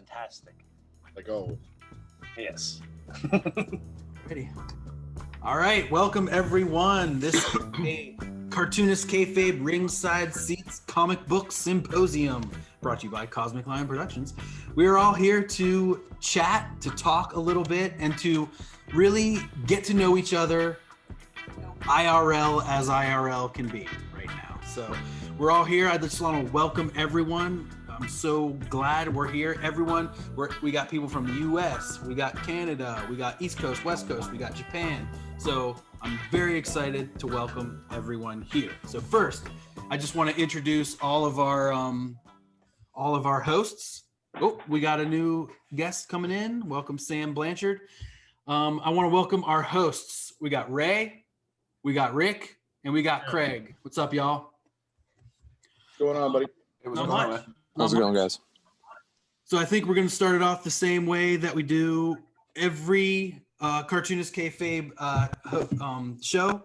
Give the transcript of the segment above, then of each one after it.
fantastic. Like always. Yes. Ready. All right, welcome everyone. This is a Cartoonist Kayfabe Ringside Seats Comic Book Symposium brought to you by Cosmic Lion Productions. We are all here to chat, to talk a little bit, and to really get to know each other IRL as IRL can be right now. So we're all here. I just want to welcome everyone. I'm so glad we're here. Everyone, we got people from the US, we got Canada, we got East Coast, West Coast, we got Japan. So I'm very excited to welcome everyone here. So first, I just want to introduce all of our hosts. Oh, we got a new guest coming in. Welcome, Sam Blanchard. I want to welcome our hosts. We got Ray, we got Rick, and we got Craig. What's up, y'all? What's going on, buddy? Not much. How's it going, guys? So I think we're going to start it off the same way that we do every Cartoonist Kayfabe show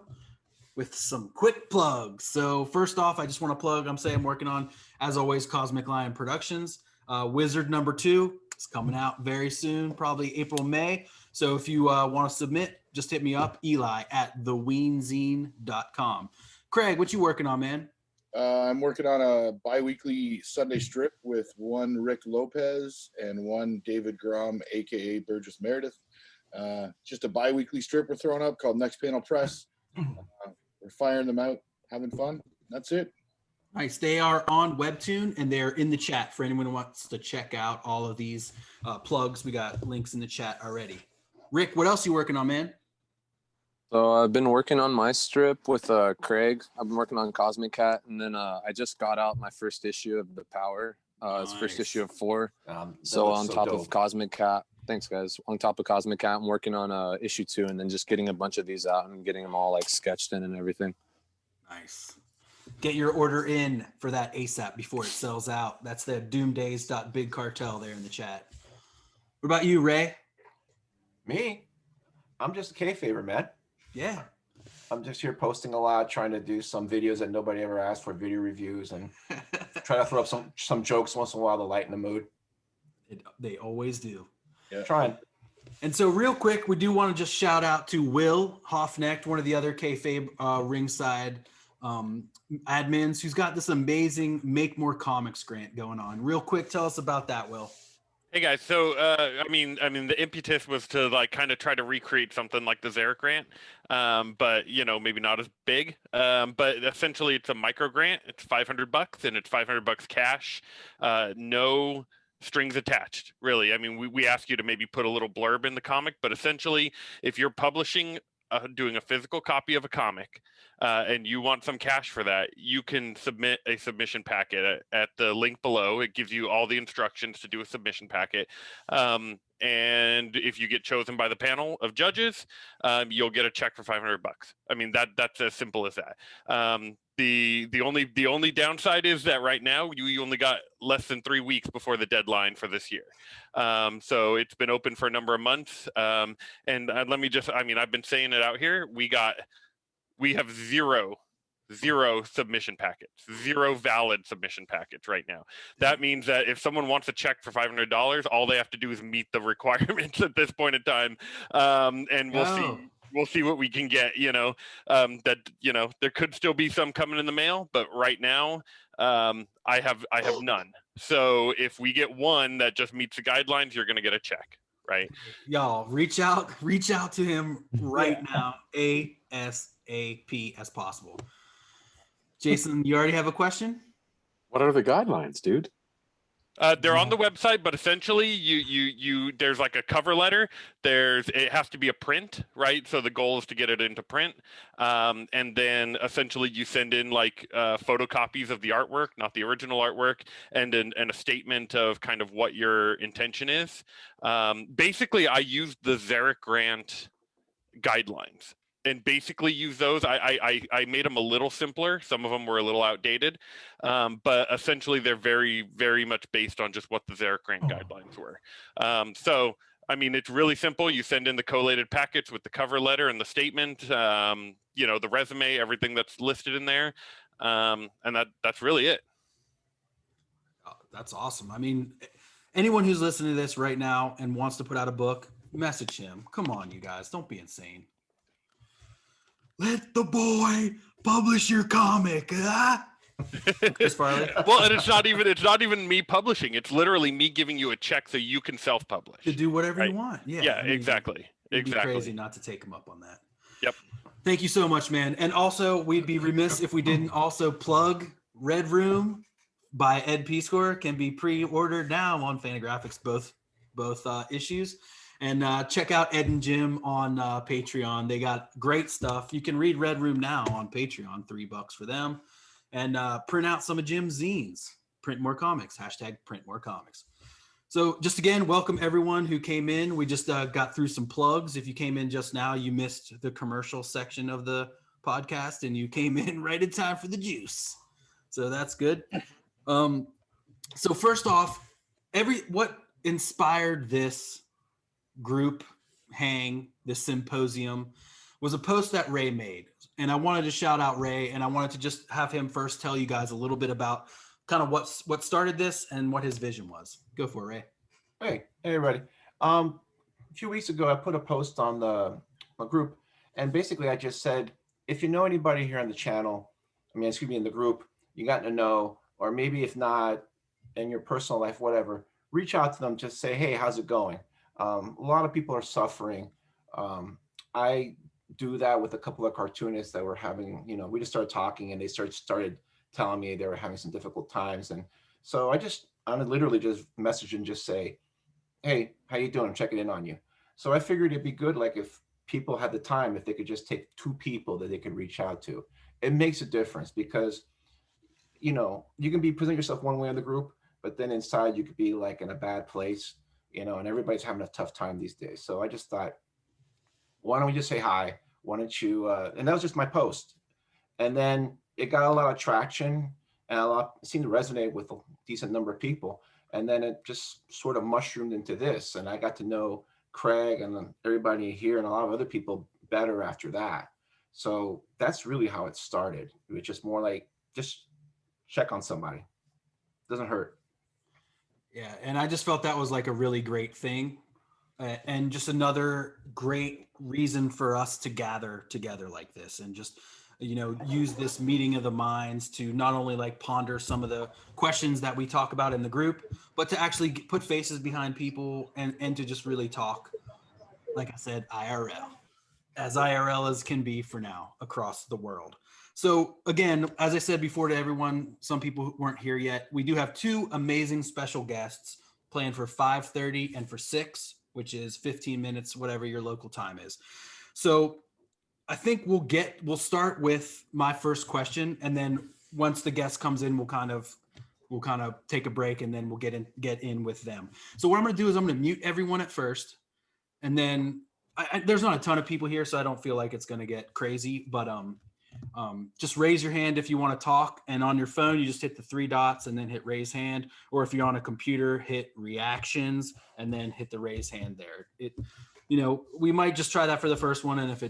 with some quick plugs. So first off, I just want to plug, I'm working on, as always, Cosmic Lion Productions. Wizard #2 is coming out very soon, probably April, May. So if you want to submit, just hit me up, Eli at theweenzine.com. Craig, what you working on, man? I'm working on a bi-weekly Sunday strip with one Rick Lopez and one David Grom, aka Burgess Meredith. Just a bi-weekly strip we're throwing up called Next Panel Press. We're firing them out, having fun. That's it. Nice. They are on Webtoon and they're in the chat for anyone who wants to check out all of these plugs. We got links in the chat already. Rick, what else are you working on, man? So I've been working on my strip with Craig. I've been working on Cosmic Cat, and then I just got out my first issue of The Power. It's first issue of 4. So on top of Cosmic Cat, thanks guys. On top of Cosmic Cat, I'm working on issue 2, and then just getting a bunch of these out and getting them all like sketched in and everything. Nice. Get your order in for that ASAP before it sells out. That's the doomdays.bigcartel there in the chat. What about you, Ray? Me? I'm just a Kayfaber, man. Yeah. I'm just here posting a lot, trying to do some videos that nobody ever asked for, video reviews, and try to throw up some jokes once in a while to lighten the mood. They always do. Yeah. Trying. And so real quick, we do want to just shout out to Will Hofknecht, one of the other Kayfabe ringside admins, who's got this amazing Make More Comics grant going on. Real quick, tell us about that, Will. Hey guys, so I mean, the impetus was to like kind of try to recreate something like the Zarek grant, but you know, maybe not as big. But essentially, it's a micro grant. It's $500, and it's $500 cash, no strings attached. Really, I mean, we ask you to maybe put a little blurb in the comic, but essentially, if you're publishing, doing a physical copy of a comic, and you want some cash for that, you can submit a submission packet at the link below. It gives you all the instructions to do a submission packet. And if you get chosen by the panel of judges, you'll get a check for $500. I mean, that's as simple as that. The only downside is that right now you only got less than 3 weeks before the deadline for this year. So it's been open for a number of months. And let me just, I mean, I've been saying it out here. We have zero submission packets, 0 valid submission packets right now. That means that if someone wants a check for $500, all they have to do is meet the requirements at this point in time. And we'll see what we can get, you know, that, you know, there could still be some coming in the mail, but right now I have none. So if we get one that just meets the guidelines, you're going to get a check, right? Y'all reach out to him right now, ASAP as possible. Jason, you already have a question? What are the guidelines, dude? They're on the website, but essentially you there's like a cover letter. It has to be a print, right? So the goal is to get it into print. And then essentially you send in like photocopies of the artwork, not the original artwork, and a statement of kind of what your intention is. Basically, I used the Zarek grant guidelines and basically use those. I made them a little simpler. Some of them were a little outdated, but essentially they're very, very much based on just what the Zarek grant guidelines were. So, I mean, it's really simple. You send in the collated packets with the cover letter and the statement, you know, the resume, everything that's listed in there. And that's really it. Oh, that's awesome. I mean, anyone who's listening to this right now and wants to put out a book, message him. Come on, you guys, don't be insane. Let the boy publish your comic. Chris Farley. Well, and it's not even me publishing. It's literally me giving you a check so you can self-publish. To do whatever right? you want. Yeah. Yeah, I mean, exactly. It'd Exactly. be crazy not to take him up on that. Yep. Thank you so much, man. And also, we'd be remiss if we didn't also plug Red Room by Ed Peacecore. Can be pre-ordered now on Fantagraphics, both issues. And check out Ed and Jim on Patreon. They got great stuff. You can read Red Room now on Patreon, $3 for them. And print out some of Jim's zines. Print more comics. # print more comics. So just again, welcome everyone who came in. We just got through some plugs. If you came in just now, you missed the commercial section of the podcast and you came in right in time for the juice. So that's good. So first off, what inspired this group hang, this symposium, was a post that Ray made. And I wanted to shout out Ray, and I wanted to just have him first tell you guys a little bit about kind of what started this and what his vision was. Go for it, Ray. Hey, everybody. A few weeks ago, I put a post on my group, and basically I just said, if you know anybody here on the channel, in the group, you got to know, or maybe if not, in your personal life, whatever, reach out to them, just say, hey, how's it going? A lot of people are suffering. I do that with a couple of cartoonists that were having, we just started talking and they started telling me they were having some difficult times. And so I literally just message and just say, hey, how you doing? I'm checking in on you. So I figured it'd be good, like if people had the time, if they could just take 2 people that they could reach out to. It makes a difference because, you can present yourself one way in the group, but then inside you could be like in a bad place, and everybody's having a tough time these days. So I just thought, why don't we just say hi? Why don't you, and that was just my post. And then it got a lot of traction and it seemed to resonate with a decent number of people. And then it just sort of mushroomed into this. And I got to know Craig and then everybody here and a lot of other people better after that. So that's really how it started. It was just more like, just check on somebody. Doesn't hurt. Yeah, and I just felt that was like a really great thing. And just another great reason for us to gather together like this and just, use this meeting of the minds to not only like ponder some of the questions that we talk about in the group, but to actually put faces behind people and to just really talk, like I said, IRL, as IRL as can be for now across the world. So again, as I said before to everyone, some people who weren't here yet, we do have 2 amazing special guests planned for 5:30 and for 6, which is 15 minutes, whatever your local time is. So I think we'll start with my first question. And then once the guest comes in, we'll kind of take a break and then we'll get in with them. So what I'm going to do is I'm going to mute everyone at first. And then there's not a ton of people here, so I don't feel like it's going to get crazy, but, just raise your hand if you want to talk, and on your phone you just hit the 3 dots and then hit raise hand, or if you're on a computer, hit reactions and then hit the raise hand there. We might just try that for the first one, and if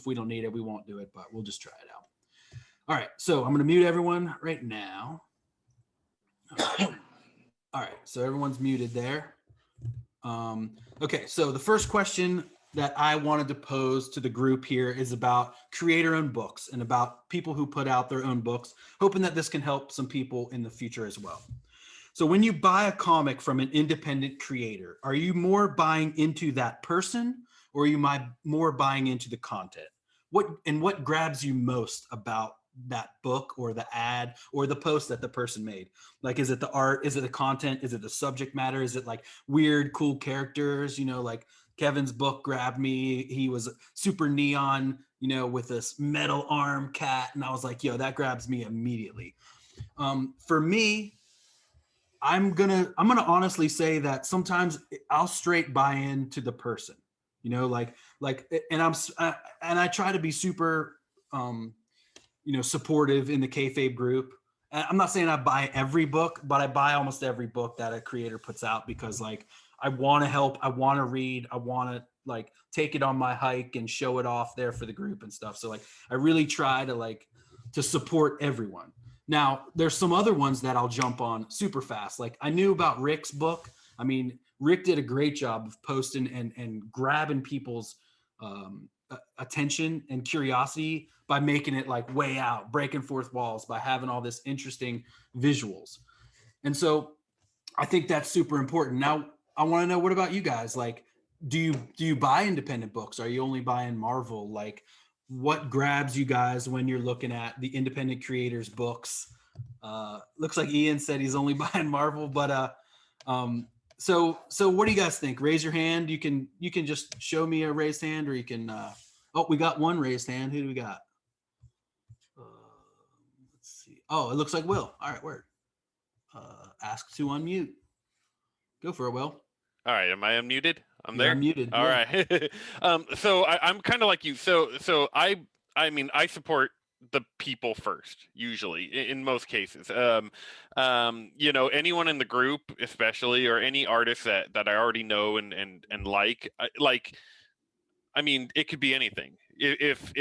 we don't need it, we won't do it, but we'll just try it out. All right, so I'm going to mute everyone right now. All right, so everyone's muted there. Okay, so the first question that I wanted to pose to the group here is about creator-owned books and about people who put out their own books, hoping that this can help some people in the future as well. So when you buy a comic from an independent creator, are you more buying into that person, or are you more buying into the content? What grabs you most about that book or the ad or the post that the person made? Like, is it the art? Is it the content? Is it the subject matter? Is it like weird, cool characters? Like Kevin's book grabbed me. He was super neon, with this metal arm cat. And I was like, that grabs me immediately. For me, I'm gonna honestly say that sometimes I'll straight buy into the person, and I try to be super, supportive in the kayfabe group. And I'm not saying I buy every book, but I buy almost every book that a creator puts out because I want to help. I want to read. I want to take it on my hike and show it off there for the group and stuff. So I really try to support everyone. Now there's some other ones that I'll jump on super fast. I knew about Rick's book I mean, Rick did a great job of posting and grabbing people's attention and curiosity by making it like way out, breaking fourth walls, by having all this interesting visuals. And so I think that's super important. Now, I want to know, what about you guys? Like, do you buy independent books? Are you only buying Marvel? Like, what grabs you guys when you're looking at the independent creators' books? Looks like Ian said he's only buying Marvel, but so what do you guys think? Raise your hand. You can just show me a raised hand, or you can. Oh, we got one raised hand. Who do we got? Let's see. Oh, it looks like Will. All right, word. Ask to unmute. Go for it, Will. All right, am I unmuted? I'm You're there. unmuted. All right. So I'm kind of like you. So I mean, I support the people first, usually, in most cases. You know, anyone in the group, especially, or any artist that I already know and like, I mean, it could be anything. If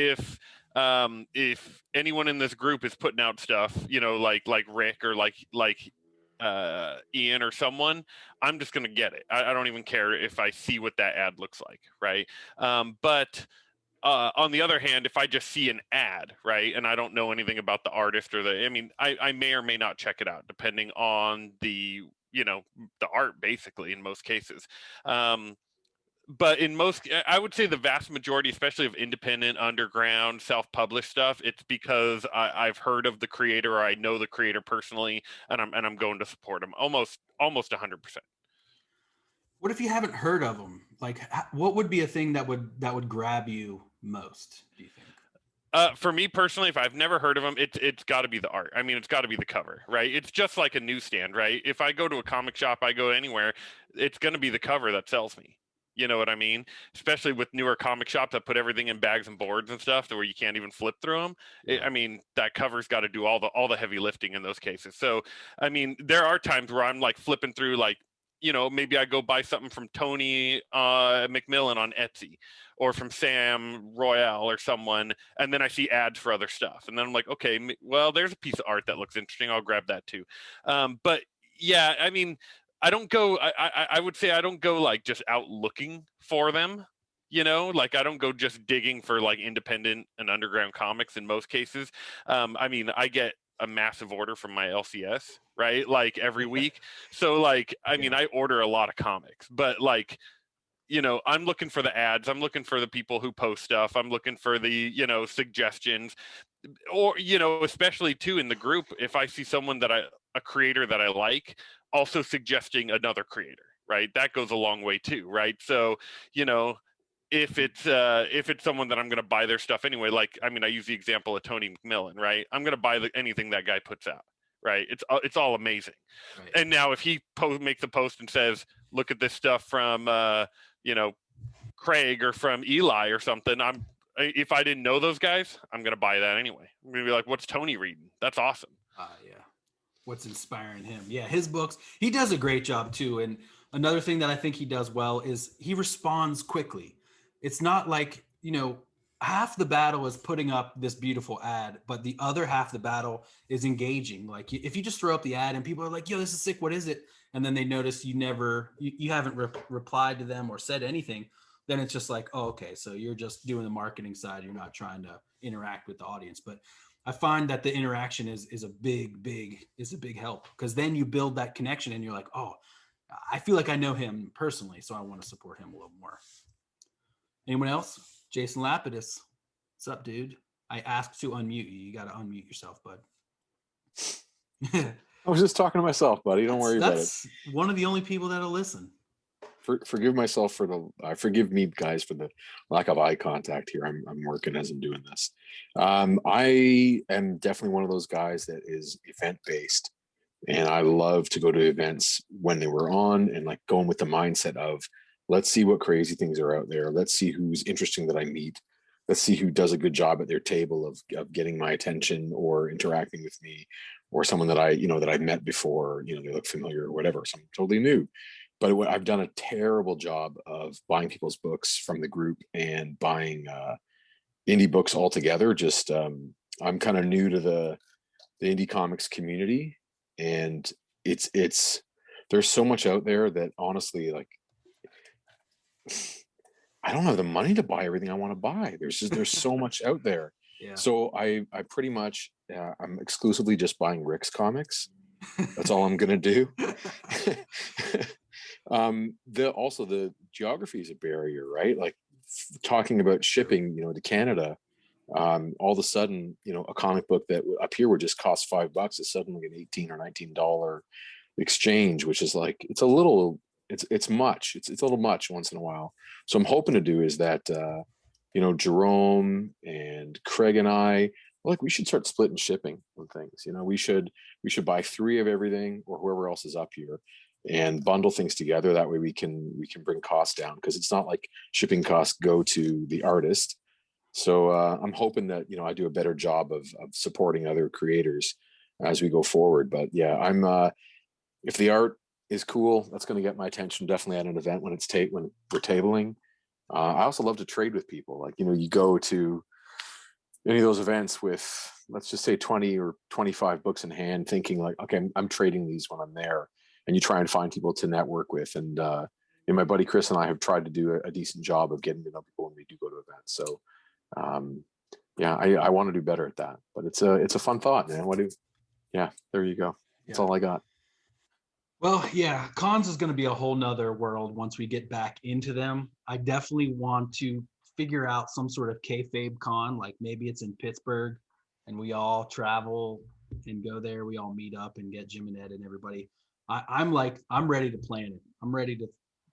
anyone in this group is putting out stuff, you know, like Rick, or like Ian or someone, I'm just gonna get it. I don't even care if I see what that ad looks like, right? But on the other hand, if I just see an ad, right, and I don't know anything about the artist or I mean, I may or may not check it out, depending on the, you know, the art, basically, in most cases. But in most, I would say the vast majority, especially of independent, underground, self-published stuff, it's because I've heard of the creator, or I know the creator personally, and I'm going to support him almost 100%. What if you haven't heard of them? Like, what would be a thing that would grab you most, do you think? For me personally, if I've never heard of them, it's got to be the art. I mean, it's got to be the cover, right? It's just like a newsstand, right? If I go to a comic shop, I go anywhere, it's going to be the cover that sells me. You know what I mean? Especially with newer comic shops that put everything in bags and boards and stuff, to where you can't even flip through them. Yeah. I mean, that cover's got to do all the heavy lifting in those cases. So, I mean, there are times where I'm like flipping through, like, you know, maybe I go buy something from Tony McMillan on Etsy, or from Sam Royale or someone, and then I see ads for other stuff, and then I'm like, okay, well, there's a piece of art that looks interesting. I'll grab that too. But yeah, I mean, I don't go. I would say I don't go like just out looking for them. You know, like I don't go just digging for like independent and underground comics in most cases. I mean, I get a massive order from my LCS, right? Like every week. So like, I mean, I order a lot of comics, but like, you know, I'm looking for the ads. I'm looking for the people who post stuff. I'm looking for the, you know, suggestions, or, you know, especially too in the group, if I see someone a creator that I like, also suggesting another creator, right? That goes a long way too, right? So, you know, if it's someone that I'm going to buy their stuff anyway, like, I mean, I use the example of Tony McMillan, right? I'm going to buy anything that guy puts out, right? It's all amazing. Right. And now if he makes a post and says, look at this stuff from, you know, Craig or from Eli or something, if I didn't know those guys, I'm going to buy that anyway. I'm going to be like, what's Tony reading? That's awesome. Yeah. What's inspiring him? Yeah, his books, he does a great job too. And another thing that I think he does well is he responds quickly. It's not like, you know, half the battle is putting up this beautiful ad, but the other half of the battle is engaging. Like if you just throw up the ad and people are like, yo, this is sick, what is it? And then they notice you haven't replied to them or said anything, then it's just like, oh, okay, so you're just doing the marketing side. You're not trying to interact with the audience. But I find that the interaction is a big help, because then you build that connection and you're like, oh, I feel like I know him personally, so I want to support him a little more. Anyone else? Jason Lapidus. What's up, dude? I asked to unmute you. You got to unmute yourself, bud. I was just talking to myself, buddy. Don't worry about it. That's one of the only people that'll listen. Forgive myself forgive me, guys, for the lack of eye contact here. I'm working as I'm doing this. I am definitely one of those guys that is event based, and I love to go to events when they were on, and like going with the mindset of, let's see what crazy things are out there. Let's see who's interesting that I meet. Let's see who does a good job at their table of getting my attention or interacting with me, or someone that I've met before, you know, they look familiar or whatever. Something totally new. But I've done a terrible job of buying people's books from the group and buying indie books altogether. Just I'm kind of new to the indie comics community, and it's there's so much out there that honestly, like, I don't have the money to buy everything I want to buy. There's so much out there. Yeah. So I pretty much I'm exclusively just buying Rick's comics. That's all I'm gonna do. The geography is a barrier, right? Like talking about shipping, to Canada. All of a sudden, a comic book that up here would just cost $5 is suddenly an $18 or $19 exchange, which is like it's much. It's a little much once in a while. So I'm hoping to do is that Jerome and Craig and I, like, we should start splitting shipping on things. We should buy 3 of everything, or whoever else is up here, and bundle things together. That way we can bring costs down, because it's not like shipping costs go to the artist. So I'm hoping that I do a better job of supporting other creators as we go forward. But yeah, I'm if the art is cool, that's going to get my attention definitely at an event when we're tabling. I also love to trade with people. Like, you go to any of those events with, let's just say 20 or 25 books in hand, thinking like, okay, I'm trading these when I'm there, and you try and find people to network with. And my buddy Chris and I have tried to do a decent job of getting to know people when we do go to events. So I want to do better at that, but it's a fun thought, man. There you go. That's all I got. Well, yeah, cons is going to be a whole nother world once we get back into them. I definitely want to figure out some sort of kayfabe con, like maybe it's in Pittsburgh and we all travel and go there. We all meet up and get Jim and Ed and everybody. I'm ready to plan it. I'm ready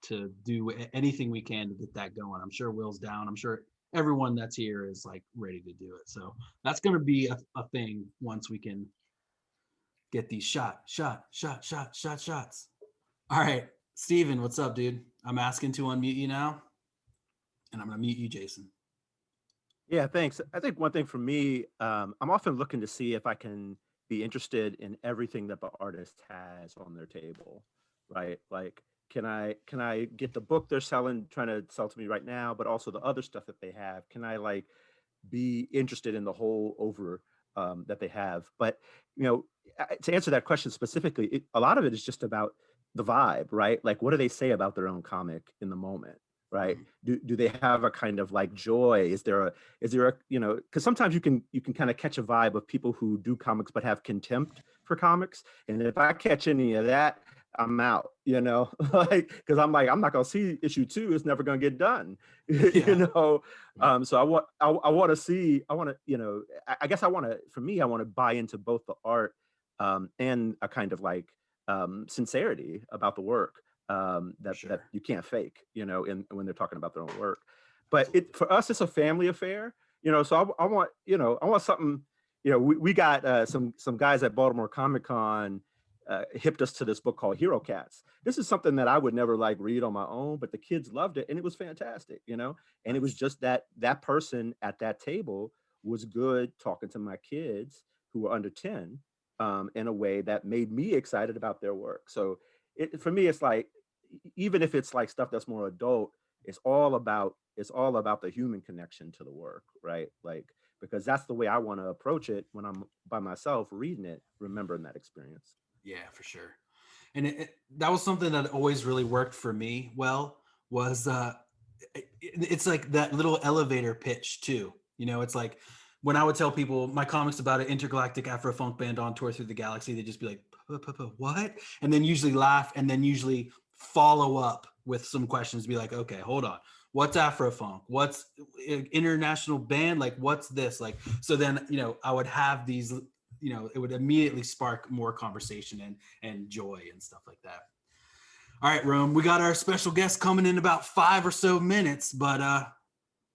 to do anything we can to get that going. I'm sure Will's down. I'm sure everyone that's here is like ready to do it. So that's going to be a thing once we can get these shots. All right, Steven, what's up, dude? I'm asking to unmute you now, and I'm going to mute you, Jason. Yeah, thanks. I think one thing for me, I'm often looking to see if I can be interested in everything that the artist has on their table, right? Like, can I get the book they're trying to sell to me right now, but also the other stuff that they have? Can I like be interested in the whole over that they have? But to answer that question specifically, a lot of it is just about the vibe, right? Like, what do they say about their own comic in the moment, right? Do they have a kind of like joy? Is there a because sometimes you can kind of catch a vibe of people who do comics but have contempt for comics, and if I catch any of that, I'm out, like, because I'm not gonna see issue 2. It's never gonna get done, So I want to see. I guess I want to. For me, I want to buy into both the art and a kind of like sincerity about the work that you can't fake, when they're talking about their own work. But for us, it's a family affair, So I want something. We got some guys at Baltimore Comic Con. Hipped us to this book called Hero Cats. This is something that I would never like read on my own, but the kids loved it and it was fantastic, and it was just that person at that table was good talking to my kids who were under 10 in a way that made me excited about their work. So for me, it's like, even if it's like stuff that's more adult, it's all about the human connection to the work, right? Like, because that's the way I want to approach it when I'm by myself reading it, remembering that experience. Yeah, for sure. And that was something that always really worked for me. Was it's like that little elevator pitch too. It's like when I would tell people my comics about an intergalactic Afro-funk band on tour through the galaxy, they'd just be like, what? And then usually laugh, and then usually follow up with some questions, be like, okay, hold on. What's Afro-funk? What's international band? Like, what's this? Like, so then, I would have these, it would immediately spark more conversation and joy and stuff like that. All right, Rome, we got our special guest coming in about 5 or so minutes, but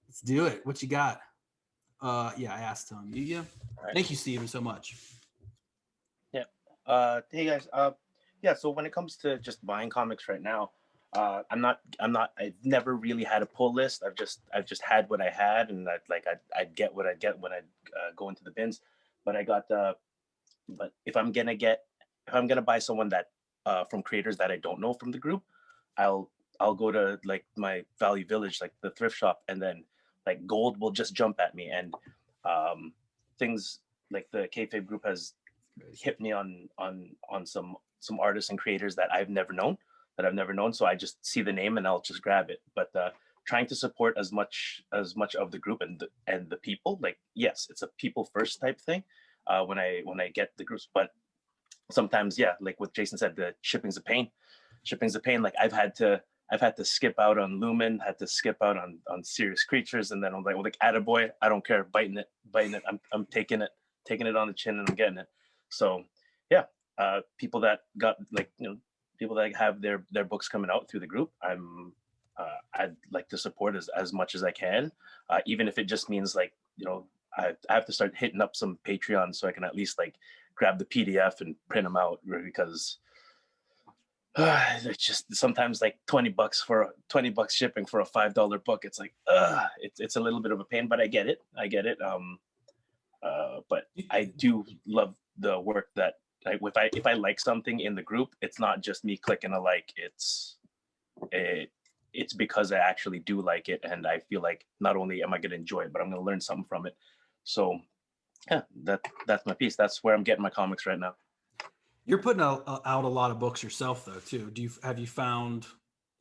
let's do it. What you got? I asked him. Yeah. Right. Thank you, Steven, so much. Yeah. Hey guys. So when it comes to just buying comics right now, I've never really had a pull list. I've just had what I had, and I'd get what I get when I go into the bins. But but if I'm gonna buy someone that from creators that I don't know from the group, I'll go to like my Value Village, like the thrift shop, and then like gold will just jump at me, and things like the Kayfabe group has hit me on some some artists and creators that I've never known. So I just see the name and I'll just grab it. But trying to support as much of the group and the people, like, yes, it's a people first type thing when I get the groups. But sometimes, yeah, like what Jason said, the shipping's a pain. Like I've had to skip out on Lumen, had to skip out on Serious Creatures, and then I'm like attaboy, I don't care, biting it. I'm taking it on the chin and I'm getting it. So yeah, people that got people that have their books coming out through the group, I'd like to support as much as I can, even if it just means I have to start hitting up some Patreon so I can at least grab the PDF and print them out, because it's just sometimes $20 shipping for a $5 book. It's it's a little bit of a pain, but I get it. But I do love the work that if I like something in the group, it's not just me clicking a like. It's because I actually do like it, and I feel like not only am I going to enjoy it, but I'm going to learn something from it. So yeah, that's my piece. That's where I'm getting my comics right now. You're putting out a lot of books yourself, though, too. Have you found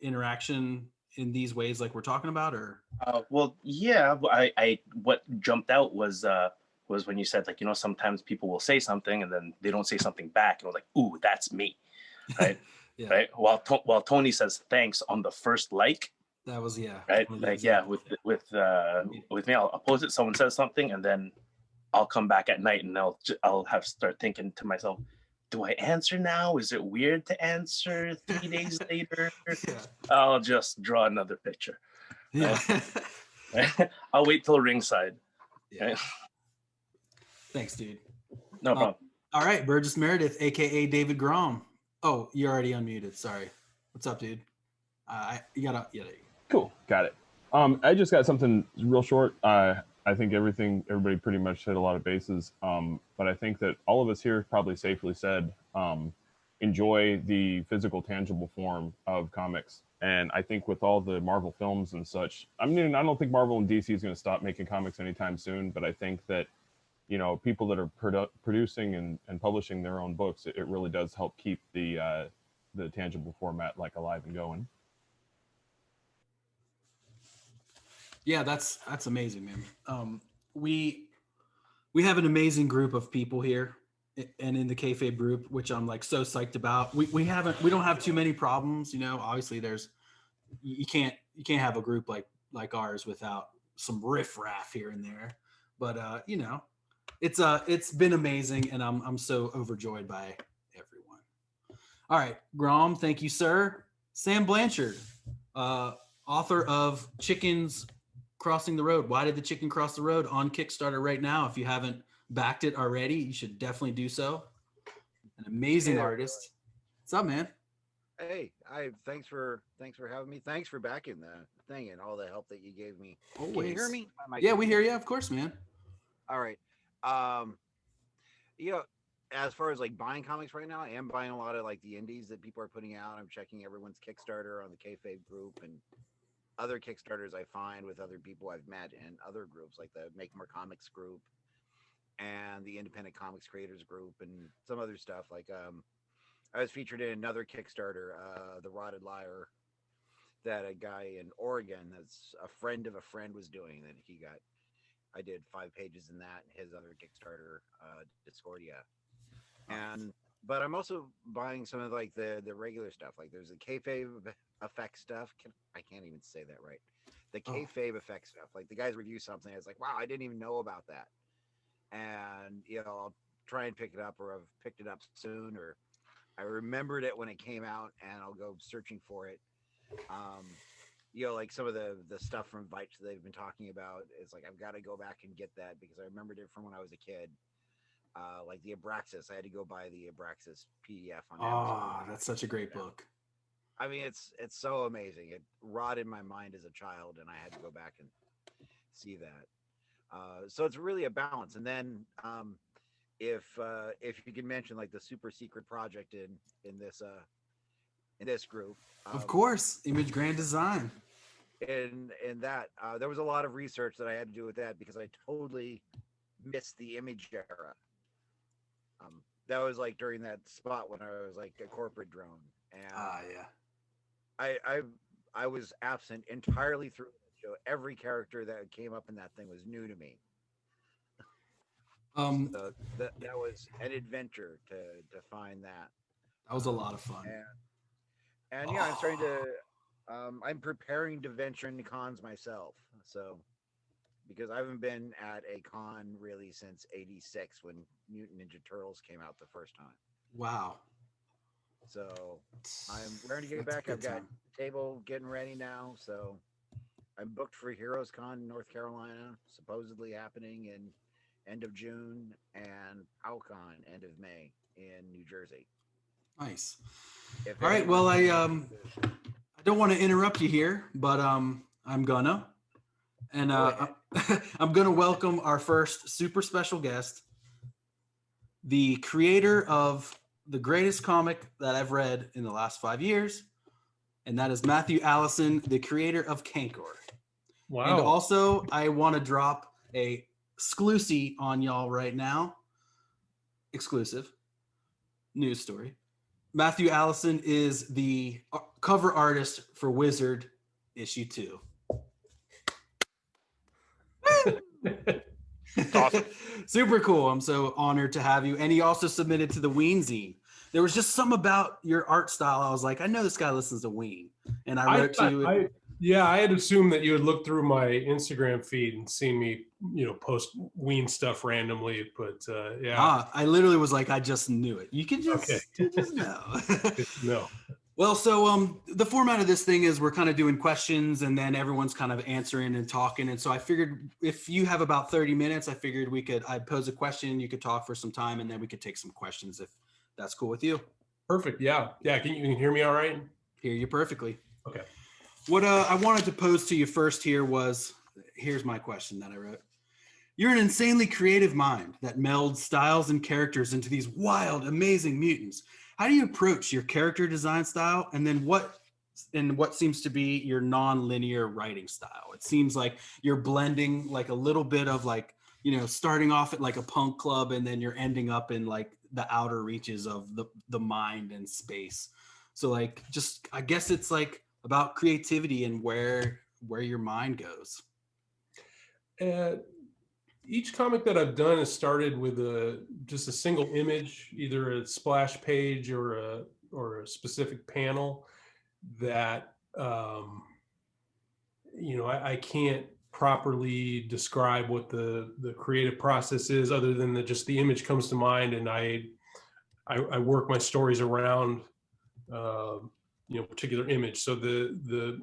interaction in these ways like we're talking about, or? Well, yeah. What jumped out was when you said sometimes people will say something and then they don't say something back, and I was like, ooh, that's me, right? Yeah. Right. While Tony says thanks on the first like. That was right. With me, I'll post it. Someone says something, and then I'll come back at night and I'll start thinking to myself, do I answer now? Is it weird to answer 3 days later? Yeah. I'll just draw another picture. Yeah. Right? I'll wait till ringside. Yeah. Right? Thanks, dude. No problem. All right, Burgess Meredith, aka David Grom. Oh, you're already unmuted. Sorry. What's up, dude? You gotta. Yeah. There you go. Cool. Got it. I just got something real short. I think everybody pretty much hit a lot of bases. But I think that all of us here probably safely said, enjoy the physical, tangible form of comics. And I think with all the Marvel films and such, I mean, I don't think Marvel and DC is going to stop making comics anytime soon, but I think that, people that are producing and publishing their own books, it really does help keep the tangible format alive and going. Yeah, that's amazing, man. We have an amazing group of people here, and in the Kayfabe group, which I'm so psyched about. We don't have too many problems, Obviously, you can't have a group like ours without some riffraff here and there. But it's been amazing, and I'm so overjoyed by everyone. All right, Grom, thank you, sir. Sam Blanchard, author of Chickens Crossing the Road. Why did the chicken cross the road? On Kickstarter right now. If you haven't backed it already, you should definitely do so. An amazing artist. What's up, man? Hey, thanks for having me. Thanks for backing the thing and all the help that you gave me. Always. Can you hear me? Yeah, we hear you. Of course, man. All right. As far as buying comics right now, I am buying a lot of the indies that people are putting out. I'm checking everyone's Kickstarter on the Kayfabe group and other Kickstarters I find with other people I've met in other groups like the Make More Comics group and the Independent Comics Creators group and some other stuff. I was featured in another Kickstarter, The Rotted Liar, that a guy in Oregon that's a friend of a friend was doing that he got. I did 5 pages in that and his other Kickstarter, Discordia. But I'm also buying some of the regular stuff. There's the Kayfabe effect stuff. I can't even say that right. The Kayfabe effect stuff. The guys review something. It's wow, I didn't even know about that. And I'll try and pick it up, or I've picked it up soon, or I remembered it when it came out, and I'll go searching for it. Some of the stuff from Vite that they've been talking about. It's I've got to go back and get that because I remembered it from when I was a kid. The Abraxas, I had to go buy the Abraxas PDF on Amazon. That's such a great book. I mean, it's so amazing. It rotted my mind as a child, and I had to go back and see that. So it's really a balance. And then if you can mention the super secret project in this group, of course, Image Grand Design. In that, there was a lot of research that I had to do with that because I totally missed the Image era. that was like during that spot when I was like a corporate drone, and yeah. I was absent entirely through the show. Every character that came up in that thing was new to me. So that was an adventure to find that. That was a lot of fun. And yeah, I'm starting to. I'm preparing to venture into cons myself. So, because I haven't been at a con really since '86 when Mutant Ninja Turtles came out the first time. Wow. So I'm ready to get back. I've got table getting ready now. So I'm booked for Heroes Con in North Carolina, supposedly happening in end of June, and PowCon end of May in New Jersey. Nice. All right. Well, I don't want to interrupt you here, but I'm gonna, and I'm gonna welcome our first super special guest, the creator of the greatest comic that I've read in the last 5 years, and that is Matthew Allison, the creator of Cankor. Wow. And also, I want to drop a exclusive on y'all right now. Exclusive news story. Matthew Allison is the cover artist for Wizard issue 2. Awesome. Super cool. I'm so honored to have you. And he also submitted to the Ween zine. There was just something about your art style. I was like, I know this guy listens to Ween. And I wrote to you. I had assumed that you had looked through my Instagram feed and seen me, post Ween stuff randomly. But I literally was like, I just knew it. You can just, you just know. No. Well, so the format of this thing is we're kind of doing questions and then everyone's kind of answering and talking. And so I figured if you have about 30 minutes, I figured I'd pose a question, you could talk for some time, and then we could take some questions if that's cool with you. Perfect. Yeah. Yeah. Can you hear me all right? Hear you perfectly. Okay. What I wanted to pose to you first here was, here's my question that I wrote. You're an insanely creative mind that melds styles and characters into these wild, amazing mutants. How do you approach your character design style, and then what seems to be your non-linear writing style? It seems like you're blending like a little bit of like, starting off at like a punk club, and then you're ending up in like the outer reaches of the mind and space. So like, just, I guess it's like about creativity and where your mind goes. Each comic that I've done has started with just a single image, either a splash page or a specific panel that I can't properly describe what the creative process is, other than that just the image comes to mind, and I work my stories around particular image. So the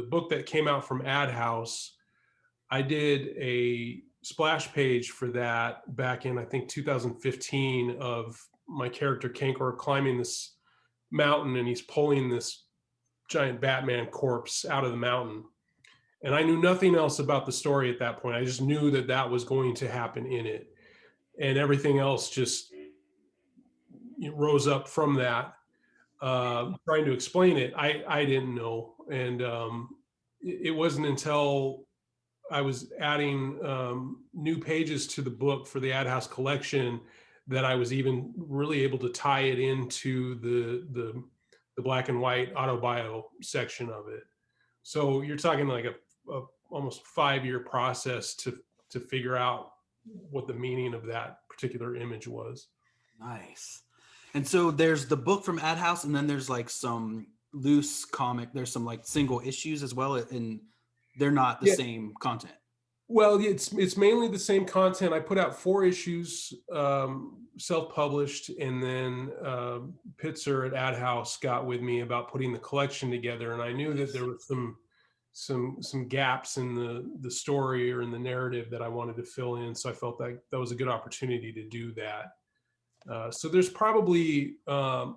book that came out from Ad House, I did a splash page for that back in, I think, 2015, of my character Cankor climbing this mountain, and he's pulling this giant Batman corpse out of the mountain. And I knew nothing else about the story at that point. I just knew that was going to happen in it. And everything else just rose up from that. Trying to explain it, I didn't know. And it wasn't until I was adding new pages to the book for the Ad House collection that I was even really able to tie it into the black and white autobio section of it. So you're talking like a almost 5-year process to figure out what the meaning of that particular image was. Nice. And so there's the book from Ad House, and then there's like some loose comic. There's some like single issues as well, and they're not the same content. Well, it's mainly the same content. I put out 4 issues, self-published, and then Pitzer at Ad House got with me about putting the collection together. And I knew that there were some gaps in the story or in the narrative that I wanted to fill in. So I felt like that was a good opportunity to do that. So there's probably,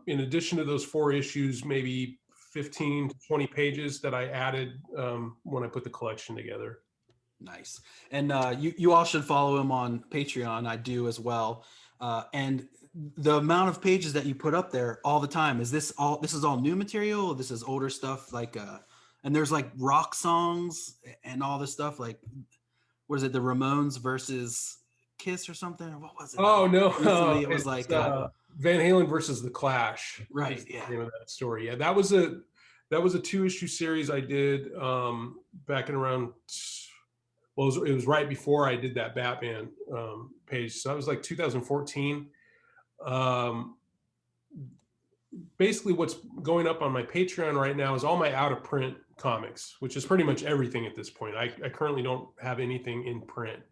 in addition to those 4 issues, maybe 15 to 20 pages that I added when I put the collection together. Nice. And you all should follow him on Patreon. I do as well. And the amount of pages that you put up there all the time, this is all new material? This is older stuff, like and there's like rock songs and all this stuff, like, what is it, the Ramones versus Kiss or something? What was it? Oh no, Recently, it was like Van Halen versus the Clash. Right. Is the Yeah. name of that story. Yeah, that was a 2-issue series I did back in around. Well, it was right before I did that Batman page, so that was like 2014. Basically, what's going up on my Patreon right now is all my out of print comics, which is pretty much everything at this point. I currently don't have anything in print.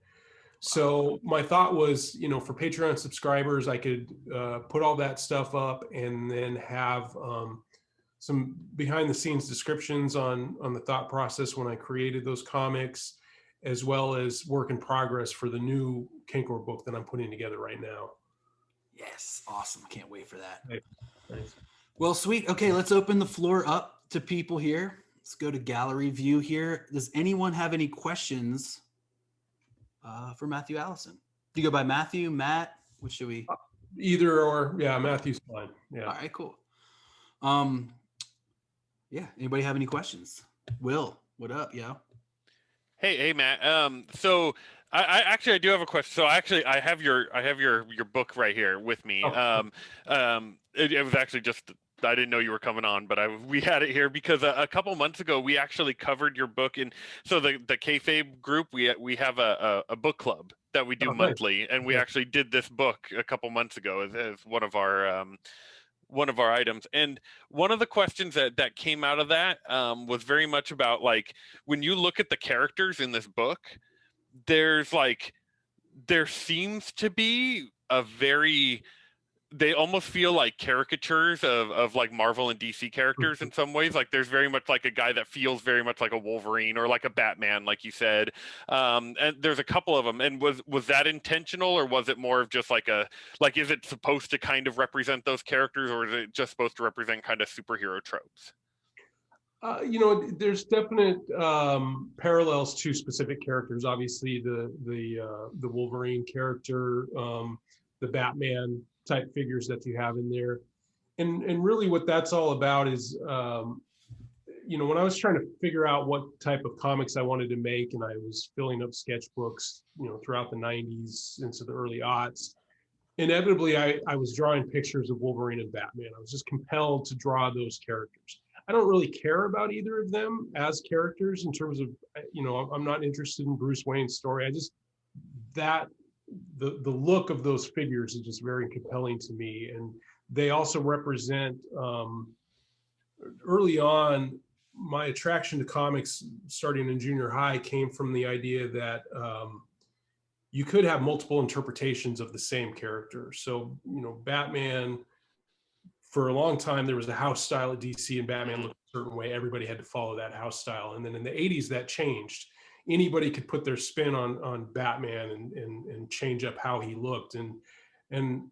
So my thought was, you know, for Patreon subscribers, I could put all that stuff up and then have some behind the scenes descriptions on the thought process when I created those comics, as well as work in progress for the new Kinkor book that I'm putting together right now. Yes. Awesome. Can't wait for that. Thanks. Well, sweet. Okay, let's open the floor up to people here. Let's go to gallery view here. Does anyone have any questions for Matthew Allison? Do you go by Matthew, Matt? What should we? Either or, yeah, Matthew's fine. Yeah. All right, cool. Yeah. Anybody have any questions? Will, what up, yo? Hey, Matt. So I actually do have a question. So I have your book right here with me. Oh. It was actually just, I didn't know you were coming on, but we had it here because a couple months ago we actually covered your book, and so the Kayfabe group, we have a book club that we do monthly, and we actually did this book a couple months ago as one of our items. And one of the questions that came out of that was very much about, like, when you look at the characters in this book, there seems to be they almost feel like caricatures of like Marvel and DC characters in some ways. Like there's very much like a guy that feels very much like a Wolverine or like a Batman, like you said. And there's a couple of them. And was that intentional, or was it more of just like is it supposed to kind of represent those characters, or is it just supposed to represent kind of superhero tropes? You know, there's definite parallels to specific characters. Obviously, the Wolverine character, the Batman type figures that you have in there, and really what that's all about is, you know, when I was trying to figure out what type of comics I wanted to make, and I was filling up sketchbooks, you know, throughout the 90s into the early aughts, inevitably I was drawing pictures of Wolverine and Batman. I was just compelled to draw those characters. I don't really care about either of them as characters in terms of, you know, I'm not interested in Bruce Wayne's story. The look of those figures is just very compelling to me. And they also represent, early on, my attraction to comics starting in junior high came from the idea that you could have multiple interpretations of the same character. So, you know, Batman, for a long time, there was a house style at DC, and Batman looked a certain way. Everybody had to follow that house style. And then in the 80s, that changed. Anybody could put their spin on Batman and change up how he looked. And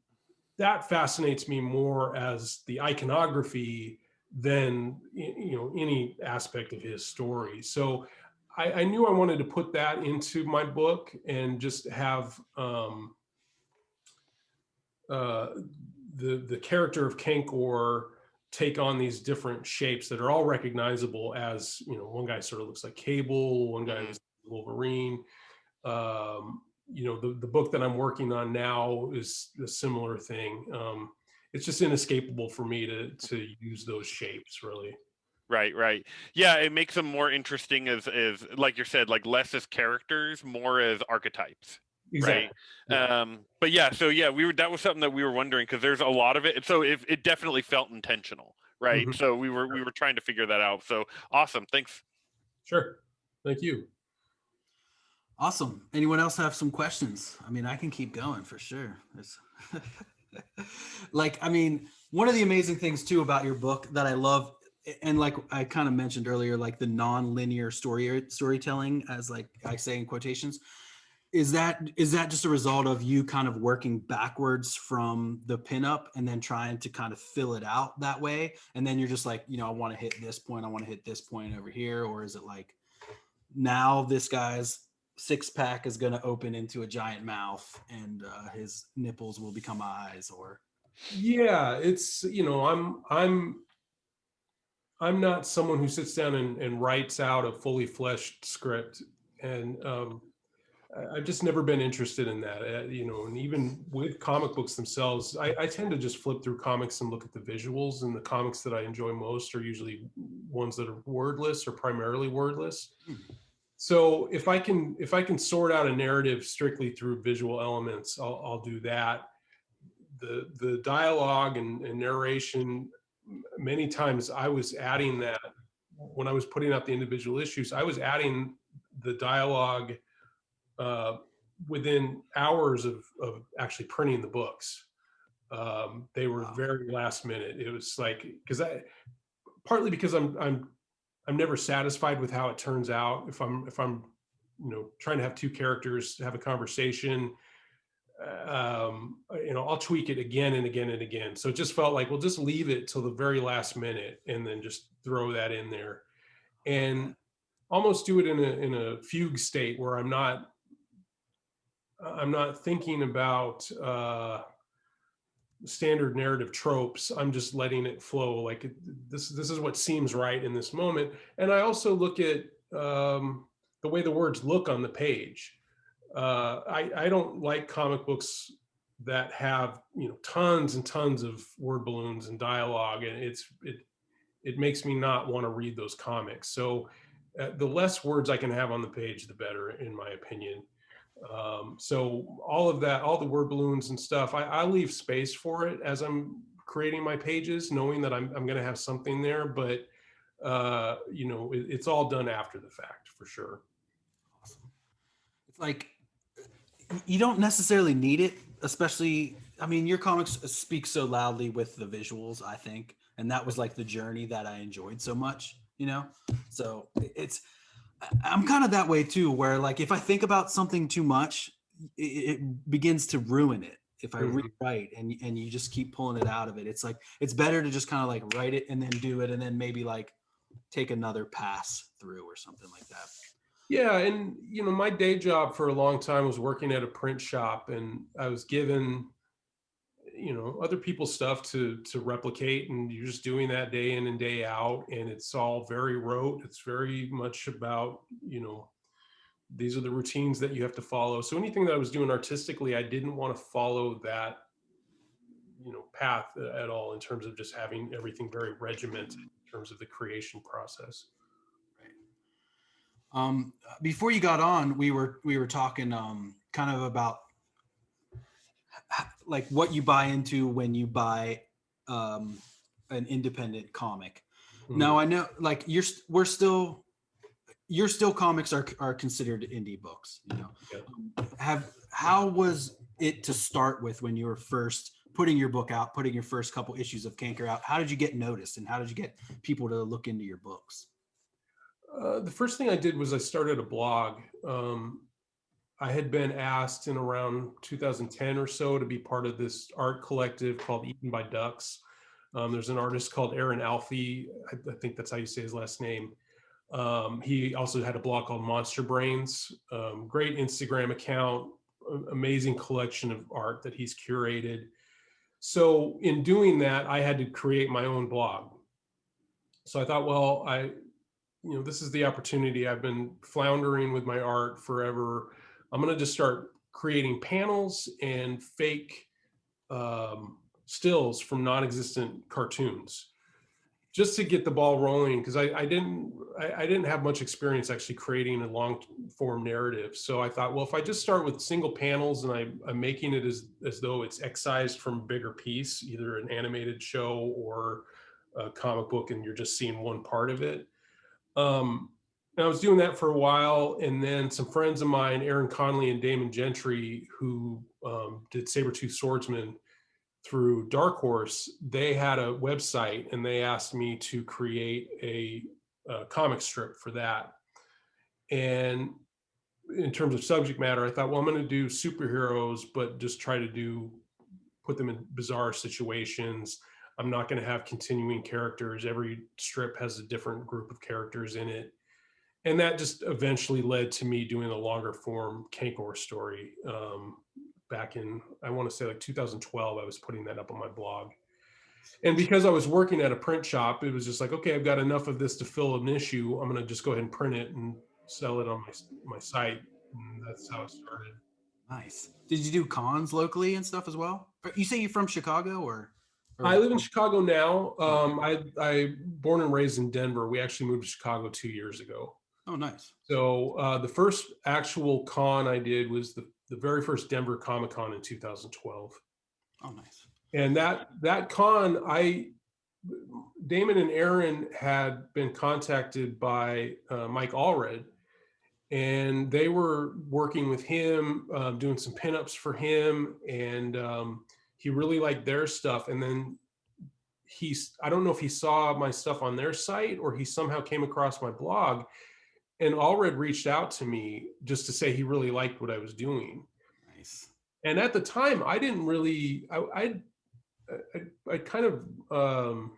that fascinates me more as the iconography than, you know, any aspect of his story. So I knew I wanted to put that into my book and just have the character of Kinkor take on these different shapes that are all recognizable as, you know, one guy sort of looks like Cable, one guy is Wolverine. You know, the book that I'm working on now is a similar thing. It's just inescapable for me to use those shapes, really. Right. Yeah, it makes them more interesting as like you said, like less as characters, more as archetypes. Exactly. Right. Yeah. But yeah, so yeah, that was something that we were wondering, because there's a lot of it. So it definitely felt intentional, right? Mhm. So we were trying to figure that out. So awesome. Thanks. Sure. Thank you. Awesome. Anyone else have some questions? I mean, I can keep going for sure. Like, I mean, one of the amazing things too about your book that I love, and like I kind of mentioned earlier, like the non-linear storytelling, as like I say in quotations, is that just a result of you kind of working backwards from the pinup and then trying to kind of fill it out that way? And then you're just like, you know, I want to hit this point, I want to hit this point over here. Or is it like, now this guy's six-pack is going to open into a giant mouth and his nipples will become eyes? Or yeah, it's, you know, I'm not someone who sits down and writes out a fully fleshed script. And I've just never been interested in that, you know, and even with comic books themselves, I tend to just flip through comics and look at the visuals, and the comics that I enjoy most are usually ones that are wordless or primarily wordless. So if I can sort out a narrative strictly through visual elements, I'll do that. The dialogue and narration, many times I was adding that when I was putting out the individual issues, I was adding the dialogue within hours of actually printing the books. They were very last minute. It was like, partly because I'm never satisfied with how it turns out. If I'm you know, trying to have two characters have a conversation, you know, I'll tweak it again and again and again. So it just felt like, we'll just leave it till the very last minute and then just throw that in there, and almost do it in a fugue state where I'm not thinking about standard narrative tropes. I'm just letting it flow. Like this is what seems right in this moment. And I also look at the way the words look on the page. I don't like comic books that have, you know, tons and tons of word balloons and dialogue, and it makes me not want to read those comics. So the less words I can have on the page, the better, in my opinion. So all of that, all the word balloons and stuff, I leave space for it as I'm creating my pages, knowing that I'm going to have something there, but you know, it's all done after the fact for sure. Awesome. It's like, you don't necessarily need it, especially, I mean, your comics speak so loudly with the visuals, I think, and that was like the journey that I enjoyed so much, you know? So I'm kind of that way too, where like, if I think about something too much, it begins to ruin it. If I rewrite and you just keep pulling it out of it, it's like, it's better to just kind of like write it and then do it, and then maybe like take another pass through or something like that. Yeah, and you know, my day job for a long time was working at a print shop, and I was given, you know, other people's stuff to replicate, and you're just doing that day in and day out, and it's all very rote. It's very much about, you know, these are the routines that you have to follow. So anything that I was doing artistically, I didn't want to follow that, you know, path at all, in terms of just having everything very regimented in terms of the creation process. Before you got on, we were talking kind of about like what you buy into when you buy an independent comic. Now I know like your comics are considered indie books, you know. How was it to start with when you were first putting your book out, putting your first couple issues of Canker out? How did you get noticed, and how did you get people to look into your books? The first thing I did was I started a blog. I had been asked in around 2010 or so to be part of this art collective called Eaten by Ducks. There's an artist called Aaron Alfie. I think that's how you say his last name. He also had a blog called Monster Brains. Great Instagram account, amazing collection of art that he's curated. So in doing that, I had to create my own blog. So I thought, well, you know, this is the opportunity. I've been floundering with my art forever. I'm going to just start creating panels and fake stills from non-existent cartoons, just to get the ball rolling, because I didn't have much experience actually creating a long form narrative. So I thought, well, if I just start with single panels and I'm making it as though it's excised from a bigger piece, either an animated show or a comic book, and you're just seeing one part of it. And I was doing that for a while, and then some friends of mine, Aaron Conley and Damon Gentry, who did Sabretooth Swordsman through Dark Horse, they had a website, and they asked me to create a comic strip for that. And in terms of subject matter, I thought, well, I'm going to do superheroes, but just try to put them in bizarre situations. I'm not going to have continuing characters. Every strip has a different group of characters in it. And that just eventually led to me doing a longer form Cankor story. Back in, I want to say like 2012, I was putting that up on my blog. And because I was working at a print shop, it was just like, okay, I've got enough of this to fill an issue. I'm going to just go ahead and print it and sell it on my site and that's how it started. Nice. Did you do cons locally and stuff as well? You say you're from Chicago or I live in Chicago now. I born and raised in Denver. We actually moved to Chicago 2 years ago. Oh, nice. So the first actual con I did was the very first Denver Comic Con in 2012. Oh, nice. And that con, Damon and Aaron had been contacted by Mike Allred, and they were working with him, doing some pinups for him, and he really liked their stuff. And then I don't know if he saw my stuff on their site or he somehow came across my blog, and Allred reached out to me just to say he really liked what I was doing. Nice. And at the time, I didn't really, I kind of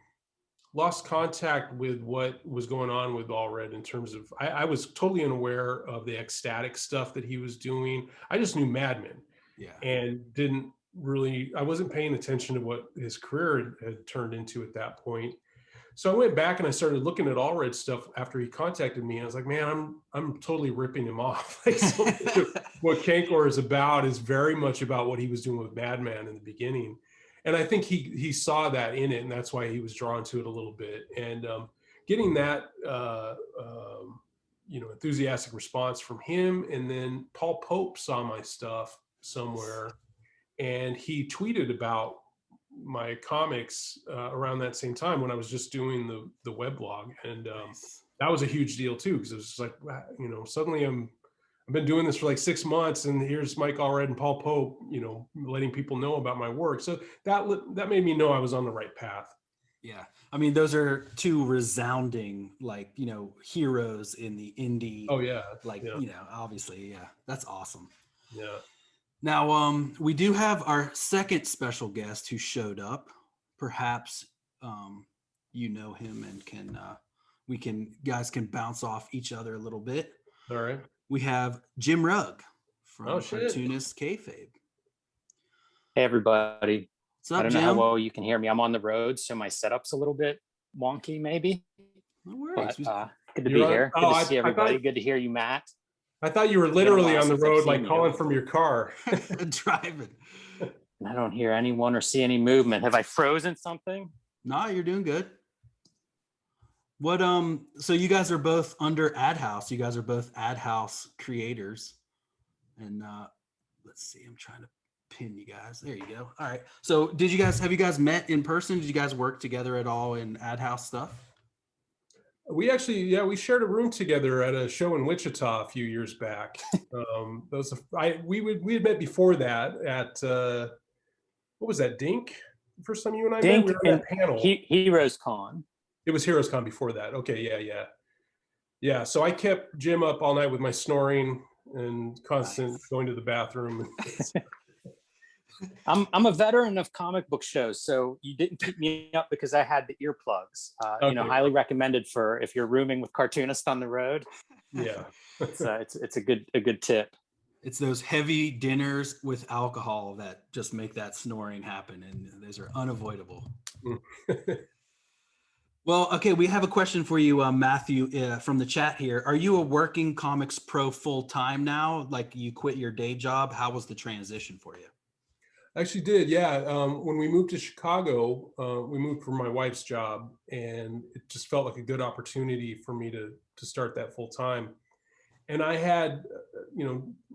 lost contact with what was going on with Allred in terms of, I was totally unaware of the ecstatic stuff that he was doing. I just knew Mad Men. Yeah. And I wasn't paying attention to what his career had turned into at that point. So I went back and I started looking at Allred stuff after he contacted me. And I was like, man, I'm totally ripping him off. Like, so much of what Cankor is about is very much about what he was doing with Mad Men in the beginning. And I think he saw that in it, and that's why he was drawn to it a little bit. And getting that enthusiastic response from him, and then Paul Pope saw my stuff somewhere, and he tweeted about my comics around that same time when I was just doing the weblog, and that was a huge deal too, because it was just like, suddenly I've been doing this for like 6 months, and here's Mike Allred and Paul Pope, letting people know about my work. So that made me know I was on the right path. Yeah. I mean, those are two resounding, heroes in the indie. Oh yeah. Obviously. Yeah. That's awesome. Yeah. Now, we do have our second special guest who showed up. Perhaps, you know him and guys can bounce off each other a little bit. All right. We have Jim Rugg from Cartoonist Kayfabe. Hey, everybody. What's up, I don't Jim? know how well you can hear me. I'm on the road, so my setup's a little bit wonky, maybe. No worries. But, good to be here. Good to see everybody. Good to hear you, Matt. I thought you were literally on the road, I've seen like you. calling from your car. Driving. I don't hear anyone or see any movement. Have I frozen something? No, you're doing good. What so you guys are both under Ad House. You guys are both Ad House creators. And let's see, I'm trying to pin you guys. There you go. All right. So have you guys met in person? Did you guys work together at all in Ad House stuff? We actually, we shared a room together at a show in Wichita a few years back. We had met before that at what was that, Dink? The first time you and I met, we were on that panel. Heroes Con. It was Heroes Con before that. Okay, yeah. So I kept Jim up all night with my snoring and constant going to the bathroom. I'm a veteran of comic book shows, so you didn't keep me up because I had the earplugs. Okay. Highly recommended for if you're rooming with cartoonists on the road. Yeah, it's a good tip. It's those heavy dinners with alcohol that just make that snoring happen, and those are unavoidable. Well, okay, we have a question for you, Matthew, from the chat here. Are you a working comics pro full time now? Like you quit your day job? How was the transition for you? I actually did, yeah. When we moved to Chicago, we moved for my wife's job, and it just felt like a good opportunity for me to start that full time. And I had,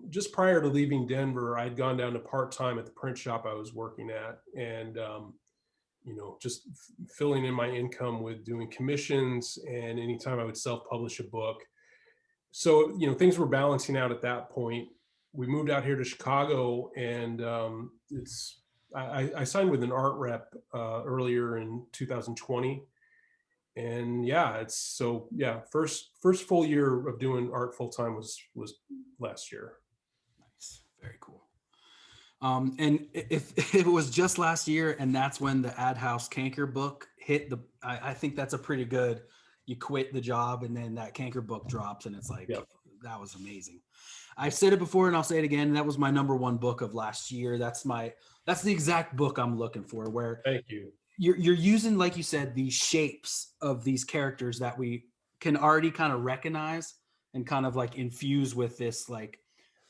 just prior to leaving Denver, I'd gone down to part time at the print shop I was working at, and just filling in my income with doing commissions and anytime I would self-publish a book. So, things were balancing out at that point. We moved out here to Chicago, and I signed with an art rep earlier in 2020. And first full year of doing art full time was last year. Nice, very cool. And if it was just last year, and that's when the Ad House Canker book hit I think that's a pretty good. You quit the job, and then that Canker book drops, and it's like, That was amazing. I've said it before, and I'll say it again. That was my #1 book of last year. That's the exact book I'm looking for. Where thank you. You're using, like you said, these shapes of these characters that we can already kind of recognize and kind of like infuse with this like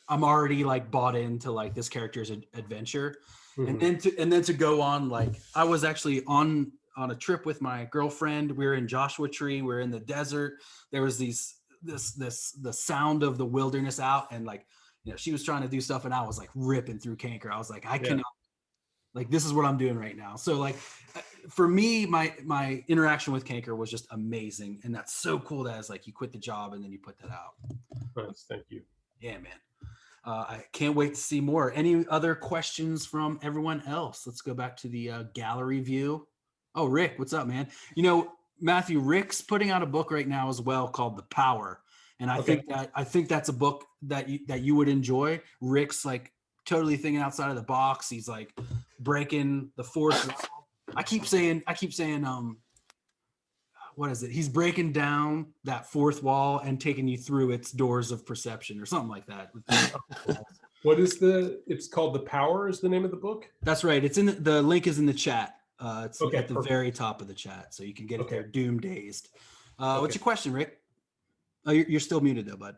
I'm already like bought into like this character's adventure. Mhm. And then to go on, like I was actually on a trip with my girlfriend. We were in Joshua Tree. We're in the desert. There was the sound of the wilderness out, and like, you know, she was trying to do stuff, and I was like ripping through Canker. I was like, I cannot, like, this is what I'm doing right now. So like, for me, my interaction with Canker was just amazing, and that's so cool that it's like you quit the job and then you put that out. Nice, thank you. Yeah, man. I can't wait to see more. Any other questions from everyone else? Let's go back to the gallery view. Oh, Rick, what's up, man? You know, Matthew, Rick's putting out a book right now as well called The Power, and I think that's a book that you would enjoy. Rick's like totally thinking outside of the box. He's like breaking the fourth wall. I keep saying what is it? He's breaking down that fourth wall and taking you through its doors of perception or something like that. What is it's called The Power is the name of the book? That's right. It's in the link is in the chat. It's Okay, at the perfect. very top of the chat, so you can get it there. Doom dazed. Okay. What's your question, Rick? Oh, you're still muted though, bud.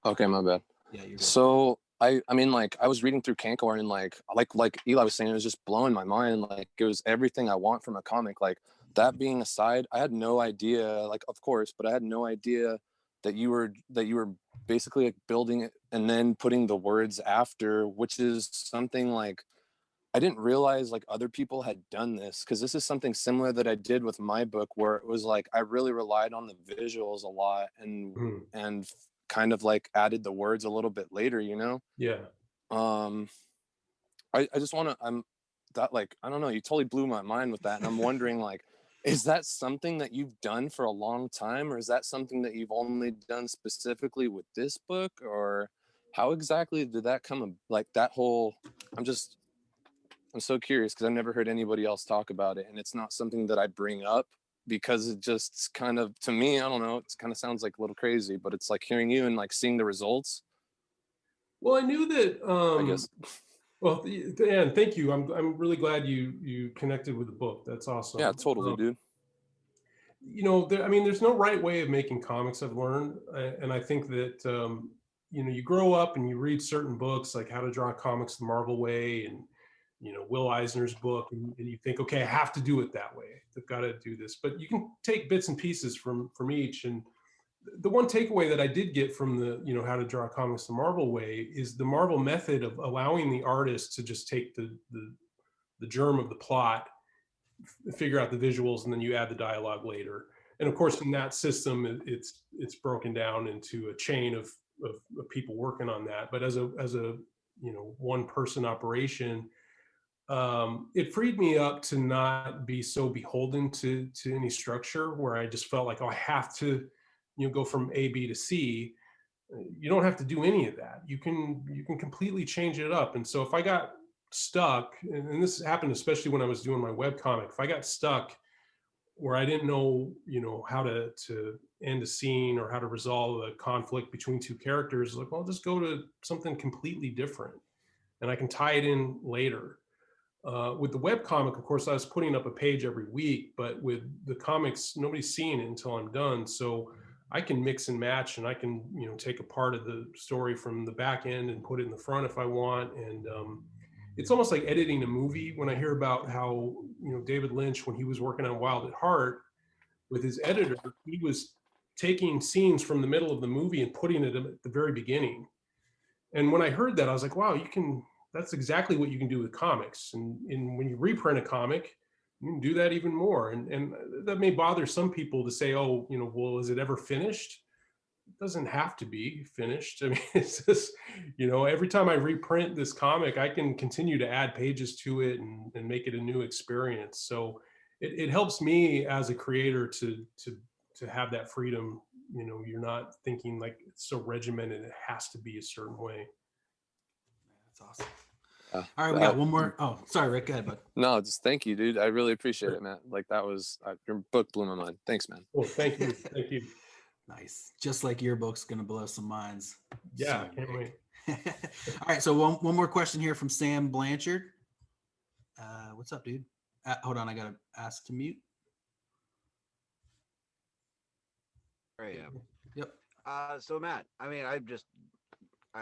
Okay, my bad. Yeah, you're good. So I mean, like, I was reading through Cancor, and like Eli was saying, it was just blowing my mind. Like, it was everything I want from a comic. Like, that being aside, I had no idea, like, of course, but I had no idea that you were basically like building it and then putting the words after, which is something like I didn't realize like other people had done this, because this is something similar that I did with my book, where it was like I really relied on the visuals a lot and kind of like added the words a little bit later, you know? Yeah. I just want to, I don't know, you totally blew my mind with that. And I'm wondering, like, is that something that you've done for a long time, or is that something that you've only done specifically with this book, or how exactly did that come, like that whole, I'm so curious, because I've never heard anybody else talk about it. And it's not something that I bring up because it just kind of, to me, I don't know, it kind of sounds like a little crazy, but it's like hearing you and like seeing the results. Well, I knew that, I guess. Well, Dan, thank you. I'm really glad you connected with the book. That's awesome. Yeah, totally, dude. You know, there's no right way of making comics, I've learned. And I think that, you know, you grow up and you read certain books like How to Draw Comics the Marvel Way and, you know, Will Eisner's book, and you think, okay, I have to do it that way. I've got to do this. But you can take bits and pieces from each. And the one takeaway that I did get from the, you know, How to Draw Comics the Marvel Way is the Marvel method of allowing the artist to just take the germ of the plot, figure out the visuals, and then you add the dialogue later. And of course, in that system, it's broken down into a chain of people working on that. But as a you know, one person operation, it freed me up to not be so beholden to any structure where I just felt like, oh, I have to, you know, go from A, B to C. You don't have to do any of that. You can completely change it up. And so if I got stuck, and this happened especially when I was doing my webcomic, if I got stuck where I didn't know, you know, how to end a scene or how to resolve a conflict between two characters, like, well, I'll just go to something completely different and I can tie it in later. With the webcomic, of course, I was putting up a page every week, but with the comics, nobody's seeing it until I'm done. So I can mix and match, and I can, you know, take a part of the story from the back end and put it in the front if I want. And it's almost like editing a movie. When I hear about how, you know, David Lynch, when he was working on Wild at Heart with his editor, he was taking scenes from the middle of the movie and putting it at the very beginning. And when I heard that, I was like, wow, that's exactly what you can do with comics. And when you reprint a comic, you can do that even more. And that may bother some people to say, oh, you know, well, is it ever finished? It doesn't have to be finished. I mean, it's just, you know, every time I reprint this comic, I can continue to add pages to it and make it a new experience. So it helps me as a creator to have that freedom. You know, you're not thinking like it's so regimented, it has to be a certain way. That's awesome. All right, we got one more. Oh, sorry, Rick. Go ahead, bud. No, just thank you, dude. I really appreciate it, man. Like, that was your book blew my mind. Thanks, man. Well, thank you. Thank you. Nice. Just like your book's gonna blow some minds. Yeah, can't wait. All right, so one more question here from Sam Blanchard. What's up, dude? Hold on, I gotta ask to mute. There I am. Yep. So Matt, I mean, I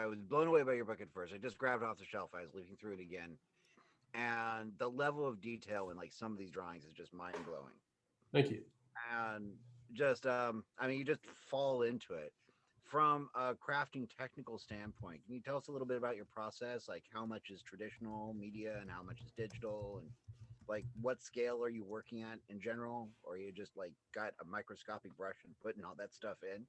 was blown away by your book at first. I just grabbed it off the shelf. I was looking through it again, and the level of detail in like some of these drawings is just mind blowing. Thank you. And just, I mean, you just fall into it. From a crafting technical standpoint, can you tell us a little bit about your process? Like how much is traditional media and how much is digital, and like what scale are you working at in general, or you just like got a microscopic brush and putting all that stuff in?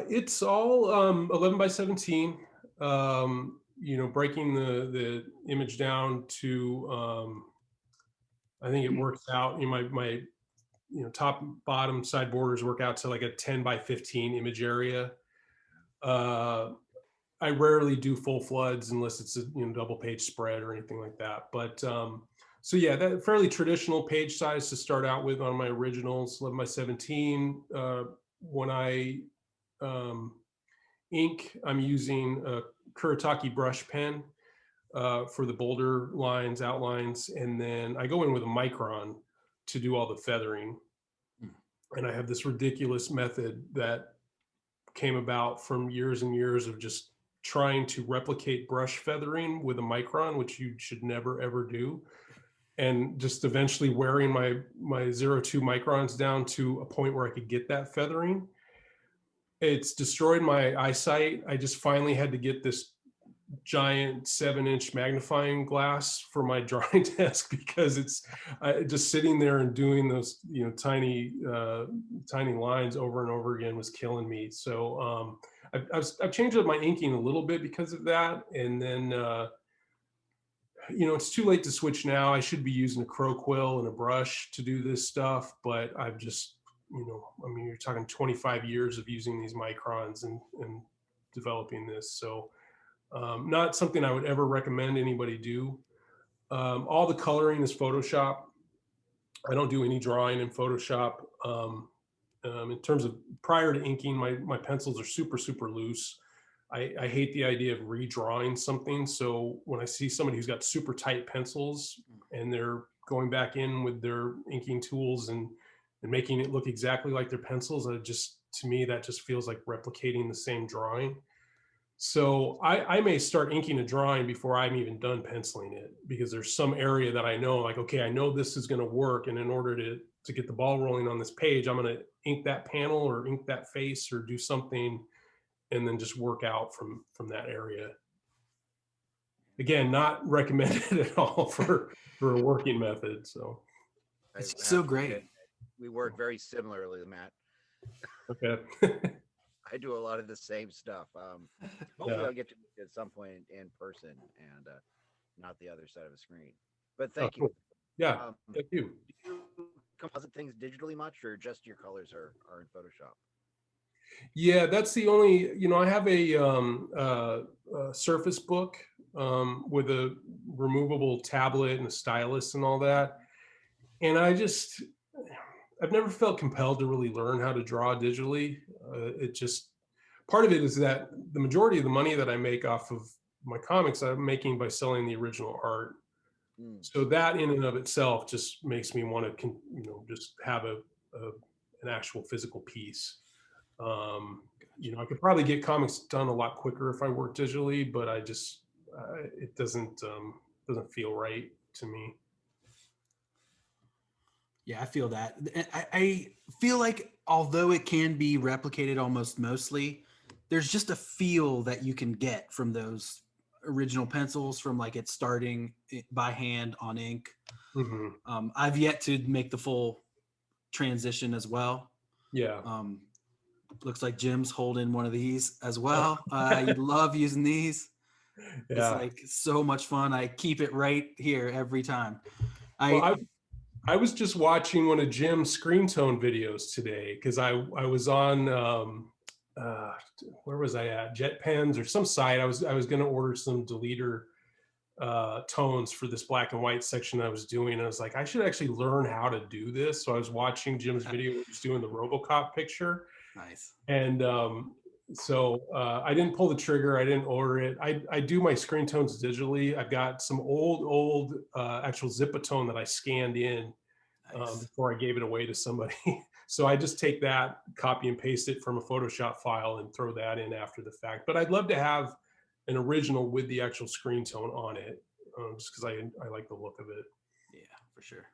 It's all 11 by 17. You know, breaking the image down to I think it works out. You know, my top, bottom, side borders work out to like a 10 by 15 image area. I rarely do full floods unless it's a double page spread or anything like that. But so yeah, that fairly traditional page size to start out with on my originals, 11 by 17. When I ink, I'm using a Kuretake brush pen for the bolder lines, outlines, and then I go in with a micron to do all the feathering. And I have this ridiculous method that came about from years and years of just trying to replicate brush feathering with a micron, which you should never, ever do. And just eventually wearing my 0.2 microns down to a point where I could get that feathering. It's destroyed my eyesight. I just finally had to get this giant 7-inch magnifying glass for my drawing desk because it's just sitting there and doing those tiny lines over and over again was killing me. So I've changed up my inking a little bit because of that, and then it's too late to switch now. I should be using a crow quill and a brush to do this stuff, but I've just I mean, you're talking 25 years of using these microns and developing this, so not something I would ever recommend anybody do. All the coloring is Photoshop. I don't do any drawing in Photoshop. In terms of prior to inking, my pencils are super, super loose. I hate the idea of redrawing something. So when I see somebody who's got super tight pencils and they're going back in with their inking tools and making it look exactly like their pencils, to me, that just feels like replicating the same drawing. So I may start inking a drawing before I'm even done penciling it, because there's some area that I know, like, okay, I know this is going to work. And in order to get the ball rolling on this page, I'm going to ink that panel or ink that face or do something, and then just work out from that area. Again, not recommended at all for a working method. So it's so great. We work very similarly, Matt. Okay. I do a lot of the same stuff. Hopefully I'll get to it at some point in person and not the other side of a screen. But thank you. Yeah, thank you. Do you composite things digitally much, or just your colors are in Photoshop? Yeah, that's the only, I have a Surface Book with a removable tablet and a stylus and all that. And I've never felt compelled to really learn how to draw digitally. Part of it is that the majority of the money that I make off of my comics, I'm making by selling the original art. So that in and of itself just makes me want to, just have an actual physical piece. I could probably get comics done a lot quicker if I work digitally, but it doesn't feel right to me. Yeah, I feel that. I feel like although it can be replicated almost mostly, there's just a feel that you can get from those original pencils, from like it starting by hand on ink. Mm-hmm. I've yet to make the full transition as well. Yeah. Looks like Jim's holding one of these as well. I love using these. Yeah. It's like so much fun. I keep it right here every time. I was just watching one of Jim's screen tone videos today because I was on where was I at? JetPens or some site. I was going to order some deleter tones for this black and white section I was doing. And I was like, I should actually learn how to do this. So I was watching Jim's video. He was doing the RoboCop picture. Nice. And so I didn't pull the trigger. I didn't order it. I do my screen tones digitally. I've got some old actual Zipatone that I scanned in before I gave it away to somebody. So I just take that, copy and paste it from a Photoshop file and throw that in after the fact. But I'd love to have an original with the actual screen tone on it, just because I like the look of it. Yeah, for sure.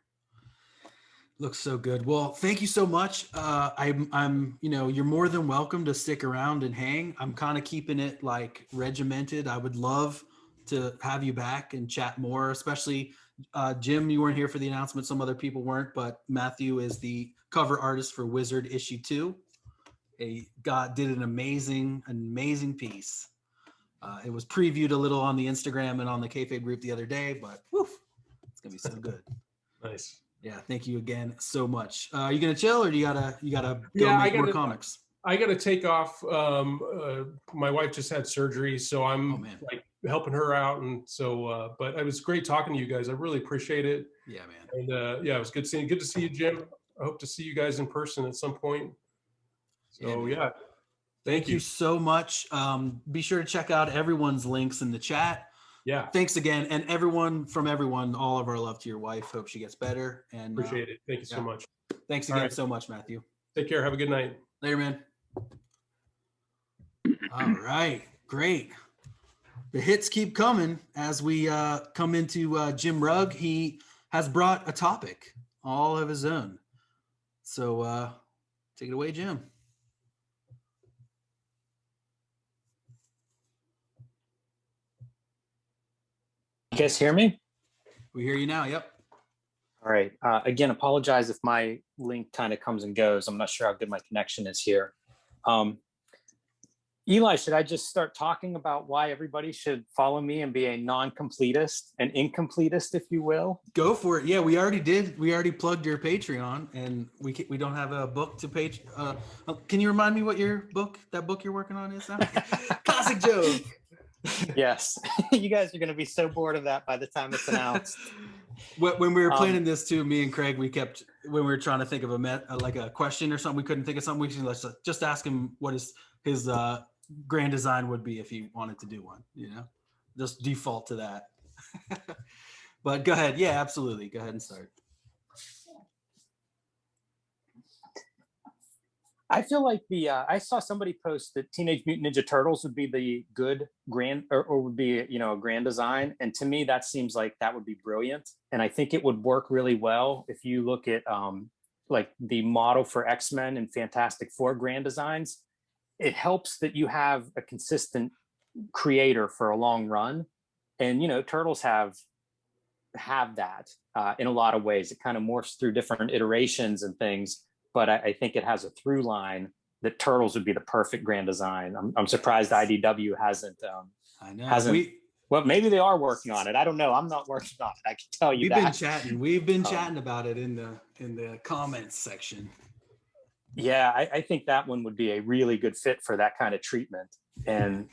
Looks so good. Well, thank you so much. I'm, you're more than welcome to stick around and hang. I'm kind of keeping it like regimented. I would love to have you back and chat more, especially Jim, you weren't here for the announcement. Some other people weren't, but Matthew is the cover artist for Wizard issue 2. Did an amazing piece. It was previewed a little on the Instagram and on the Kayfabe group the other day, but woof, it's gonna be so good. Nice. Yeah, thank you again so much. Are you gonna chill, or do you gotta Yeah, make more comics? I gotta take off. My wife just had surgery, so I'm like helping her out, and so. But it was great talking to you guys. I really appreciate it. Yeah, man. And yeah, it was good seeing. Good to see you, Jim. I hope to see you guys in person at some point. So yeah. Thank you so much. Be sure to check out everyone's links in the chat. Yeah. Thanks again. And everyone, all of our love to your wife. Hope she gets better. And appreciate it. Thank you so much. Thanks again so much, Matthew. Take care. Have a good night. Later, man. All right. Great. The hits keep coming as we come into Jim Rugg. He has brought a topic all of his own. So take it away, Jim. You guys hear me? We hear you now. Yep. All right. Again, apologize if my link kind of comes and goes. I'm not sure how good my connection is here. Eli, should I just start talking about why everybody should follow me and be a non-completist, an incompletist, if you will? Go for it. Yeah, we already did. We already plugged your Patreon, and we don't have a book to page. Can you remind me what that book you're working on is now? Classic joke. Yes, you guys are going to be so bored of that by the time it's announced. When we were planning this too, me and Craig, when we were trying to think of a question or something, we couldn't think of something. We should let's just ask him what his grand design would be if he wanted to do one. Just default to that. But go ahead. Yeah, absolutely. Go ahead and start. I feel like I saw somebody post that Teenage Mutant Ninja Turtles would be the good grand or would be, a grand design. And to me, that seems like that would be brilliant. And I think it would work really well if you look at like the model for X-Men and Fantastic Four grand designs. It helps that you have a consistent creator for a long run. And, Turtles have that in a lot of ways. It kind of morphs through different iterations and things. But I think it has a through line that Turtles would be the perfect grand design. I'm surprised IDW hasn't. I know. Well, maybe they are working on it. I don't know. I'm not working on it. I can tell you that. We've been chatting about it in the comments section. Yeah, I think that one would be a really good fit for that kind of treatment. And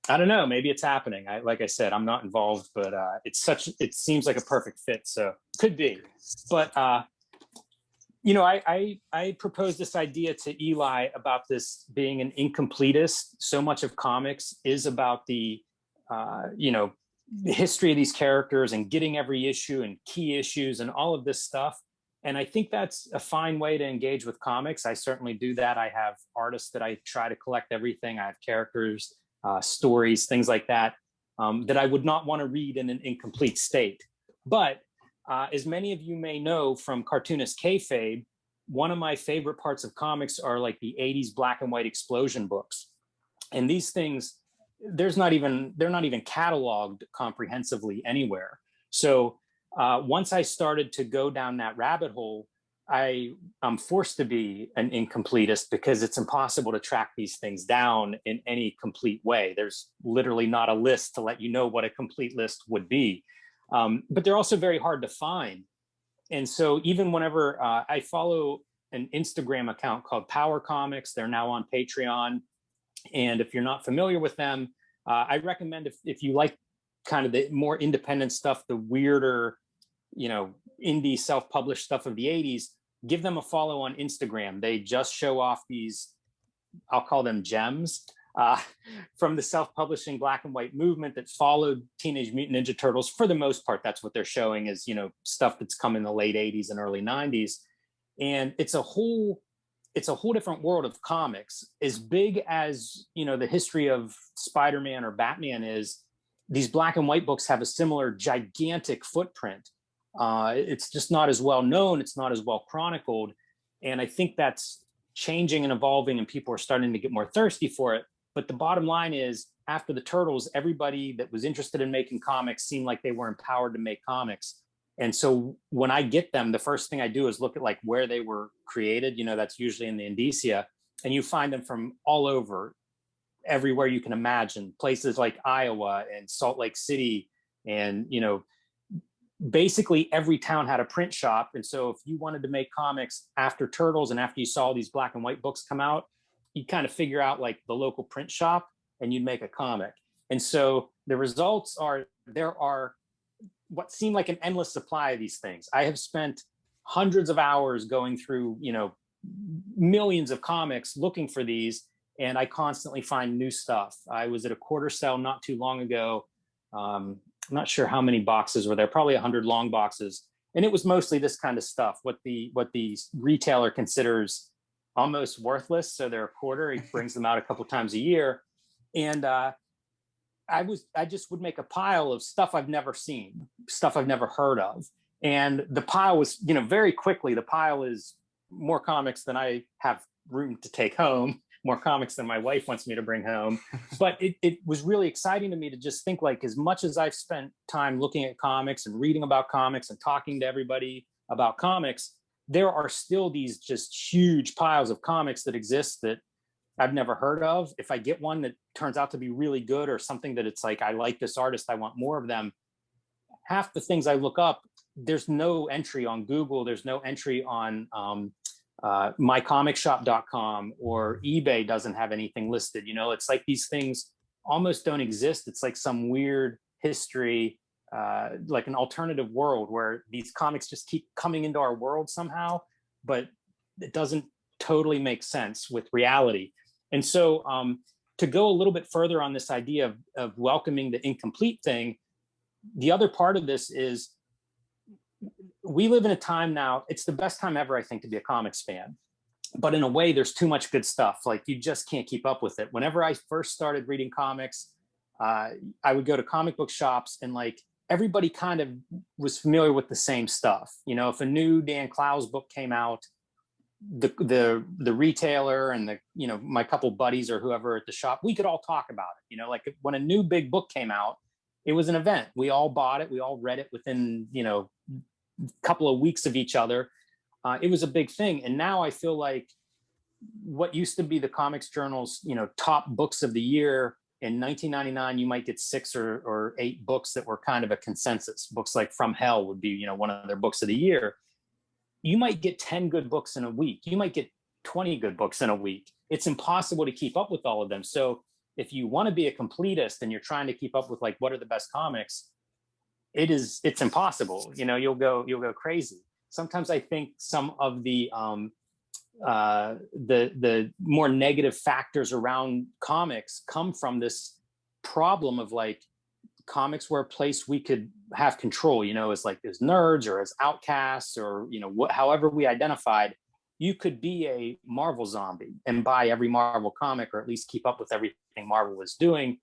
I don't know. Maybe it's happening. Like I said, I'm not involved, but it seems like a perfect fit. So could be. But I proposed this idea to Eli about this being an incompletist. So much of comics is about the history of these characters and getting every issue and key issues and all of this stuff. And I think that's a fine way to engage with comics. I certainly do that. I have artists that I try to collect everything. I have characters, stories, things like that, that I would not want to read in an incomplete state. But as many of you may know from Cartoonist Kayfabe, one of my favorite parts of comics are like the 80s black and white explosion books. And these things, they're not even cataloged comprehensively anywhere. So once I started to go down that rabbit hole, I'm forced to be an incompletist because it's impossible to track these things down in any complete way. There's literally not a list to let you know what a complete list would be. But they're also very hard to find. And so even whenever I follow an Instagram account called Power Comics, they're now on Patreon. And if you're not familiar with them, I recommend if you like kind of the more independent stuff, the weirder, indie self-published stuff of the 80s, give them a follow on Instagram. They just show off these, I'll call them gems, from the self-publishing black and white movement that followed Teenage Mutant Ninja Turtles. For the most part, that's what they're showing is, stuff that's come in the late 80s and early 90s. And it's a whole different world of comics. As big as, you know, the history of Spider-Man or Batman is, these black and white books have a similar gigantic footprint. It's just not as well known. It's not as well chronicled. And I think that's changing and evolving, and people are starting to get more thirsty for it. But the bottom line is, after the Turtles, everybody that was interested in making comics seemed like they were empowered to make comics. And so when I get them, the first thing I do is look at like where they were created. You know, that's usually in the Indicia, and you find them from all over, everywhere you can imagine, places like Iowa and Salt Lake City. And, you know, basically every town had a print shop. And so if you wanted to make comics after Turtles and after you saw these black and white books come out, you kind of figure out like the local print shop and you'd make a comic. And so the results are, there are what seemed like an endless supply of these things. I have spent hundreds of hours going through, you know, millions of comics looking for these, and I constantly find new stuff. I was at a quarter sale not too long ago. I'm not sure how many boxes were there, probably 100 long boxes. And it was mostly this kind of stuff, what the retailer considers almost worthless. So they're a quarter, he brings them out a couple times a year. And I just would make a pile of stuff I've never seen, stuff I've never heard of. And the pile was, you know, very quickly, the pile is more comics than I have room to take home, more comics than my wife wants me to bring home. But it was really exciting to me to just think, like, as much as I've spent time looking at comics and reading about comics and talking to everybody about comics, there are still these just huge piles of comics that exist that I've never heard of. If I get one that turns out to be really good, or something that it's like, I like this artist, I want more of them, half the things I look up, there's no entry on Google, there's no entry on mycomicshop.com, or eBay doesn't have anything listed. You know, it's like these things almost don't exist. It's like some weird history, like an alternative world where these comics just keep coming into our world somehow, but it doesn't totally make sense with reality. And so to go a little bit further on this idea of welcoming the incomplete thing, the other part of this is, we live in a time now, it's the best time ever, I think, to be a comics fan. But in a way, there's too much good stuff. Like, you just can't keep up with it. Whenever I first started reading comics, I would go to comic book shops, and like everybody kind of was familiar with the same stuff. You know, if a new Dan Clowes book came out, the retailer and you know, my couple buddies or whoever at the shop, we could all talk about it. You know, like when a new big book came out, it was an event. We all bought it. We all read it within, you know, couple of weeks of each other. It was a big thing. And now I feel like what used to be the Comics Journal's, you know, top books of the year, in 1999, you might get 6 or 8 books that were kind of a consensus. Books like From Hell would be, you know, one of their books of the year. You might get 10 good books in a week. You might get 20 good books in a week. It's impossible to keep up with all of them. So if you want to be a completist and you're trying to keep up with like, what are the best comics, it's impossible. You know, you'll go crazy. Sometimes I think some of the more negative factors around comics come from this problem of like, comics were a place we could have control, you know, as like as nerds or as outcasts, or, you know, however we identified. You could be a Marvel zombie and buy every Marvel comic, or at least keep up with everything Marvel was doing.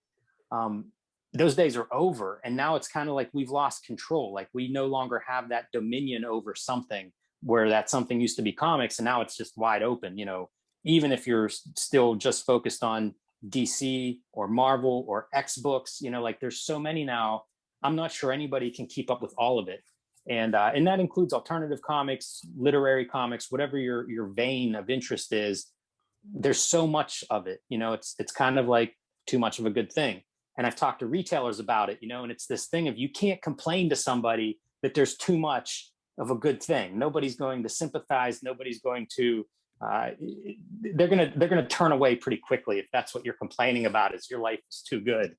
Those days are over. And now it's kind of like we've lost control. Like, we no longer have that dominion over something, where that something used to be comics, and now it's just wide open. You know, even if you're still just focused on DC or Marvel or X books, you know, like there's so many now, I'm not sure anybody can keep up with all of it. And that includes alternative comics, literary comics, whatever your vein of interest is. There's so much of it, you know, it's kind of like too much of a good thing. And I've talked to retailers about it, you know, and it's this thing of, you can't complain to somebody that there's too much of a good thing. Nobody's going to sympathize. Nobody's going to, they're going to turn away pretty quickly if that's what you're complaining about, is your life is too good.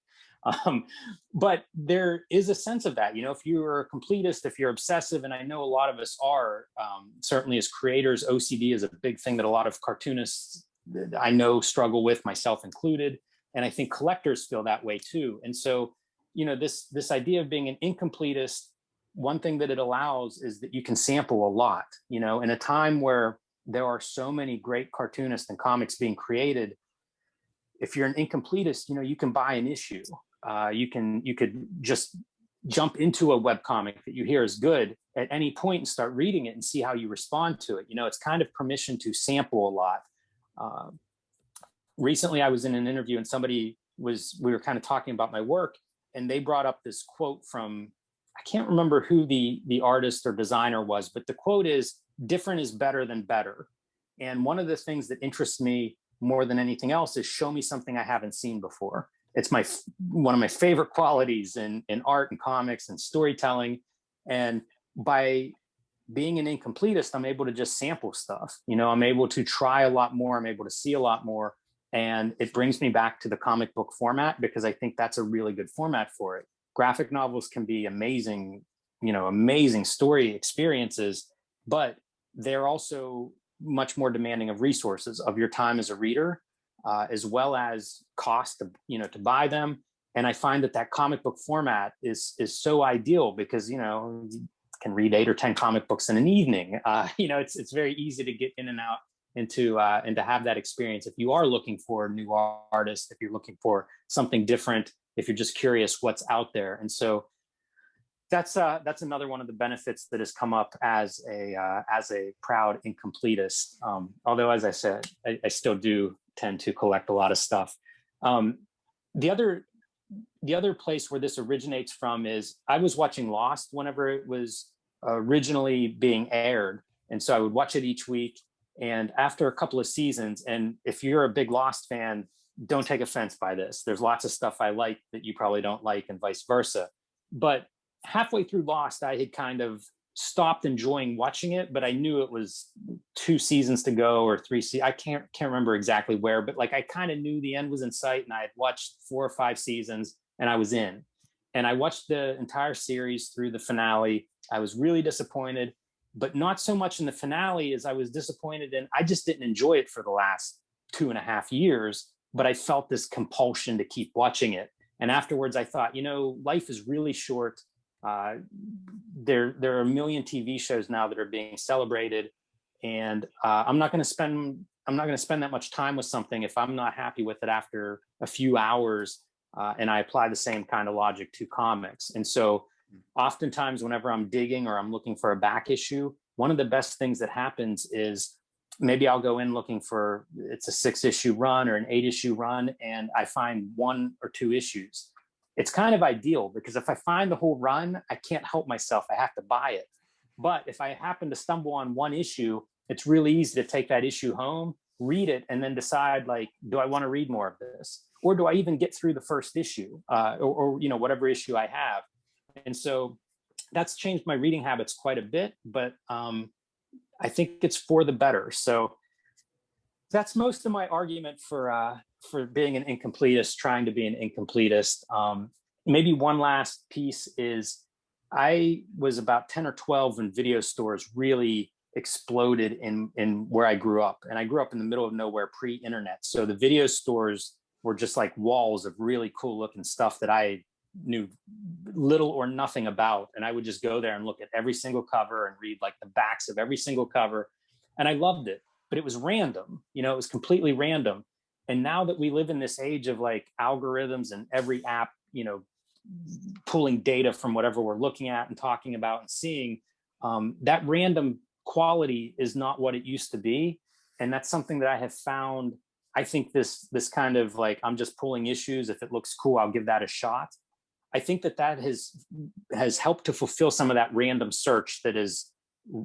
But there is a sense of that, you know, if you're a completist, if you're obsessive, and I know a lot of us are, certainly as creators, OCD is a big thing that a lot of cartoonists I know struggle with, myself included. And I think collectors feel that way too. And so, you know, this idea of being an incompletist, one thing that it allows is that you can sample a lot, you know, in a time where there are so many great cartoonists and comics being created. If you're an incompletist, you know, you can buy an issue. You could just jump into a webcomic that you hear is good at any point and start reading it and see how you respond to it. You know, it's kind of permission to sample a lot. Recently, I was in an interview and we were kind of talking about my work, and they brought up this quote from, I can't remember who the artist or designer was, but the quote is, "Different is better than better." And one of the things that interests me more than anything else is show me something I haven't seen before. It's one of my favorite qualities in art and comics and storytelling. And by being an incompletist, I'm able to just sample stuff. You know, I'm able to try a lot more. I'm able to see a lot more. And it brings me back to the comic book format, because I think that's a really good format for it. Graphic novels can be amazing, you know, amazing story experiences, but they're also much more demanding of resources, of your time as a reader, as well as cost, to buy them. And I find that comic book format is so ideal, because, you know, you can read 8 or 10 comic books in an evening. You know, it's very easy to get in and out and to have that experience. If you are looking for a new artist, if you're looking for something different, if you're just curious what's out there. And so that's another one of the benefits that has come up as a proud incompletist. Although, as I said, I still do tend to collect a lot of stuff. The other place where this originates from is, I was watching Lost whenever it was originally being aired. And so I would watch it each week. And after a couple of seasons, and if you're a big Lost fan, don't take offense by this. There's lots of stuff I like that you probably don't like, and vice versa. But halfway through Lost, I had kind of stopped enjoying watching it, but I knew it was 2 seasons to go, or 3 seasons. I can't remember exactly where, but like I kind of knew the end was in sight, and I had watched 4 or 5 seasons and I was in. And I watched the entire series through the finale. I was really disappointed, but not so much in the finale as I was disappointed in, I just didn't enjoy it for the last 2.5 years, but I felt this compulsion to keep watching it. And afterwards I thought, you know, life is really short. There are a million TV shows now that are being celebrated, and I'm not going to spend that much time with something if I'm not happy with it after a few hours. And I apply the same kind of logic to comics. And so oftentimes whenever I'm digging or I'm looking for a back issue, one of the best things that happens is maybe I'll go in looking for, it's a 6-issue run or an 8-issue run, and I find 1 or 2 issues. It's kind of ideal, because if I find the whole run, I can't help myself. I have to buy it. But if I happen to stumble on 1 issue, it's really easy to take that issue home, read it, and then decide, like, do I want to read more of this? Or do I even get through the first issue, or you know, whatever issue I have? And so that's changed my reading habits quite a bit, but I think it's for the better. So that's most of my argument for being an incompletist, trying to be an incompletist. Maybe one last piece is, I was about 10 or 12 when video stores really exploded in where I grew up. And I grew up in the middle of nowhere, pre-internet. So the video stores were just like walls of really cool looking stuff that I knew little or nothing about. And I would just go there and look at every single cover and read like the backs of every single cover. And I loved it, but it was random, you know, it was completely random. And now that we live in this age of like algorithms and every app, you know, pulling data from whatever we're looking at and talking about and seeing, that random quality is not what it used to be. And that's something that I have found. I think this kind of like, I'm just pulling issues. If it looks cool, I'll give that a shot. I think that has helped to fulfill some of that random search that is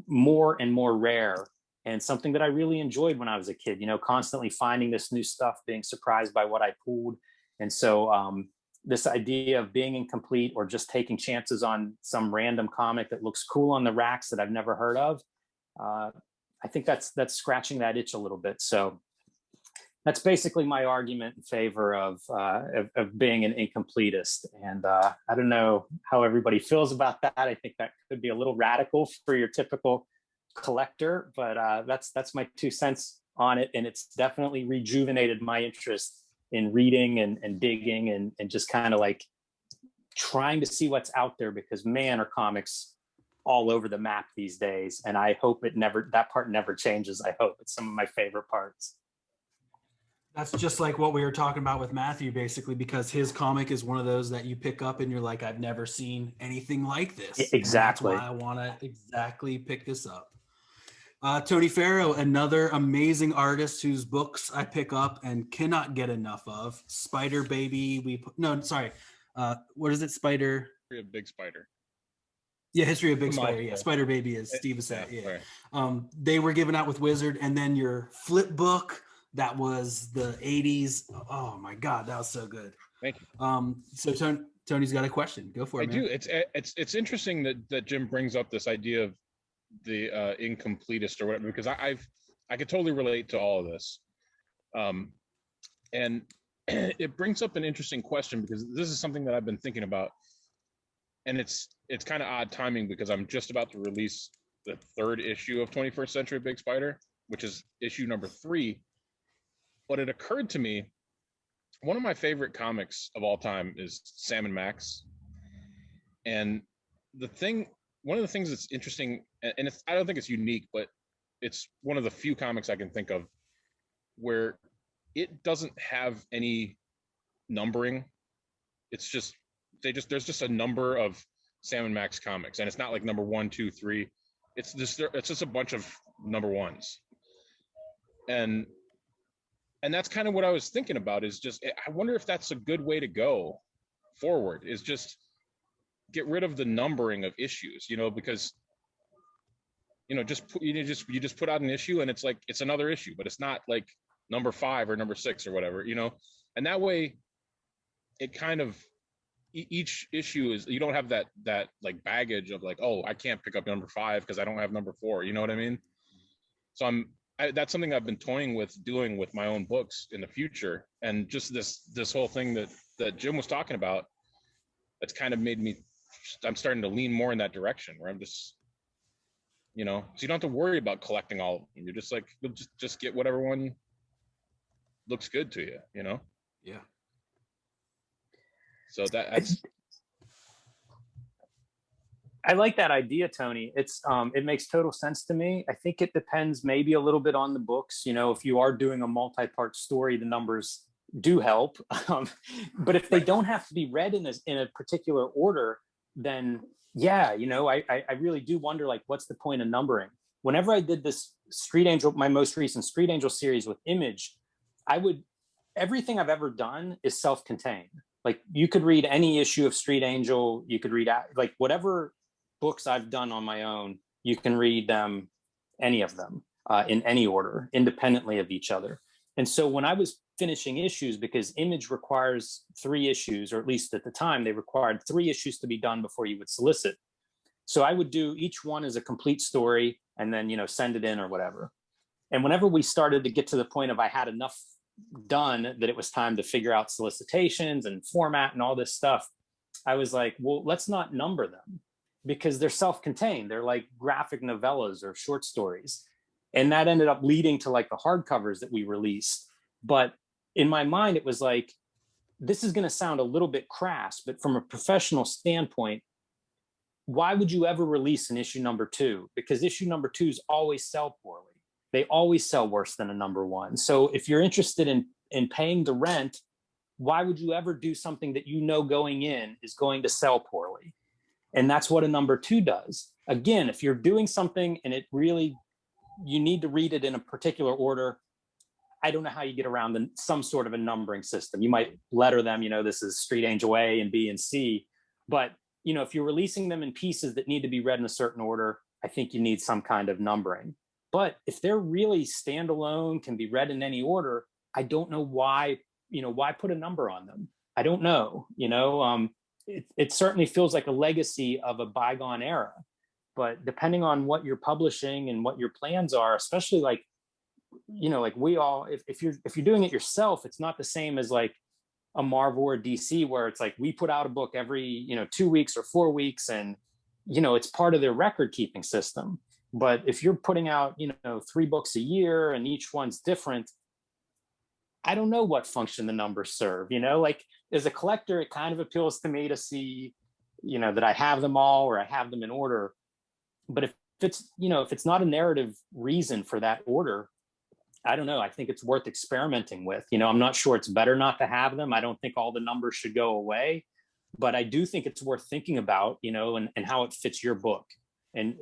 more and more rare, and something that I really enjoyed when I was a kid, you know, constantly finding this new stuff, being surprised by what I pulled. And so this idea of being incomplete or just taking chances on some random comic that looks cool on the racks that I've never heard of, I think that's scratching that itch a little bit. So that's basically my argument in favor of being an incompletist. And I don't know how everybody feels about that. I think that could be a little radical for your typical collector, but that's my 2 cents on it. And it's definitely rejuvenated my interest in reading and digging and just kind of like trying to see what's out there, because man, are comics all over the map these days. And I hope that part never changes. I hope. It's some of my favorite parts. That's just like what we were talking about with Matthew, basically, because his comic is one of those that you pick up and you're like, I've never seen anything like this. Exactly. And that's why I want to exactly pick this up. Tony Fero, another amazing artist whose books I pick up and cannot get enough of. Spider Baby. What is it? Spider. History of Big Spider. Yeah, History of Big Come on, Spider. Yeah, yeah. Spider Baby is Steve said. Yeah, Yeah. right. They were given out with Wizard, and then your flip book that was the 80s. Oh my God, that was so good. Thank you. So Tony's got a question. Go for it. I man. do. It's interesting that Jim brings up this idea of the incompletist or whatever, because I could totally relate to all of this, and it brings up an interesting question, because this is something that I've been thinking about, and it's kind of odd timing, because I'm just about to release the 3rd issue of 21st Century Big Spider, which is issue number 3. But it occurred to me, one of my favorite comics of all time is Sam and Max, and one of the things that's interesting, and I don't think it's unique, but it's one of the few comics I can think of where it doesn't have any numbering. It's just there's just a number of Sam and Max comics, and it's not like number 1, 2, 3. It's just a bunch of number 1s, and that's kind of what I was thinking about. Is just, I wonder if that's a good way to go forward. Is just get rid of the numbering of issues, because you just put out an issue and it's like it's another issue, but it's not like number 5 or number 6 or whatever, and that way it kind of, each issue is, you don't have that like baggage of like, oh, I can't pick up number 5 because I don't have number 4, you know what I mean? So that's something I've been toying with doing with my own books in the future, and just this whole thing that Jim was talking about, that's kind of made me, I'm starting to lean more in that direction, where I'm just, so you don't have to worry about collecting all of them. You're just like, just get whatever one looks good to you, Yeah. So that's. I like that idea, Tony. It makes total sense to me. I think it depends maybe a little bit on the books. If you are doing a multi-part story, the numbers do help. But if they don't have to be read in a particular order, then yeah, I really do wonder, like, what's the point of numbering? Whenever I did this Street Angel, my most recent Street Angel series with Image, everything I've ever done is self-contained. Like, you could read any issue of Street Angel, you could read like whatever books I've done on my own, you can read them, any of them, in any order, independently of each other. And so when I was finishing issues, because Image requires 3 issues, or at least at the time, they required 3 issues to be done before you would solicit. So I would do each one as a complete story and then, send it in or whatever. And whenever we started to get to the point of I had enough done that it was time to figure out solicitations and format and all this stuff, I was like, well, let's not number them, because they're self-contained. They're like graphic novellas or short stories. And that ended up leading to like the hardcovers that we released. But in my mind, it was like, this is going to sound a little bit crass, but from a professional standpoint, why would you ever release an issue number 2? Because issue number 2s always sell poorly. They always sell worse than a number 1. So if you're interested in paying the rent, why would you ever do something that going in is going to sell poorly? And that's what a number 2 does. Again, if you're doing something and you need to read it in a particular order, I don't know how you get around some sort of a numbering system. You might letter them, this is Street Angel A and B and C. But, if you're releasing them in pieces that need to be read in a certain order, I think you need some kind of numbering. But if they're really standalone, can be read in any order, I don't know why put a number on them. I don't know, it certainly feels like a legacy of a bygone era. But depending on what you're publishing and what your plans are, especially like we all, if you're doing it yourself, it's not the same as like a Marvel or DC, where it's like we put out a book every 2 weeks or 4 weeks, and it's part of their record keeping system. But if you're putting out 3 books a year and each one's different, I don't know what function the numbers serve. Like, as a collector, it kind of appeals to me to see that I have them all, or I have them in order. But if it's, if it's not a narrative reason for that order, I don't know. I think it's worth experimenting with. I'm not sure it's better not to have them. I don't think all the numbers should go away, but I do think it's worth thinking about, and how it fits your book. And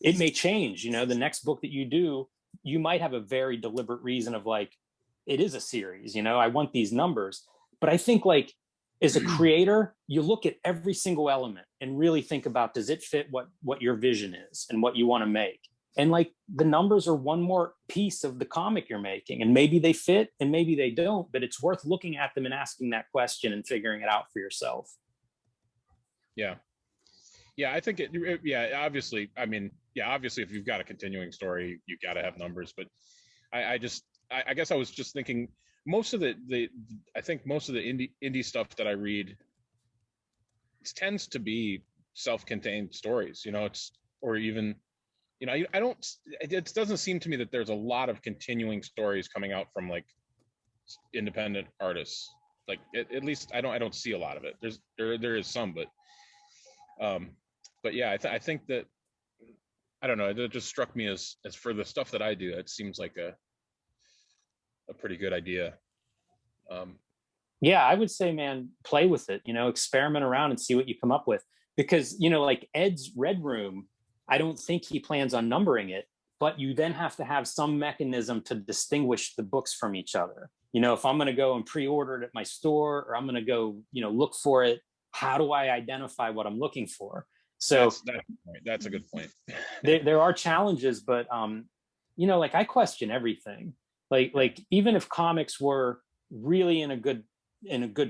it may change, the next book that you do, you might have a very deliberate reason of like, it is a series, I want these numbers. But I think like as a creator, you look at every single element and really think about, does it fit what your vision is and what you want to make? And like the numbers are one more piece of the comic you're making, and maybe they fit and maybe they don't, but it's worth looking at them and asking that question and figuring it out for yourself. Yeah. Yeah, I think obviously, obviously if you've got a continuing story, you got to have numbers, but I guess I was just thinking most of I think most of the indie stuff that I read tends to be self-contained stories, or even, it doesn't seem to me that there's a lot of continuing stories coming out from like independent artists. Like at least I don't see a lot of it. There is some, but yeah, I think that, I don't know, it just struck me as for the stuff that I do, it seems like a pretty good idea. Yeah, I would say, man, play with it, experiment around and see what you come up with. Because, like Ed's Red Room, I don't think he plans on numbering it, but you then have to have some mechanism to distinguish the books from each other. If I'm going to go and pre-order it at my store, or I'm going to go, look for it, how do I identify what I'm looking for? So that's a good point. there are challenges, but like I question everything. Like even if comics were really in a good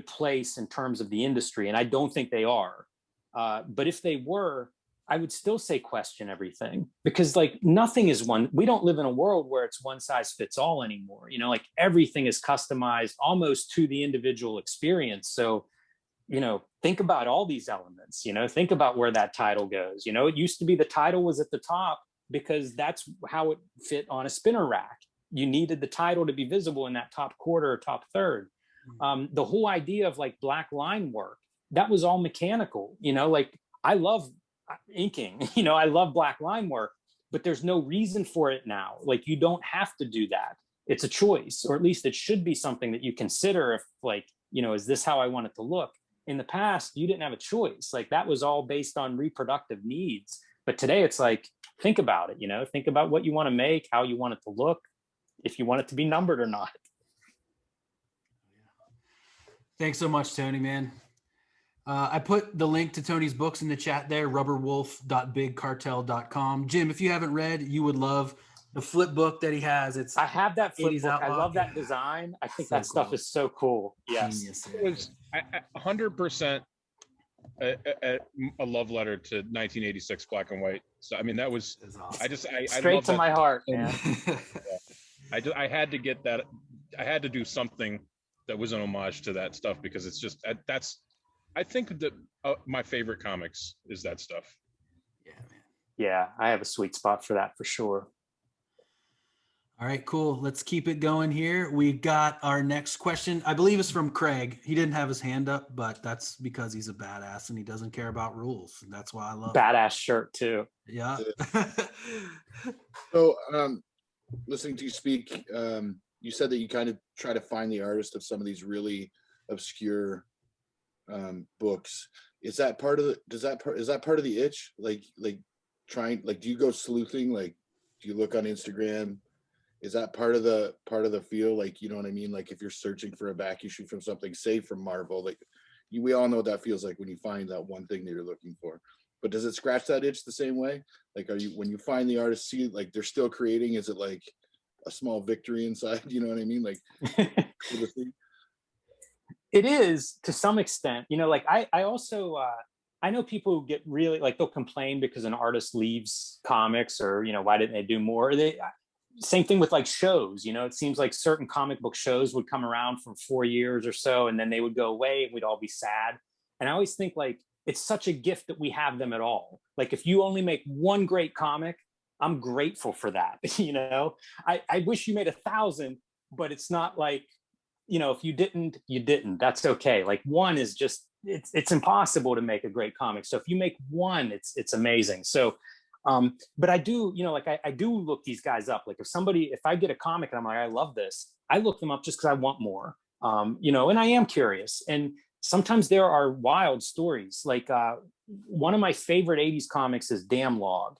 place in terms of the industry, and I don't think they are, but if they were, I would still say question everything, because like nothing is one. We don't live in a world where it's one size fits all anymore. Like everything is customized almost to the individual experience. So think about all these elements, think about where that title goes. It used to be the title was at the top because that's how it fit on a spinner rack. You needed the title to be visible in that top quarter or top third. The whole idea of like black line work, that was all mechanical. Like I love inking, I love black line work, but there's no reason for it now. Like you don't have to do that. It's a choice, or at least it should be something that you consider if like, is this how I want it to look? In the past, you didn't have a choice. Like that was all based on reproductive needs. But today it's like, think about it, think about what you want to make, how you want it to look, if you want it to be numbered or not. Thanks so much, Tony, man. I put the link to Tony's books in the chat there, rubberwolf.bigcartel.com. Jim, if you haven't read, you would love the flip book that he has. I have that flip book. I love that design. I think that stuff is so cool. Yes. Genius, it was 100% a love letter to 1986 black and white. So I mean, that was awesome. I straight to my heart, man. I had to get that. I had to do something that was an homage to that stuff, because it's just I think that my favorite comics is that stuff. Yeah, man. Yeah, I have a sweet spot for that for sure. All right, cool. Let's keep it going here. We got our next question. I believe it's from Craig. He didn't have his hand up, but that's because he's a badass and he doesn't care about rules. And that's why I love badass shirt too. Yeah. So, listening to you speak, you said that you kind of try to find the artist of some of these really obscure books. Is that part of the? Is that part of the itch? Like trying, like, do you go sleuthing? Like, do you look on Instagram? Is that part of the feel? Like, you know what I mean? Like if you're searching for a back issue from something, say from Marvel, like we all know what that feels like when you find that one thing that you're looking for. But does it scratch that itch the same way? Like, when you find the artist, see like they're still creating, is it like a small victory inside? You know what I mean? Like it is to some extent, like I also I know people who get really like, they'll complain because an artist leaves comics, or why didn't they do more? Same thing with like shows, it seems like certain comic book shows would come around for 4 years or so, and then they would go away and we'd all be sad. And I always think like, it's such a gift that we have them at all. Like if you only make one great comic, I'm grateful for that. I wish you made 1,000, but it's not like, if you didn't, you didn't. That's okay. Like one is just, it's impossible to make a great comic. So if you make one, it's amazing. So But I do, like I do look these guys up. Like if I get a comic and I'm like, I love this, I look them up just because I want more, and I am curious. And sometimes there are wild stories. Like one of my favorite 80s comics is Damn Log,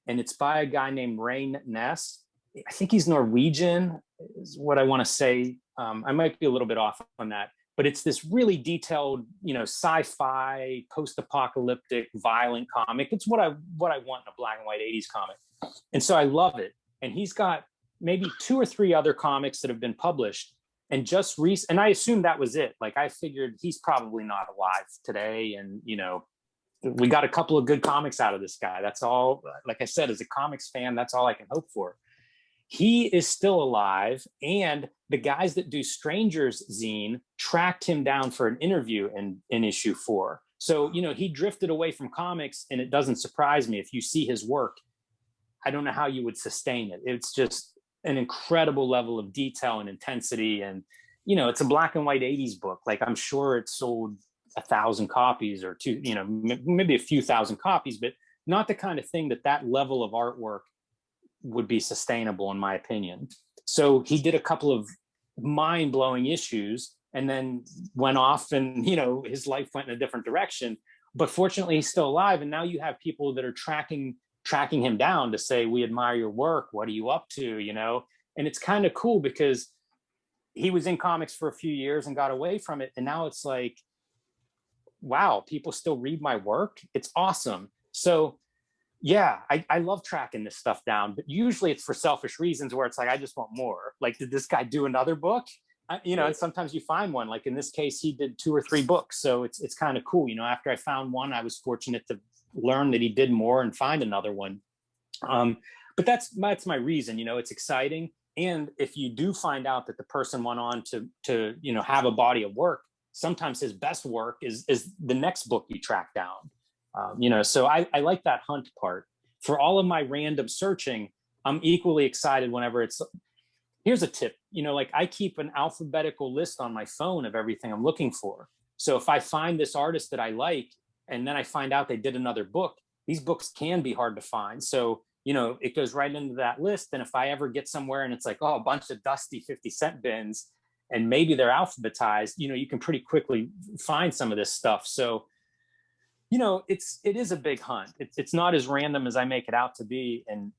and it's by a guy named Rain Ness. I think he's Norwegian, is what I want to say. I might be a little bit off on that, but it's this really detailed, sci-fi, post-apocalyptic, violent comic. It's what I want in a black and white 80s comic. And so I love it. And he's got maybe 2 or 3 other comics that have been published. And and I assumed that was it. Like I figured he's probably not alive today. And, we got a couple of good comics out of this guy. That's all, like I said, as a comics fan, that's all I can hope for. He is still alive, and the guys that do Strangers zine tracked him down for an interview in issue 4. So, he drifted away from comics, and it doesn't surprise me. If you see his work, I don't know how you would sustain it. It's just an incredible level of detail and intensity. And, it's a black and white 80s book. Like I'm sure it sold 1,000 copies or 2, maybe a few thousand copies, but not the kind of thing that level of artwork would be sustainable, in my opinion. So he did a couple of mind-blowing issues and then went off and, his life went in a different direction. But fortunately, he's still alive. And now you have people that are tracking him down to say, we admire your work. What are you up to? And it's kind of cool because he was in comics for a few years and got away from it. And now it's like, wow, people still read my work. It's awesome. So yeah, I love tracking this stuff down, but usually it's for selfish reasons where it's like, I just want more. Like, did this guy do another book? And sometimes you find one. Like in this case, he did 2 or 3 books. So it's kind of cool. After I found one, I was fortunate to learn that he did more and find another one. But that's my reason. It's exciting. And if you do find out that the person went on to have a body of work, sometimes his best work is the next book you track down. So I like that hunt part. For all of my random searching, I'm equally excited whenever here's a tip, like I keep an alphabetical list on my phone of everything I'm looking for. So if I find this artist that I like, and then I find out they did another book, these books can be hard to find. So, it goes right into that list. And if I ever get somewhere and it's like, oh, a bunch of dusty 50-cent bins, and maybe they're alphabetized, you can pretty quickly find some of this stuff. So, it is a big hunt. It's not as random as I make it out to be. And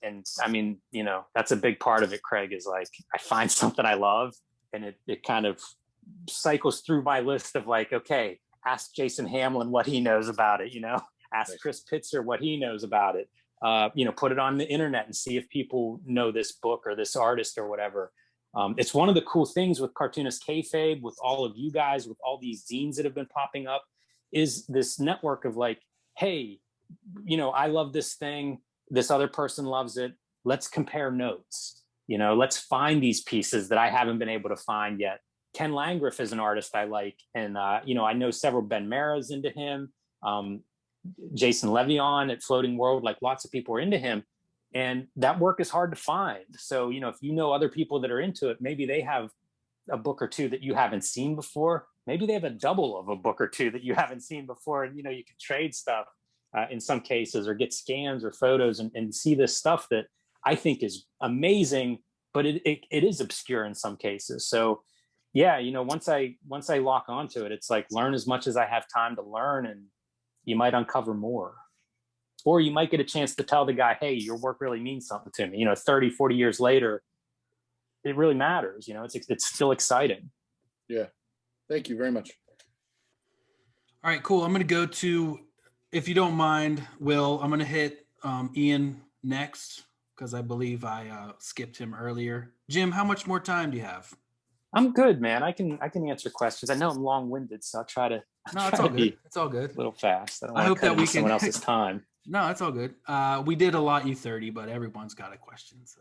I mean, that's a big part of it, Craig, is like, I find something I love and it kind of cycles through my list of like, okay, ask Jason Hamlin what he knows about it, ask Chris Pitzer what he knows about it, put it on the internet and see if people know this book or this artist or whatever. It's one of the cool things with Cartoonist Kayfabe, with all of you guys, with all these zines that have been popping up, is this network of like, hey, I love this thing. This other person loves it. Let's compare notes. Let's find these pieces that I haven't been able to find yet. Ken Landgraf is an artist I like. And, I know several Ben Mara's into him. Jason Levion at Floating World, like lots of people are into him. And that work is hard to find. So, if other people that are into it, maybe they have a book or 2 that you haven't seen before. Maybe they have a double of a book or 2 that you haven't seen before. And, you can trade stuff in some cases, or get scans or photos and see this stuff that I think is amazing, but it is obscure in some cases. So yeah, once I lock onto it, it's like, learn as much as I have time to learn, and you might uncover more. Or you might get a chance to tell the guy, hey, your work really means something to me. 30, 40 years later, it really matters. It's still exciting. Yeah. Thank you very much. All right, cool. I'm going to go to, if you don't mind, Will, I'm going to hit Ian next, because I believe I skipped him earlier. Jim, how much more time do you have? I'm good, man. I can answer questions. I know I'm long-winded, so I'll try to. No, it's all good. It's all good. A little fast. I hope that we can someone else's time. No, it's all good. We did allot you 30, but everyone's got a question, so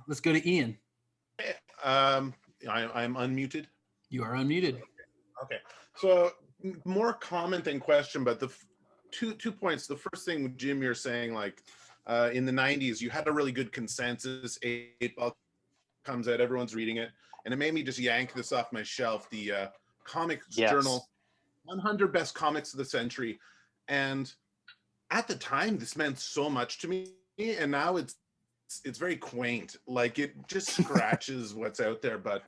let's go to Ian. I'm unmuted. You are unmuted. Okay. So more comment than question, but the two points. The first thing, Jim, you're saying, like in the 90s, you had a really good consensus. 8-Ball comes out, everyone's reading it, and it made me just yank this off my shelf. The Comics Journal 100 Best Comics of the Century, and at the time, this meant so much to me, and now it's very quaint. Like it just scratches what's out there, but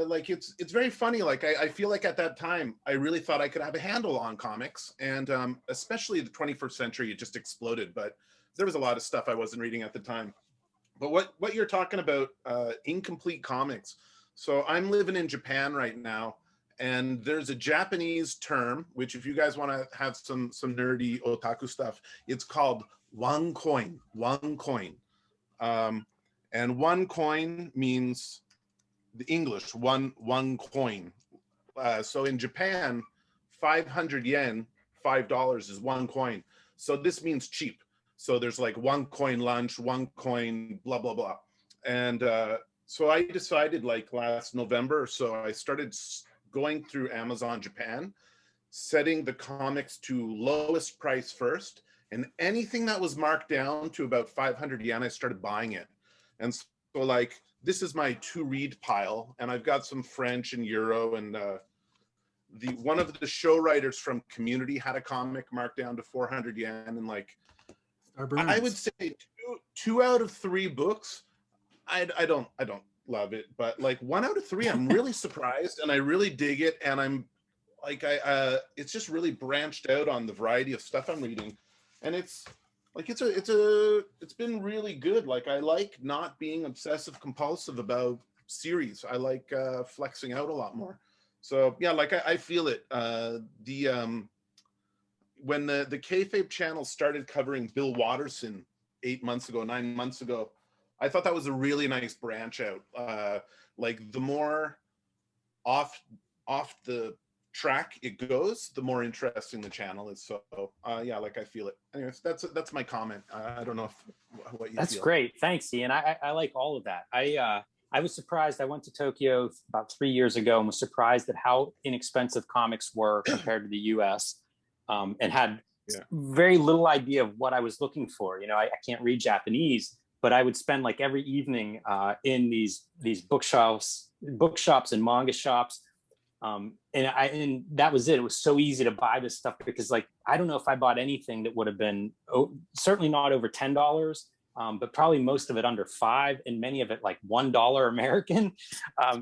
like it's very funny. Like I feel like at that time, I really thought I could have a handle on comics, and especially the 21st century, it just exploded. But there was a lot of stuff I wasn't reading at the time. But what you're talking about, incomplete comics. So I'm living in Japan right now, and there's a Japanese term, which if you guys want to have some nerdy otaku stuff, it's called one coin. And one coin means the English one coin. So in Japan, 500 yen, $5 is one coin. So this means cheap. So there's like one coin lunch, one coin, blah, blah, blah. And so I decided like last November or so, I started going through Amazon Japan, setting the comics to lowest price first. And anything that was marked down to about 500 yen, I started buying it. And so like, this is my to read pile. And I've got some French and Euro, and one of the show writers from Community had a comic marked down to 400 yen. And like, I would say two out of three books, I don't love it, but like 1 out of 3, I'm really surprised, and I really dig it, and I'm like it's just really branched out on the variety of stuff I'm reading, and it's like it's been really good. Like I like not being obsessive compulsive about series. I like flexing out a lot more. So yeah, like I feel it. When the Kayfabe channel started covering Bill Watterson 9 months ago, I thought that was a really nice branch out. Like the more off the track it goes, the more interesting the channel is. So yeah, like I feel it. Anyways, that's my comment. I don't know what you That's feel. great. Thanks, Ian. I like all of that. I was surprised. I went to Tokyo about 3 years ago and was surprised at how inexpensive comics were compared to the US, and had very little idea of what I was looking for. You know, I can't read Japanese, but I would spend like every evening in these bookshops and manga shops. And that was it. It was so easy to buy this stuff because like, I don't know if I bought anything that would have been certainly not over $10, but probably most of it under $5, and many of it like $1 American.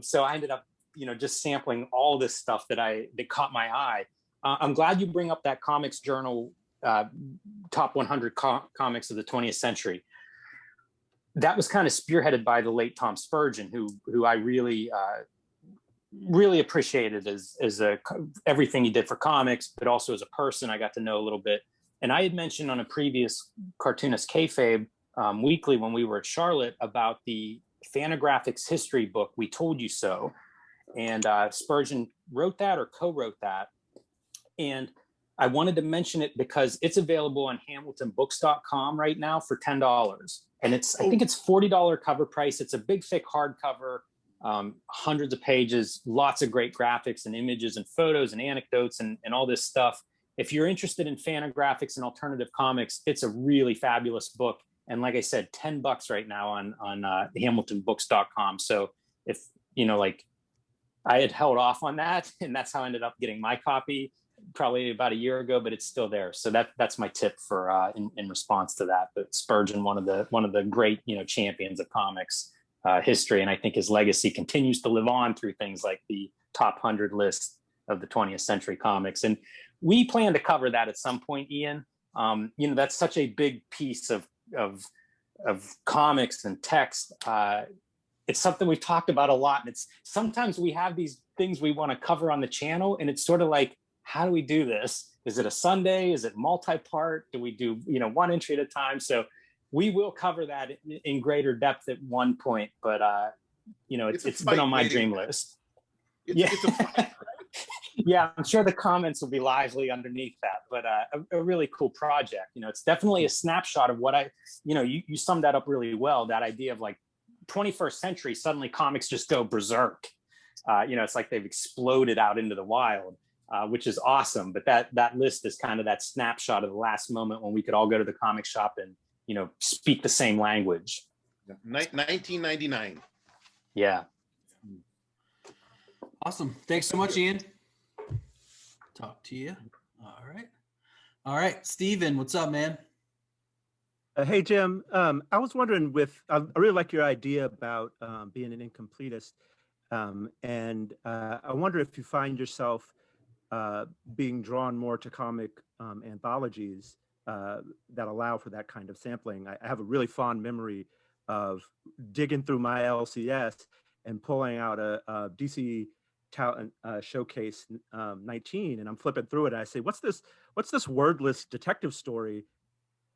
So I ended up, you know, just sampling all this stuff that caught my eye. I'm glad you bring up that Comics Journal top 100 comics of the 20th century. That was kind of spearheaded by the late Tom Spurgeon, who I really appreciated as everything he did for comics, but also as a person. I got to know a little bit. And I had mentioned on a previous Cartoonist Kayfabe Weekly when we were at Charlotte about the Fantagraphics history book, We Told You So. And Spurgeon wrote that or co-wrote that. And I wanted to mention it because it's available on HamiltonBooks.com right now for $10. And I think it's $40 cover price. It's a big, thick hardcover, hundreds of pages, lots of great graphics and images and photos and anecdotes and all this stuff. If you're interested in Fantagraphics and alternative comics, it's a really fabulous book. And like I said, $10 right now on HamiltonBooks.com. So if, you know, like I had held off on that, and that's how I ended up getting my copy probably about a year ago, but it's still there. So that's my tip for in response to that. But Spurgeon, one of the great, you know, champions of comics history, and I think his legacy continues to live on through things like the top 100 list of the 20th century comics. And we plan to cover that at some point, Ian. You know, that's such a big piece of comics and text. It's something we've talked about a lot, and it's sometimes we have these things we want to cover on the channel, and it's sort of like, how do we do this? Is it a Sunday? Is it multi-part? Do we do, you know, one entry at a time? So we will cover that in greater depth at one point, but you know, it's been on my dream list. It's a fight. Yeah, I'm sure the comments will be lively underneath that, but a really cool project. You know, it's definitely a snapshot of what you summed that up really well. That idea of like 21st century, suddenly comics just go berserk. You know, it's like they've exploded out into the wild. Which is awesome, but that list is kind of that snapshot of the last moment when we could all go to the comic shop and, you know, speak the same language. 1999. Yeah. Awesome. Thanks so much, Ian. Talk to you. All right. All right, Steven, what's up, man? Hey, Jim. I was wondering I really like your idea about being an incompletist. And I wonder if you find yourself being drawn more to comic anthologies that allow for that kind of sampling. I have a really fond memory of digging through my LCS and pulling out a DC Talent Showcase 19, and I'm flipping through it. And I say, "What's this wordless detective story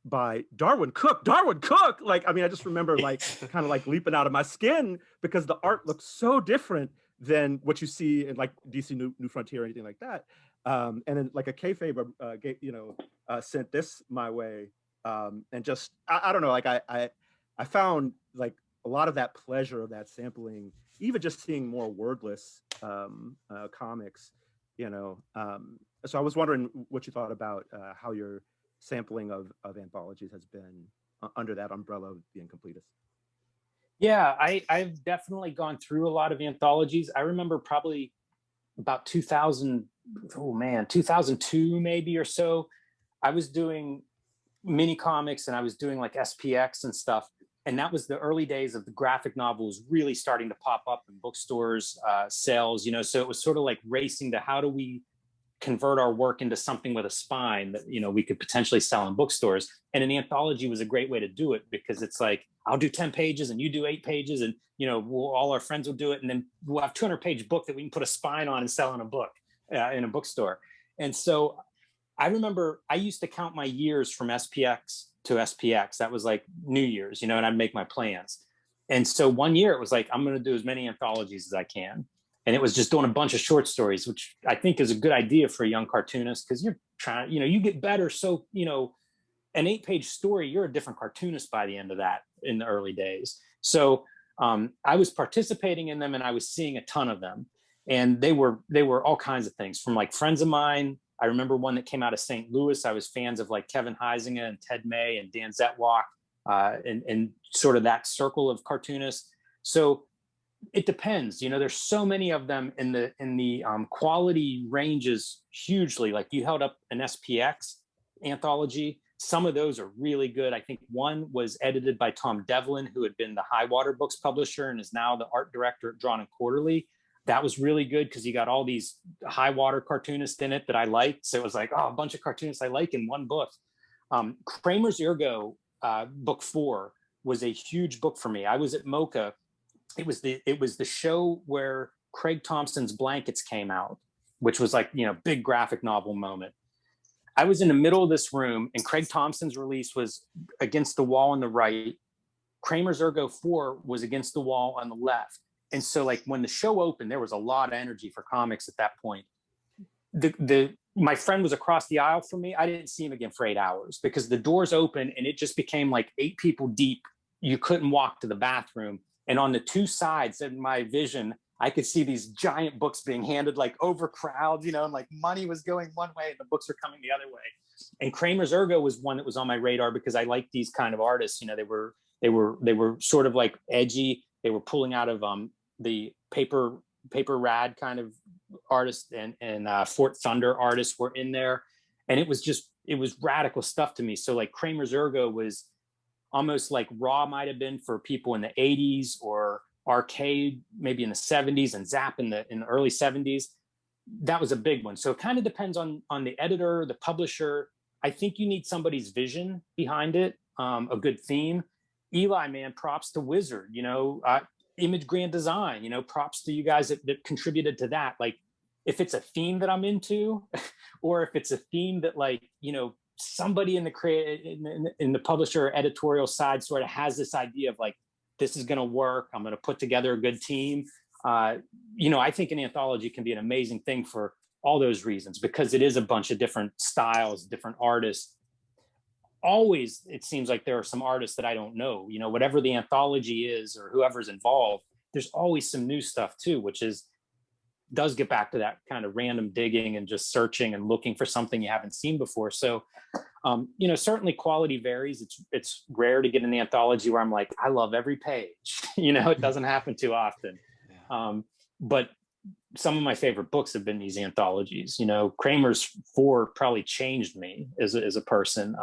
by Darwin Cook?" Darwin Cook! Like, I mean, I just remember like kind of like leaping out of my skin because the art looks so different than what you see in like DC New Frontier or anything like that. And then like a kayfabe, sent this my way, and just I don't know, like I found like a lot of that pleasure of that sampling, even just seeing more wordless comics, So I was wondering what you thought about how your sampling of anthologies has been under that umbrella of being completist. Yeah, I've definitely gone through a lot of anthologies. I remember probably about 2002 maybe or so. I was doing mini comics and I was doing like SPX and stuff. And that was the early days of the graphic novels really starting to pop up in bookstores, sales, so it was sort of like racing to how do we convert our work into something with a spine that we could potentially sell in bookstores. And an anthology was a great way to do it because it's like I'll do 10 pages and you do 8 pages and all our friends will do it, and then we'll have 200-page book that we can put a spine on and sell in a book in a bookstore. And so I remember I used to count my years from SPX to SPX. That was like New Year's, and I'd make my plans. And so one year it was like, I'm going to do as many anthologies as I can. And it was just doing a bunch of short stories, which I think is a good idea for a young cartoonist because you're trying, you get better. So, an 8-page story, you're a different cartoonist by the end of that in the early days. So I was participating in them and I was seeing a ton of them. And they were all kinds of things from like friends of mine. I remember one that came out of St. Louis. I was fans of like Kevin Huizinga and Ted May and Dan Zetwalk and sort of that circle of cartoonists. So it depends, there's so many of them in the quality ranges hugely. Like you held up an SPX anthology. Some of those are really good. I think one was edited by Tom Devlin, who had been the High Water Books publisher and is now the art director at Drawn and Quarterly. That was really good because you got all these High Water cartoonists in it that I liked. So it was like, a bunch of cartoonists I like in one book. Kramer's Ergo, book 4, was a huge book for me. I was at MoCA. It was the show where Craig Thompson's Blankets came out, which was like, big graphic novel moment. I was in the middle of this room and Craig Thompson's release was against the wall on the right. Kramer's Ergo 4 was against the wall on the left. And so like when the show opened, there was a lot of energy for comics at that point. My friend was across the aisle from me. I didn't see him again for 8 hours because the doors opened and it just became like 8 people deep. You couldn't walk to the bathroom. And on the 2 sides in my vision, I could see these giant books being handed like over crowds, and like money was going one way and the books were coming the other way. And Kramer's Ergo was one that was on my radar because I like these kind of artists. They were sort of like edgy. They were pulling out of the paper rad kind of artists and Fort Thunder artists were in there. And it was radical stuff to me. So like Kramer's Ergo was almost like Raw might have been for people in the 80s or Arcade maybe in the 70s and Zap in the early 70s. That was a big one. So it kind of depends on the editor, the publisher. I think you need somebody's vision behind it, a good theme. Eli, man, props to Wizard, Image Grand Design, props to you guys that contributed to that. Like if it's a theme that I'm into or if it's a theme that like, somebody in the publisher or editorial side sort of has this idea of like, this is going to work. I'm going to put together a good team. I think an anthology can be an amazing thing for all those reasons because it is a bunch of different styles, different artists. Always, it seems like there are some artists that I don't know. Whatever the anthology is or whoever's involved, there's always some new stuff too, which does get back to that kind of random digging and just searching and looking for something you haven't seen before. So, certainly quality varies. It's rare to get an anthology where I'm like, I love every page. It doesn't happen too often. But some of my favorite books have been these anthologies. You know, Kramer's 4 probably changed me as a person.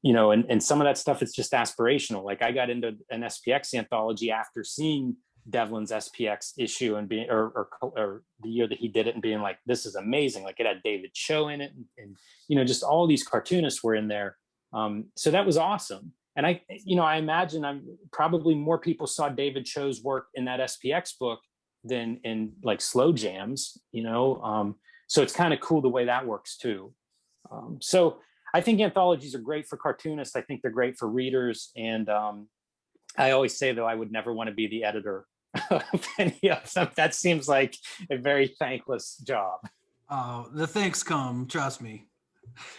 You know, and some of that stuff is just aspirational. Like I got into an SPX anthology after seeing Devlin's SPX issue and being, or the year that he did it, and being like, this is amazing. Like it had David Cho in it, and you know, just all these cartoonists were in there. So that was awesome. And I imagine probably more people saw David Cho's work in that SPX book than in like Slow Jams, you know? So it's kind of cool the way that works too. So I think anthologies are great for cartoonists. I think they're great for readers. And I always say, though, I would never want to be the editor of any of them. That seems like a very thankless job. Oh, the thanks come, trust me.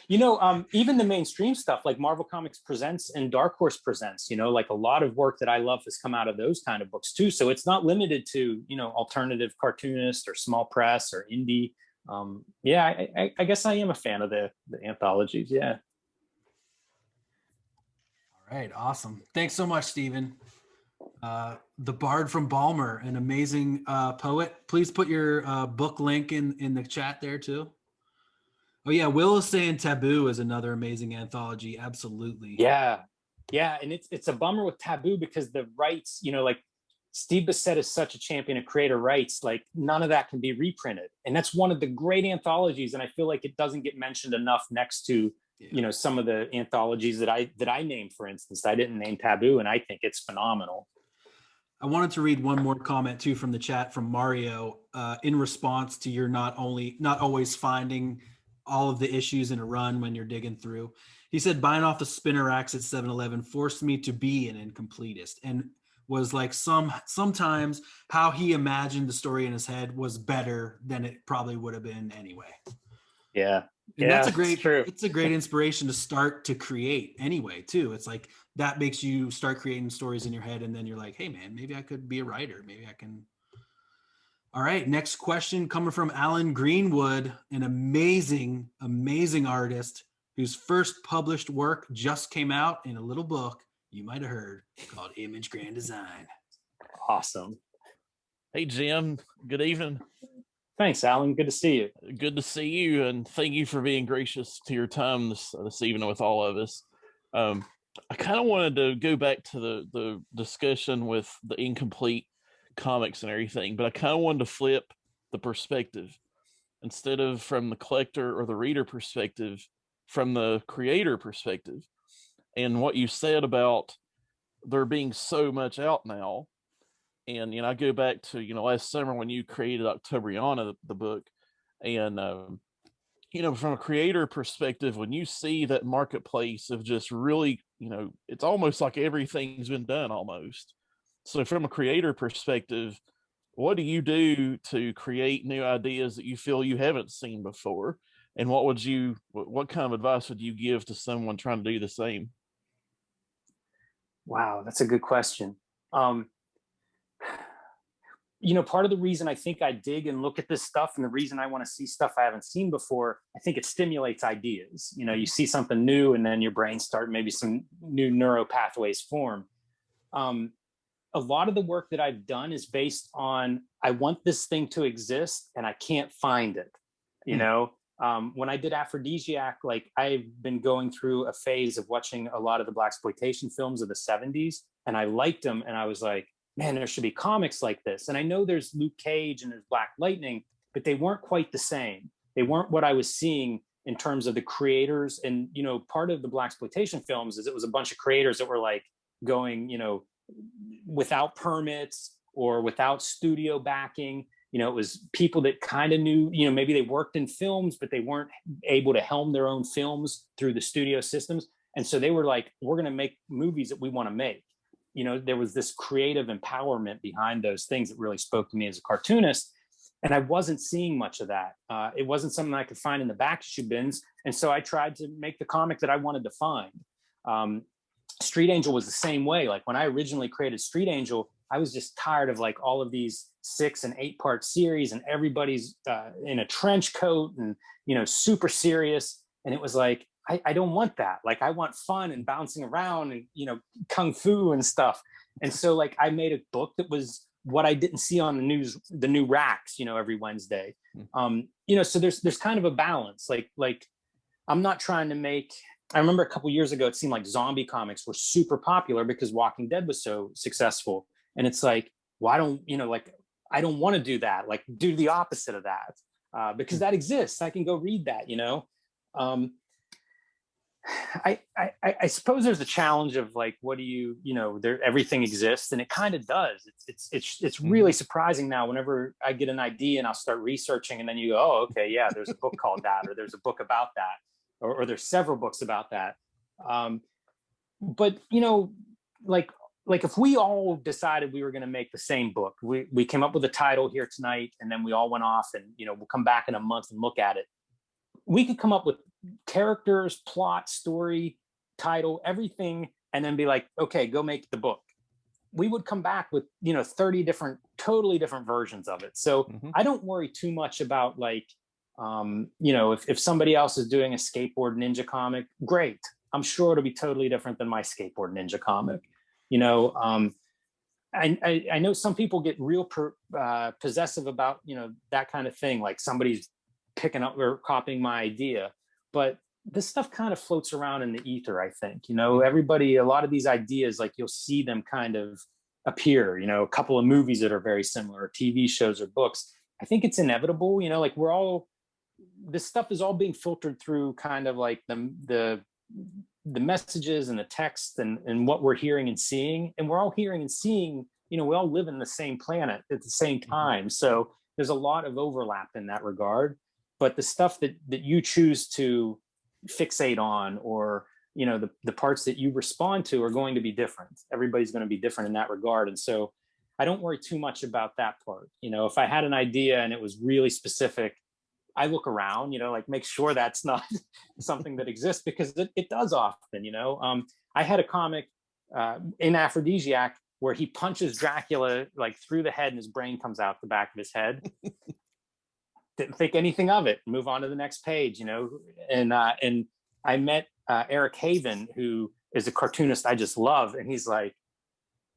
You know, even the mainstream stuff like Marvel Comics Presents and Dark Horse Presents, you know, like a lot of work that I love has come out of those kind of books too. So it's not limited to, you know, alternative cartoonist or small press or indie. Yeah, I guess I am a fan of the anthologies. Yeah. All right, awesome. Thanks so much, Stephen. The Bard from Balmer, an amazing poet. Please put your book link in the chat there too. Oh yeah, Will is saying Taboo is another amazing anthology. Absolutely. Yeah, and it's a bummer with Taboo because the rights, you know, like Steve Bissett is such a champion of creator rights. Like none of that can be reprinted, and that's one of the great anthologies. And I feel like it doesn't get mentioned enough next to you know, some of the anthologies that I named. For instance, I didn't name Taboo, and I think it's phenomenal. I wanted to read one more comment too from the chat from Mario in response to your not always finding all of the issues in a run when you're digging through. He said, buying off the spinner racks at 7-Eleven forced me to be an incompletist, and was like sometimes how he imagined the story in his head was better than it probably would have been anyway. Yeah. And that's it's a great inspiration to start to create anyway too. It's like that makes you start creating stories in your head, and then you're like, hey man, maybe I could be a writer. Maybe I can. All right, next question coming from Alan Greenwood, an amazing artist whose first published work just came out in a little book you might have heard called Image Grand Design. Awesome. Hey, Jim. Good evening. Thanks, Alan. Good to see you. Good to see you, and thank you for being gracious to your time this evening with all of us. I kind of wanted to go back to the discussion with the incomplete comics and everything, but I kind of wanted to flip the perspective. Instead of from the collector or the reader perspective, from the creator perspective. And what you said about there being so much out now. And, you know, I go back to, you know, last summer when you created Octobriana, the book. And, you know, from a creator perspective, when you see that marketplace of just really, you know, it's almost like everything's been done almost. So from a creator perspective, what do you do to create new ideas that you feel you haven't seen before? And what kind of advice would you give to someone trying to do the same? Wow, that's a good question. You know, part of the reason I think I dig and look at this stuff, and the reason I want to see stuff I haven't seen before, I think it stimulates ideas. You know, you see something new and then your brain start, maybe some new neural pathways form. A lot of the work that I've done is based on, I want this thing to exist and I can't find it. You know, when I did Aphrodisiac, like I've been going through a phase of watching a lot of the blaxploitation films of the 70s, and I liked them. And I was like, man, there should be comics like this. And I know there's Luke Cage and there's Black Lightning, but they weren't quite the same. They weren't what I was seeing in terms of the creators. And, you know, part of the blaxploitation films is it was a bunch of creators that were like going, you know, without permits or without studio backing. You know, it was people that kind of knew, you know, maybe they worked in films, but they weren't able to helm their own films through the studio systems. And so they were like, we're going to make movies that we want to make. You know, there was this creative empowerment behind those things that really spoke to me as a cartoonist. And I wasn't seeing much of that. It wasn't something I could find in the back issue bins. And so I tried to make the comic that I wanted to find. Street Angel was the same way. Like when I originally created Street Angel, I was just tired of like all of these 6 and 8 part series, and everybody's in a trench coat and, you know, super serious. And it was like, I don't want that. Like I want fun and bouncing around and, you know, kung fu and stuff. And so like I made a book that was what I didn't see on the news, the new racks, every Wednesday. So there's kind of a balance. Like I'm not trying to make, I remember a couple years ago, it seemed like zombie comics were super popular because Walking Dead was so successful. And it's like, well, I don't want to do that. Like do the opposite of that because that exists. I can go read that, I suppose there's a challenge of like, what do you, everything exists, and it kind of does. It's really surprising now whenever I get an idea and I'll start researching, and then you go, oh, okay, yeah, there's a book called that, or there's a book about that, or there's several books about that. But like if we all decided we were going to make the same book, we came up with a title here tonight, and then we all went off and we'll come back in a month and look at it. We could come up with characters, plot, story, title, everything, and then be like, okay, go make the book. We would come back with 30 totally different versions of it. So I don't worry too much about like if somebody else is doing a skateboard ninja comic, great, I'm sure it'll be totally different than my skateboard ninja comic. I know some people get real possessive about that kind of thing, like somebody's picking up or copying my idea, but this stuff kind of floats around in the ether. I think everybody, a lot of these ideas, like you'll see them kind of appear, a couple of movies that are very similar, TV shows or books. I think it's inevitable, like this stuff is all being filtered through kind of like the messages and the text and what we're hearing and seeing, and we're all hearing and seeing, we all live in the same planet at the same time. So there's a lot of overlap in that regard. But the stuff that you choose to fixate on, or the parts that you respond to, are going to be different. Everybody's going to be different in that regard, and so I don't worry too much about that part. If I had an idea and it was really specific, I look around, like make sure that's not something that exists, because it does often. I had a comic in Aphrodisiac where he punches Dracula like through the head and his brain comes out the back of his head. Didn't think anything of it, move on to the next page, and I met Eric Haven, who is a cartoonist I just love, and he's like,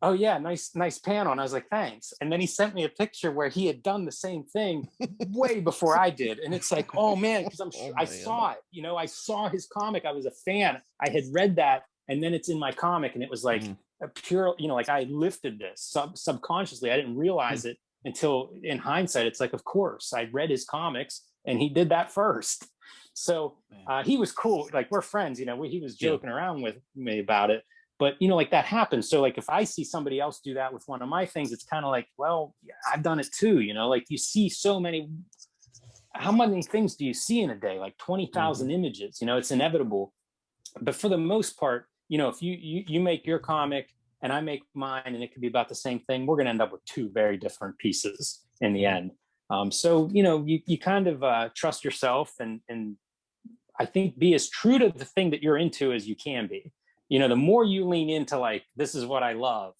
oh yeah, nice panel, and I was like, thanks. And then he sent me a picture where he had done the same thing way before I did, and it's like, oh man, because I saw it, I saw his comic, I was a fan, I had read that, and then it's in my comic, and it was like a pure, like I lifted this subconsciously, I didn't realize it until in hindsight. It's like, of course, I read his comics and he did that first. So he was cool. Like we're friends, he was joking around with me about it, but like that happens. So like, if I see somebody else do that with one of my things, it's kind of like, well, yeah, I've done it too. Like you see so many, how many things do you see in a day? Like 20,000 images, it's inevitable. But for the most part, if you make your comic and I make mine, and it could be about the same thing, we're going to end up with two very different pieces in the end. So, you kind of trust yourself and I think be as true to the thing that you're into as you can be. The more you lean into like, this is what I love,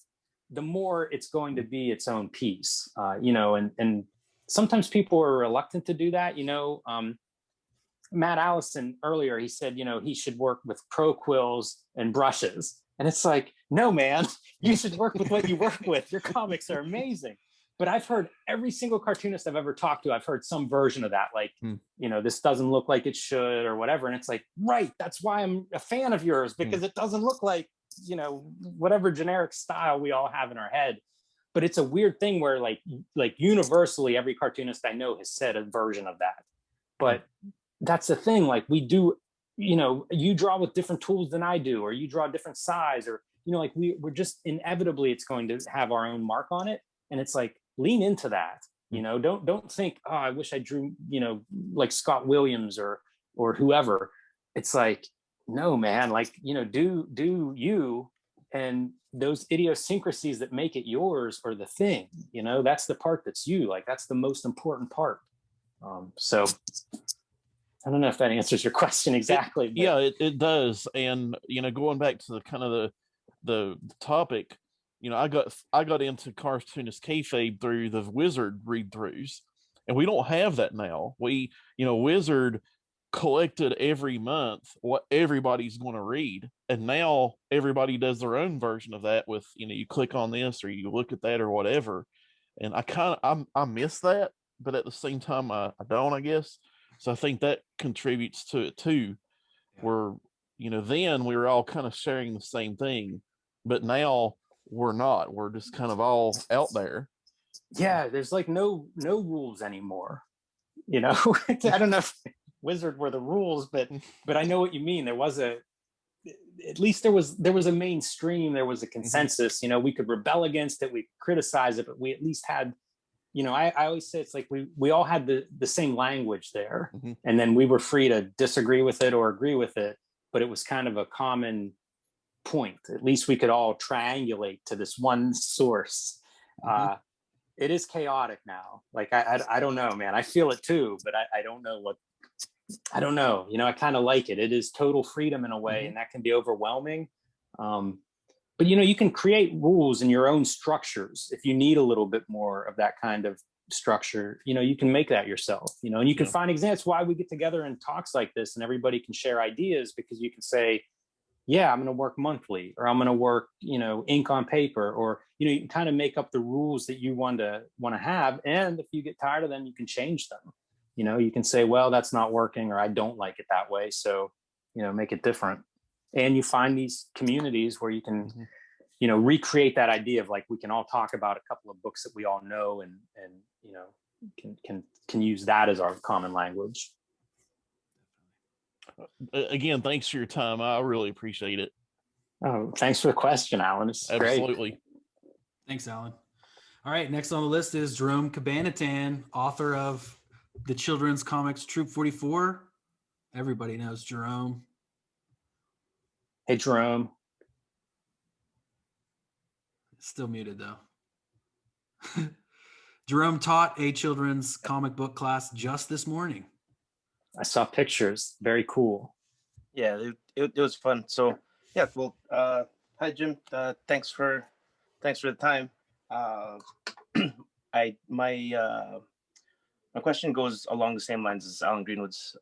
the more it's going to be its own piece, and sometimes people are reluctant to do that. Matt Allison earlier, he said, he should work with pro quills and brushes. And it's like, no, man, you should work with what you work with. Your comics are amazing. But I've heard every single cartoonist I've ever talked to, I've heard some version of that. Like, this doesn't look like it should or whatever. And it's like, right, that's why I'm a fan of yours, because it doesn't look like, whatever generic style we all have in our head. But it's a weird thing where like universally, every cartoonist I know has said a version of that. But that's the thing, like we do, you draw with different tools than I do, or you draw a different size, or, like we're just inevitably, it's going to have our own mark on it. And it's like, lean into that, don't think, oh, I wish I drew, like Scott Williams or whoever. It's like, no, man, like, do you, and those idiosyncrasies that make it yours are the thing, that's the part that's you, like, that's the most important part. So I don't know if that answers your question exactly. Yeah, it does. And, going back to the kind of the topic, I got into Cartoonist Kayfabe through the Wizard read-throughs, and we don't have that now. We, Wizard collected every month what everybody's going to read, and now everybody does their own version of that with, you click on this or you look at that or whatever. and I miss that, but at the same time I don't, I guess. So I think that contributes to it too, where then we were all kind of sharing the same thing, but now we're not. We're just kind of all out there. Yeah, there's like no rules anymore. I don't know if Wizard were the rules, but I know what you mean. There was at least there was a mainstream, there was a consensus. We could rebel against it, we criticize it, but we at least had, I always say it's like we all had the same language there, and then we were free to disagree with it or agree with it, but it was kind of a common point. At least we could all triangulate to this one source. It is chaotic now. Like I don't know, man. I feel it too, but I don't know what. I don't know. I kind of like it. It is total freedom in a way, and that can be overwhelming. But you can create rules in your own structures if you need a little bit more of that kind of structure. You can make that yourself. And you can find examples why we get together in talks like this, and everybody can share ideas, because you can say, yeah, I'm going to work monthly, or I'm going to work, ink on paper, or, you can kind of make up the rules that you want to have. And if you get tired of them, you can change them. You can say, well, that's not working, or I don't like it that way. So, make it different. And you find these communities where you can, recreate that idea of like, we can all talk about a couple of books that we all know, and can use that as our common language. Again, thanks for your time. I really appreciate it. Oh, thanks for the question, Alan. It's absolutely great. Thanks, Alan. All right, next on the list is Jerome Cabanatan, author of the children's comics Troop 44. Everybody knows Jerome. Hey, Jerome. Still muted though. Jerome taught a children's comic book class just this morning. I saw pictures. Very cool. Yeah, it was fun. So yeah, well, hi Jim. Thanks for the time. My question goes along the same lines as Alan Greenwood's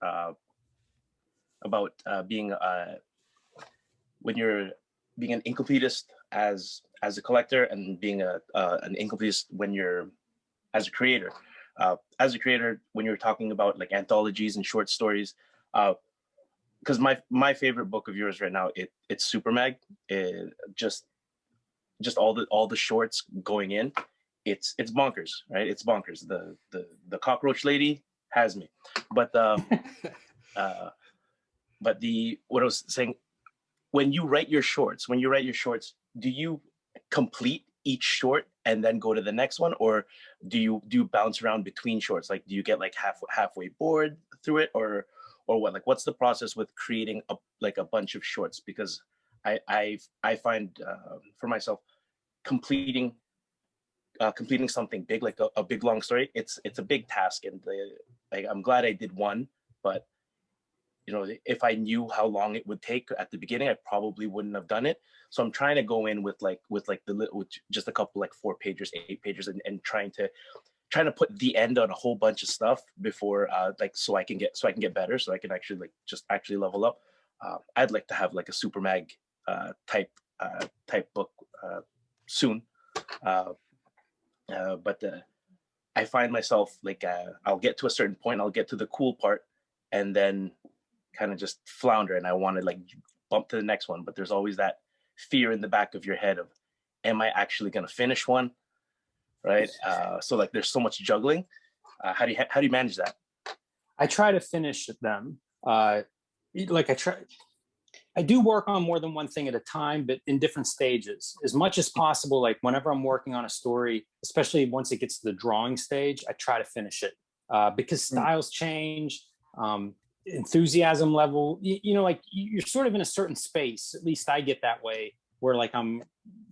about being when you're being an incompletist as a collector, and being an incompletist when you're as a creator. As a creator, when you're talking about like anthologies and short stories, because my favorite book of yours right now, it's Super Mag. Just all the shorts going in, it's bonkers, right? It's bonkers. The cockroach lady has me, but what I was saying, when you write your shorts, do you complete each short and then go to the next one, or do you bounce around between shorts? Like, do you get like halfway bored through it, or what? Like, what's the process with creating a bunch of shorts? Because I find for myself, completing something big, like a big long story, it's a big task, and I'm glad I did one, but if I knew how long it would take at the beginning, I probably wouldn't have done it. So I'm trying to go in with just a couple, like 4 pages, 8 pages, and trying to put the end on a whole bunch of stuff before so I can get better, so I can actually actually level up. I'd like to have like a Super Mag type book soon, but I find myself like I'll get to a certain point, I'll get to the cool part, and then kind of just flounder, and I want to like bump to the next one, but there's always that fear in the back of your head of, am I actually going to finish one, right? So like there's so much juggling. How do you manage that? I try to finish them. I do work on more than one thing at a time, but in different stages as much as possible. Like whenever I'm working on a story, especially once it gets to the drawing stage, I try to finish it because styles change, enthusiasm level, like you're sort of in a certain space. At least I get that way, where like I'm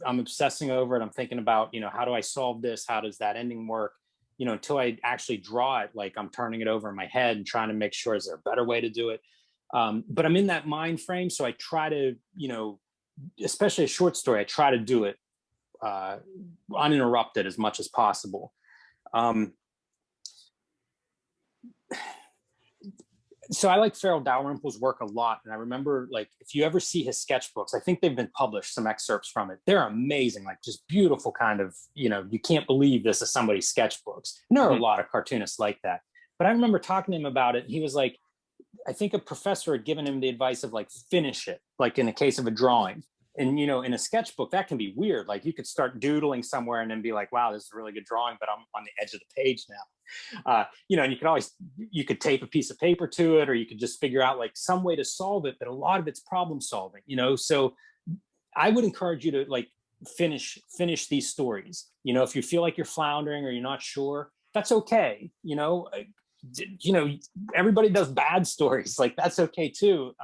obsessing over it. I'm thinking about, how do I solve this? How does that ending work? Until I actually draw it, like I'm turning it over in my head and trying to make sure, is there a better way to do it? But I'm in that mind frame. So I try to, especially a short story, I try to do it uninterrupted as much as possible. so I like Farrell Dalrymple's work a lot. And I remember, like, if you ever see his sketchbooks, I think they've been published, some excerpts from it. They're amazing, like just beautiful kind of, you know, you can't believe this is somebody's sketchbooks. And there are a lot of cartoonists like that. But I remember talking to him about it. And he was like, I think a professor had given him the advice of like, finish it, like in the case of a drawing. And, you know, in a sketchbook, that can be weird. Like you could start doodling somewhere and then be like, wow, this is a really good drawing, but I'm on the edge of the page now. You know, and you could tape a piece of paper to it, or you could just figure out like some way to solve it, but a lot of it's problem solving, you know? So I would encourage you to like finish these stories. You know, if you feel like you're floundering or you're not sure, that's okay. You know, everybody does bad stories. Like that's okay too.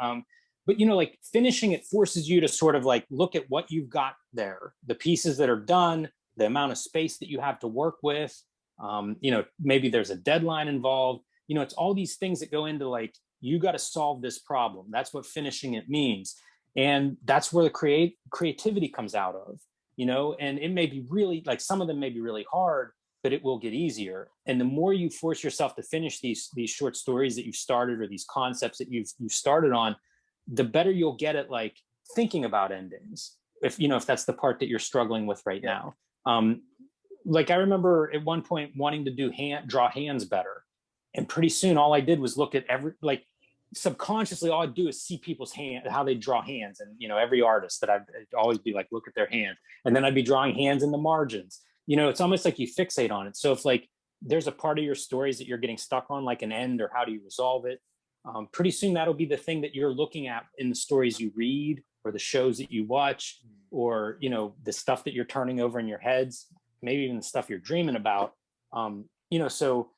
But, you know, like finishing it forces you to sort of like look at what you've got there, the pieces that are done, the amount of space that you have to work with. You know, maybe there's a deadline involved. You know, it's all these things that go into like, you got to solve this problem. That's what finishing it means. And that's where the creativity comes out of, you know, and it may be really like, some of them may be really hard, but it will get easier. And the more you force yourself to finish these short stories that you've started, or these concepts that you've started on, the better you'll get at like thinking about endings. If that's the part that you're struggling with right now. Like I remember at one point wanting to draw hands better. And pretty soon all I did was look at subconsciously, all I'd do is see people's hand, how they draw hands. And, you know, every artist that I'd always be like, look at their hand. And then I'd be drawing hands in the margins. You know, it's almost like you fixate on it. So if like, there's a part of your stories that you're getting stuck on, like an end, or how do you resolve it? Pretty soon that'll be the thing that you're looking at in the stories you read, or the shows that you watch, or, you know, the stuff that you're turning over in your heads, maybe even the stuff you're dreaming about. You know, so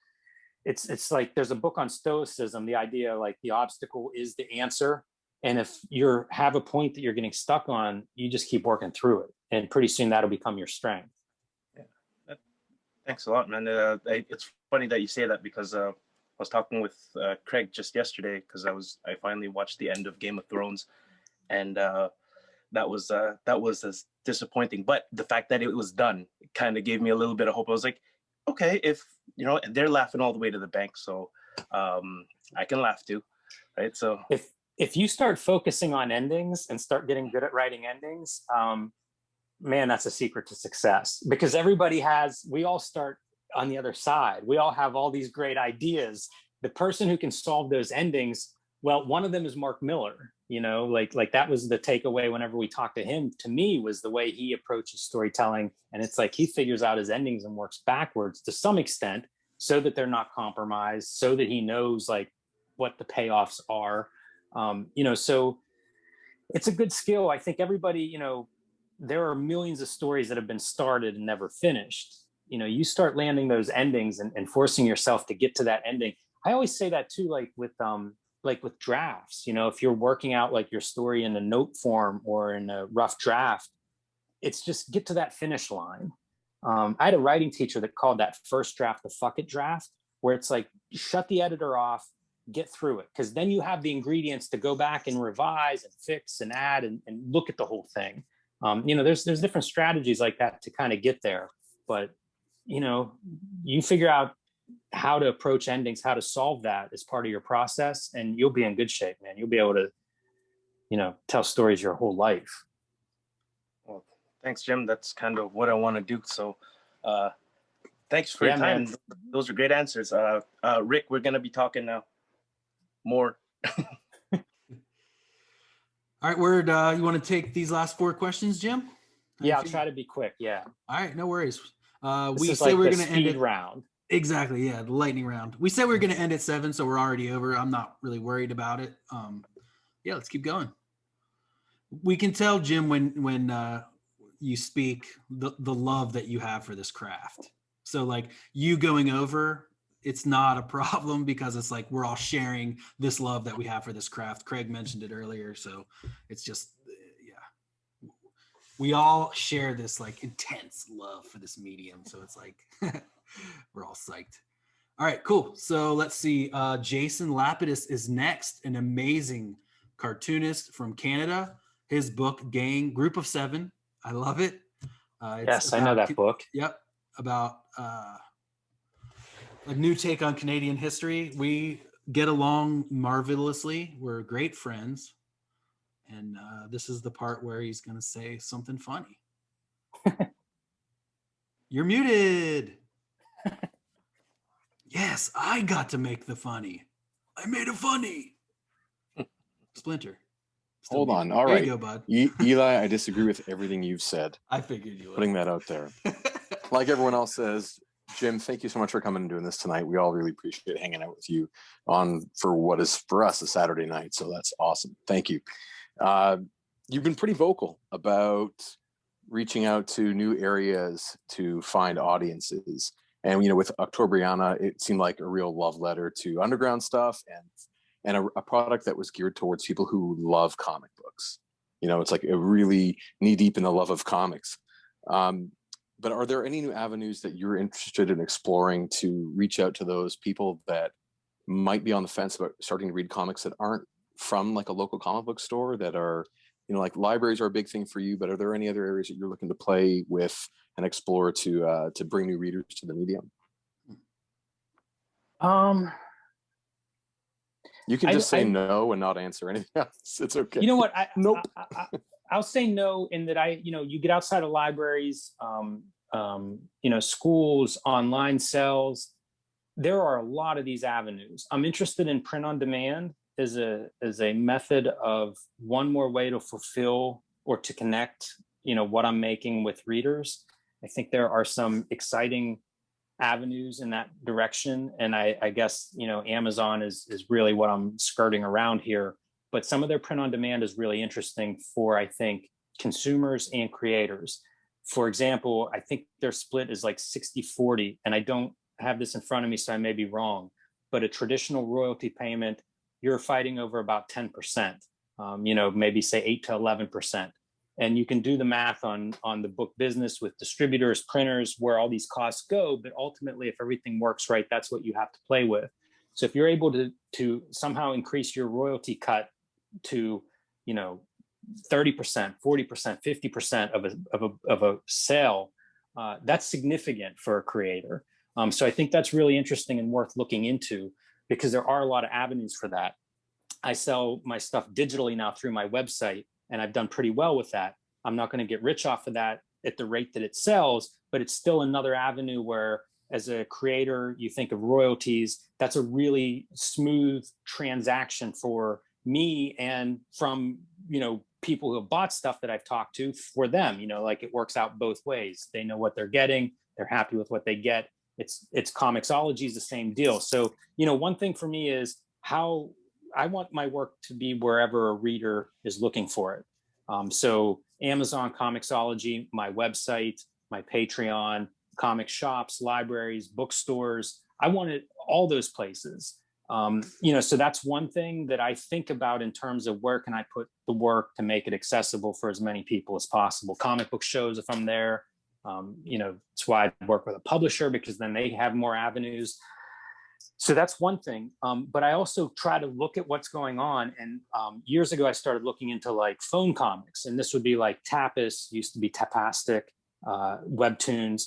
it's like, there's a book on stoicism, the idea like the obstacle is the answer. And if you have a point that you're getting stuck on, you just keep working through it. And pretty soon that'll become your strength. Yeah. Thanks a lot, man. It's funny that you say that, because I was talking with Craig just yesterday, because I finally watched the end of Game of Thrones, and that was as disappointing. But the fact that it was done kind of gave me a little bit of hope. I was like, okay, if you know, they're laughing all the way to the bank, so I can laugh too, right? So if you start focusing on endings and start getting good at writing endings, man, that's a secret to success. Because we all start on the other side. We all have all these great ideas. The person who can solve those endings, well, one of them is Mark Miller. You know, like that was the takeaway whenever we talked to him, to me, was the way he approaches storytelling. And it's like he figures out his endings and works backwards to some extent, so that they're not compromised, so that he knows like what the payoffs are. You know, so it's a good skill. I think everybody, you know, there are millions of stories that have been started and never finished. You know, you start landing those endings and forcing yourself to get to that ending. I always say that too, like with drafts. You know, if you're working out like your story in a note form or in a rough draft, it's just get to that finish line. I had a writing teacher that called that first draft the fuck it draft, where it's like, shut the editor off, get through it, because then you have the ingredients to go back and revise and fix and add and look at the whole thing. You know, there's different strategies like that to kind of get there. But, you know, you figure out how to approach endings, how to solve that as part of your process, and you'll be in good shape, man. You'll be able to, you know, tell stories your whole life. Well, thanks, Jim. That's kind of what I want to do. So thanks for your time. Man. Those are great answers. Rick, we're going to be talking now more. All right, Word, you want to take these last 4 questions, Jim? Yeah, I'll try to be quick. Yeah. All right, no worries. We say we're going to end it round. Exactly. Yeah, the lightning round. We said we were going to end at 7, so we're already over. I'm not really worried about it. Yeah, let's keep going. We can tell, Jim, when you speak, the love that you have for this craft. So like you going over, it's not a problem, because it's like we're all sharing this love that we have for this craft. Craig mentioned it earlier, so it's just, yeah, we all share this like intense love for this medium. So it's like we're all psyched. All right, cool. So let's see. Jason Lapidus is next, an amazing cartoonist from Canada. His book, Gang, Group of 7. I love it. Yes, I know that book. Yep, about a new take on Canadian history. We get along marvelously. We're great friends. And this is the part where he's going to say something funny. You're muted. Yes, I got to make the funny. I made a funny. Splinter. Hold on. All There right. you go, bud. Eli, I disagree with everything you've said. I figured you would. Putting that out there. Like everyone else says, Jim, thank you so much for coming and doing this tonight. We all really appreciate hanging out with you for what is for us a Saturday night. So that's awesome. Thank you. You've been pretty vocal about reaching out to new areas to find audiences. And, with Octobriana, it seemed like a real love letter to underground stuff and a product that was geared towards people who love comic books. It's like a really knee deep in the love of comics. But are there any new avenues that you're interested in exploring to reach out to those people that might be on the fence about starting to read comics that aren't from like a local comic book store, that are, like libraries are a big thing for you, but are there any other areas that you're looking to play with and explore to bring new readers to the medium? You can just say no and not answer anything else. It's okay. You know what? Nope. I'll say no in that you get outside of libraries, schools, online sales. There are a lot of these avenues. I'm interested in print on demand as a method of one more way to fulfill or to connect, what I'm making with readers. I think there are some exciting avenues in that direction. And I guess, Amazon is really what I'm skirting around here. But some of their print on demand is really interesting for, I think, consumers and creators. For example, I think their split is like 60-40, and I don't have this in front of me, so I may be wrong, but a traditional royalty payment, you're fighting over about 10%, maybe say 8 to 11%. And you can do the math on the book business with distributors, printers, where all these costs go. But ultimately, if everything works right, that's what you have to play with. So if you're able to somehow increase your royalty cut to, 30%, 40%, 50% of a sale, that's significant for a creator. So I think that's really interesting and worth looking into, because there are a lot of avenues for that. I sell my stuff digitally now through my website, and I've done pretty well with that. I'm not going to get rich off of that at the rate that it sells, but it's still another avenue where, as a creator, you think of royalties. That's a really smooth transaction for me, and from, people who have bought stuff that I've talked to, for them, like it works out both ways. They know what they're getting. They're happy with what they get. It's Comixology is the same deal. So, one thing for me is how I want my work to be wherever a reader is looking for it. So Amazon, Comixology, my website, my Patreon, comic shops, libraries, bookstores. I want it all those places. So that's one thing that I think about in terms of where can I put the work to make it accessible for as many people as possible. Comic book shows, if I'm there, it's why I work with a publisher, because then they have more avenues. So that's one thing. But I also try to look at what's going on. And years ago, I started looking into like phone comics, and this would be like Tapas, used to be Tapastic, Webtoons.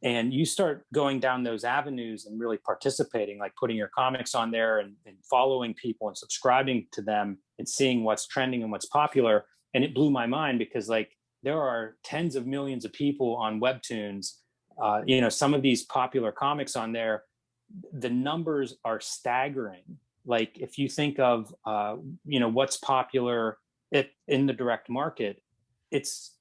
And you start going down those avenues and really participating, like putting your comics on there and following people and subscribing to them and seeing what's trending and what's popular. And it blew my mind, because like there are tens of millions of people on Webtoons. Some of these popular comics on there, the numbers are staggering. Like if you think of, what's popular in the direct market, it's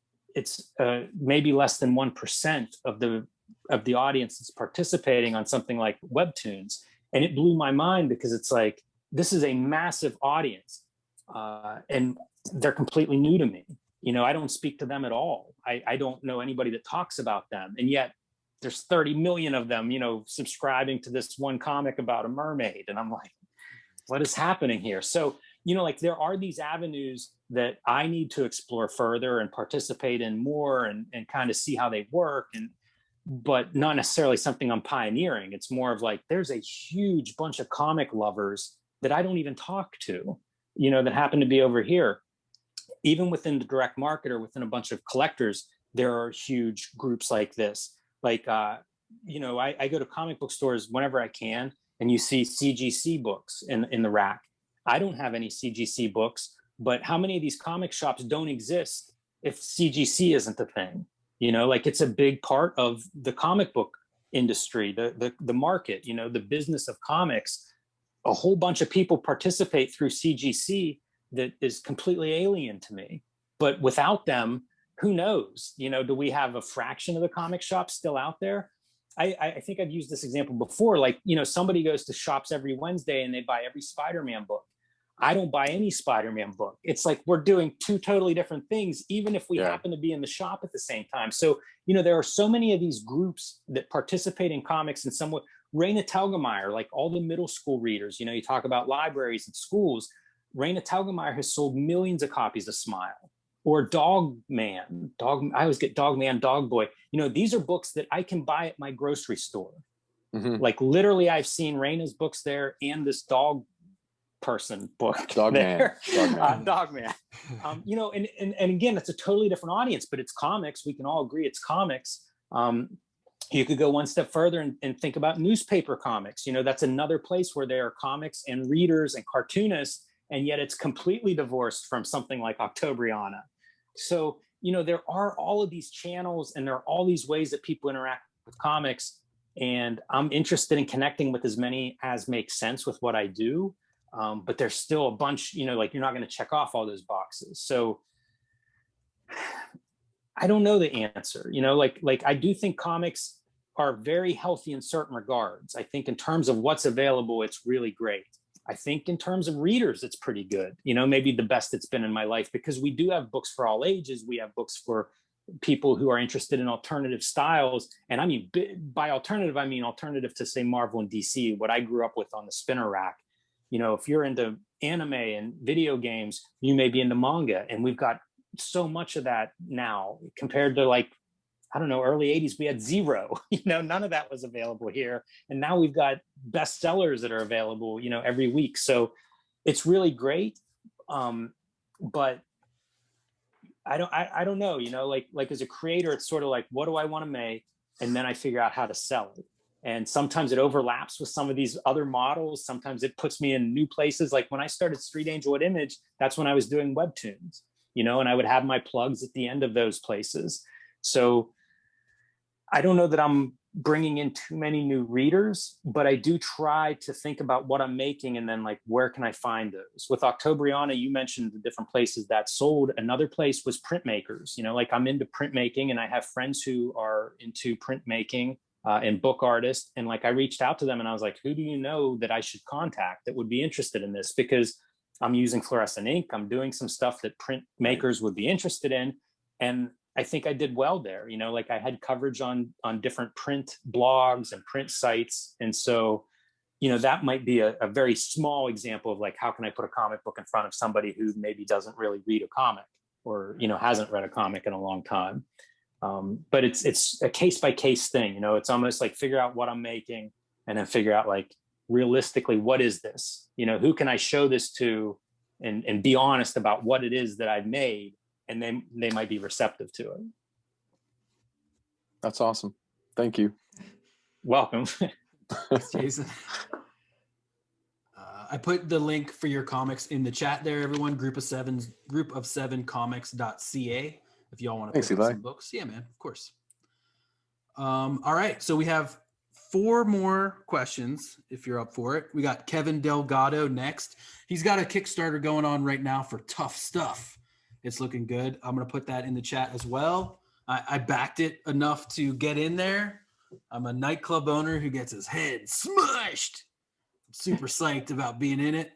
maybe less than 1% of the audience that's participating on something like Webtoons. And it blew my mind, because it's like, this is a massive audience, and they're completely new to me. I don't speak to them at all. I don't know anybody that talks about them. And yet there's 30 million of them, subscribing to this one comic about a mermaid. And I'm like, what is happening here? So, like there are these avenues that I need to explore further and participate in more and kind of see how they work. But not necessarily something I'm pioneering. It's more of like, there's a huge bunch of comic lovers that I don't even talk to, that happen to be over here. Even within the direct market or within a bunch of collectors, there are huge groups like this. Like, I go to comic book stores whenever I can, and you see CGC books in the rack. I don't have any CGC books, but how many of these comic shops don't exist if CGC isn't a thing? You know, like it's a big part of the comic book industry, the market, you know, the business of comics. A whole bunch of people participate through CGC that is completely alien to me. But without them, who knows? You know, do we have a fraction of the comic shops still out there? I think I've used this example before. Like, you know, somebody goes to shops every Wednesday and they buy every Spider-Man book. I don't buy any Spider-Man book. It's like we're doing two totally different things, even if we happen to be in the shop at the same time. So, you know, there are so many of these groups that participate in comics in some way. Raina Telgemeier, like all the middle school readers, you know, you talk about libraries and schools. Raina Telgemeier has sold millions of copies of Smile. Or Dog Man, I always get Dog Man, Dog Boy. You know, these are books that I can buy at my grocery store. Like literally I've seen Raina's books there and this dog person book. Dog there. Man. Dog Man. You know, and again, it's a totally different audience, but it's comics. We can all agree it's comics. You could go one step further and think about newspaper comics. You know, that's another place where there are comics and readers and cartoonists, and yet it's completely divorced from something like Octobriana. So, you know, there are all of these channels and there are all these ways that people interact with comics. And I'm interested in connecting with as many as makes sense with what I do. But there's still a bunch, you know, like you're not going to check off all those boxes. So I don't know the answer, you know, like I do think comics are very healthy in certain regards. I think in terms of what's available, it's really great. I think in terms of readers, it's pretty good. You know, maybe the best it's been in my life, because we do have books for all ages. We have books for people who are interested in alternative styles. And I mean, by alternative, I mean alternative to, say, Marvel and DC, what I grew up with on the spinner rack. You know, if you're into anime and video games, you may be into manga. And we've got so much of that now compared to, like, I don't know, early 80s, we had zero. You know, none of that was available here. And now we've got bestsellers that are available, you know, every week. So it's really great. But I don't know, you know, like as a creator, it's sort of like, what do I want to make? And then I figure out how to sell it. And sometimes it overlaps with some of these other models. Sometimes it puts me in new places. Like when I started Street Angel at Image, that's when I was doing webtoons, you know, and I would have my plugs at the end of those places. So I don't know that I'm bringing in too many new readers, but I do try to think about what I'm making and then, like, where can I find those? With Octobriana, you mentioned the different places that sold. Another place was printmakers. You know, like I'm into printmaking and I have friends who are into printmaking and book artists. And like I reached out to them and I was like, who do you know that I should contact that would be interested in this? Because I'm using fluorescent ink. I'm doing some stuff that printmakers would be interested in. And I think I did well there. You know, like I had coverage on different print blogs and print sites. And so, you know, that might be a very small example of like, how can I put a comic book in front of somebody who maybe doesn't really read a comic or, you know, hasn't read a comic in a long time. But it's a case by case thing. You know, it's almost like figure out what I'm making and then figure out, like, realistically, what is this? You know, who can I show this to and be honest about what it is that I've made? And they might be receptive to it. That's awesome. Thank you. Welcome. Thanks, Jason. I put the link for your comics in the chat there, everyone. Group of seven comics.ca if y'all want to pick up some books. Yeah, man, of course. All right, so we have 4 more questions if you're up for it. We got Kevin Delgado next. He's got a Kickstarter going on right now for Tough Stuff. It's looking good. I'm going to put that in the chat as well. I backed it enough to get in there. I'm a nightclub owner who gets his head smushed. I'm super psyched about being in it.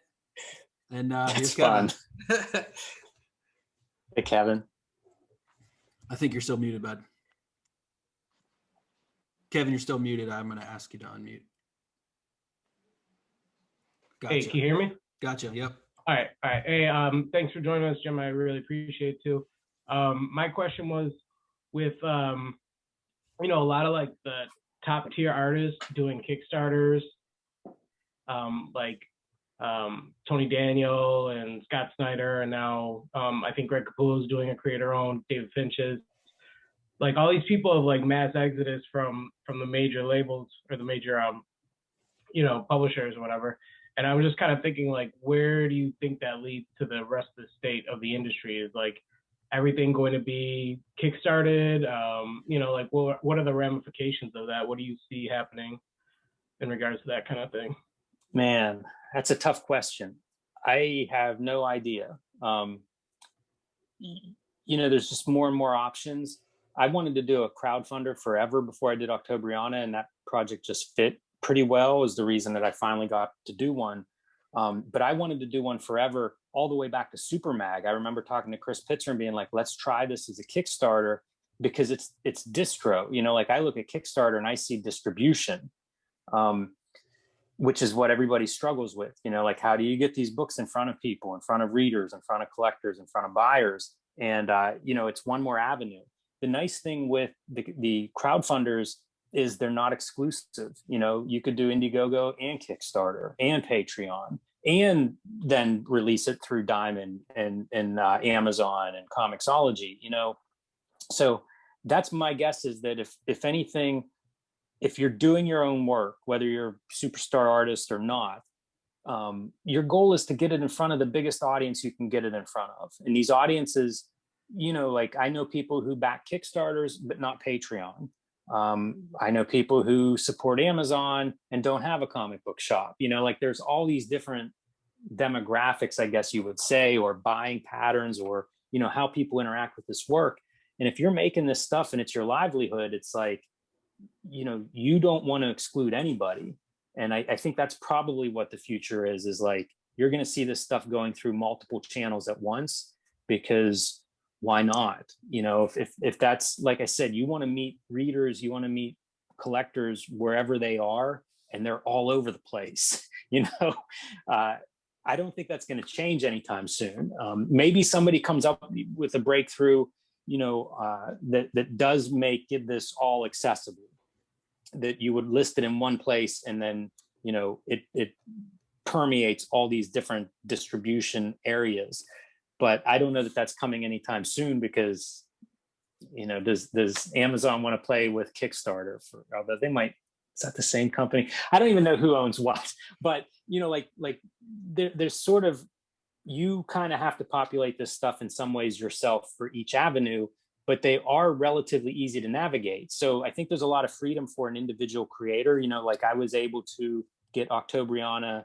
And here's Kevin. Hey, Kevin. I think you're still muted, bud. Kevin, you're still muted. I'm going to ask you to unmute. Gotcha. Hey, can you hear me? Gotcha. Yep. All right. Hey, thanks for joining us, Jim. I really appreciate it too. My question was with, you know, a lot of like the top tier artists doing Kickstarters, like Tony Daniel and Scott Snyder, and now I think Greg Capullo is doing a creator-owned, David Finch's. Like all these people have like mass exodus from the major labels or the major publishers or whatever. And I was just kind of thinking, like, where do you think that leads to the rest of the state of the industry? Is like everything going to be kickstarted? Like what are the ramifications of that? What do you see happening in regards to that kind of thing? Man, that's a tough question. I have no idea. There's just more and more options. I wanted to do a crowdfunder forever before I did Octobriana, and that project just fit pretty well, is the reason that I finally got to do one. But I wanted to do one forever, all the way back to Super Mag. I remember talking to Chris Pitzer and being like, let's try this as a Kickstarter, because it's distro. Like I look at Kickstarter and I see distribution, which is what everybody struggles with. Like, how do you get these books in front of people, in front of readers, in front of collectors, in front of buyers? And, it's one more avenue. The nice thing with the crowdfunders is they're not exclusive. You could do Indiegogo and Kickstarter and Patreon, and then release it through Diamond and Amazon and Comixology, So that's my guess, is that if anything, if you're doing your own work, whether you're a superstar artist or not, your goal is to get it in front of the biggest audience you can get it in front of. And these audiences, like I know people who back Kickstarters, but not Patreon. I know people who support Amazon and don't have a comic book shop. Like there's all these different demographics, I guess you would say, or buying patterns, or, how people interact with this work. And if you're making this stuff and it's your livelihood, it's like, you don't want to exclude anybody. And I think that's probably what the future is like, you're going to see this stuff going through multiple channels at once, because why not? If that's, like I said, you want to meet readers, you want to meet collectors wherever they are, and they're all over the place. I don't think that's going to change anytime soon. Maybe somebody comes up with a breakthrough, that does make this all accessible, that you would list it in one place, and then, it permeates all these different distribution areas. But I don't know that that's coming anytime soon, because, does Amazon want to play with Kickstarter? Although they might, is that the same company? I don't even know who owns what, but, there's sort of, you kind of have to populate this stuff in some ways yourself for each avenue, but they are relatively easy to navigate. So I think there's a lot of freedom for an individual creator. Like I was able to get Octobriana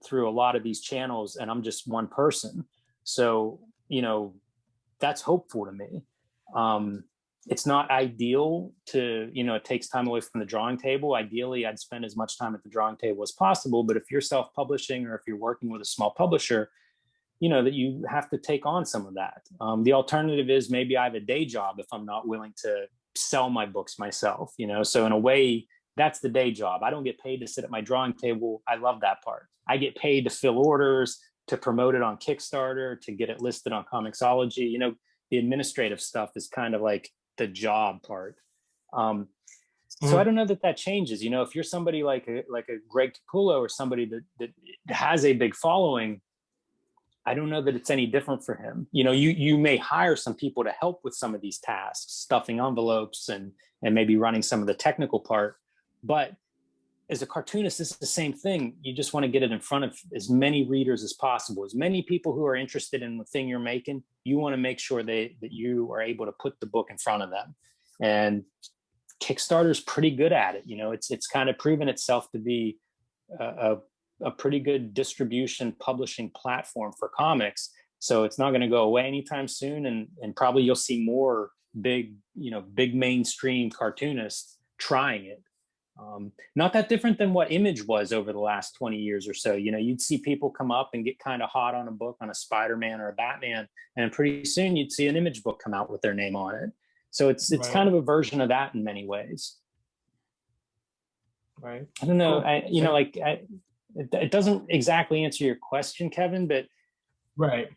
through a lot of these channels, and I'm just one person. So, that's hopeful to me. It's not ideal to, it takes time away from the drawing table. Ideally, I'd spend as much time at the drawing table as possible. But if you're self-publishing, or if you're working with a small publisher, that you have to take on some of that. The alternative is maybe I have a day job if I'm not willing to sell my books myself, So in a way, that's the day job. I don't get paid to sit at my drawing table. I love that part. I get paid to fill orders, to promote it on Kickstarter, to get it listed on Comixology. The administrative stuff is kind of like the job part. So I don't know that changes. If you're somebody like a Greg Capullo, or somebody that has a big following, I don't know that it's any different for him. You may hire some people to help with some of these tasks, stuffing envelopes and maybe running some of the technical part. But as a cartoonist, it's the same thing. You just want to get it in front of as many readers as possible, as many people who are interested in the thing you're making. You want to make sure that you are able to put the book in front of them. And Kickstarter's pretty good at it. It's kind of proven itself to be a pretty good distribution publishing platform for comics. So it's not going to go away anytime soon. And probably you'll see more big mainstream cartoonists trying it. Not that different than what Image was over the last 20 years or so. You'd see people come up and get kind of hot on a book, on a Spider-Man or a Batman, and pretty soon you'd see an Image book come out with their name on it. So it's right. Kind of a version of that in many ways. Right. I don't know. It doesn't exactly answer your question, Kevin, but right.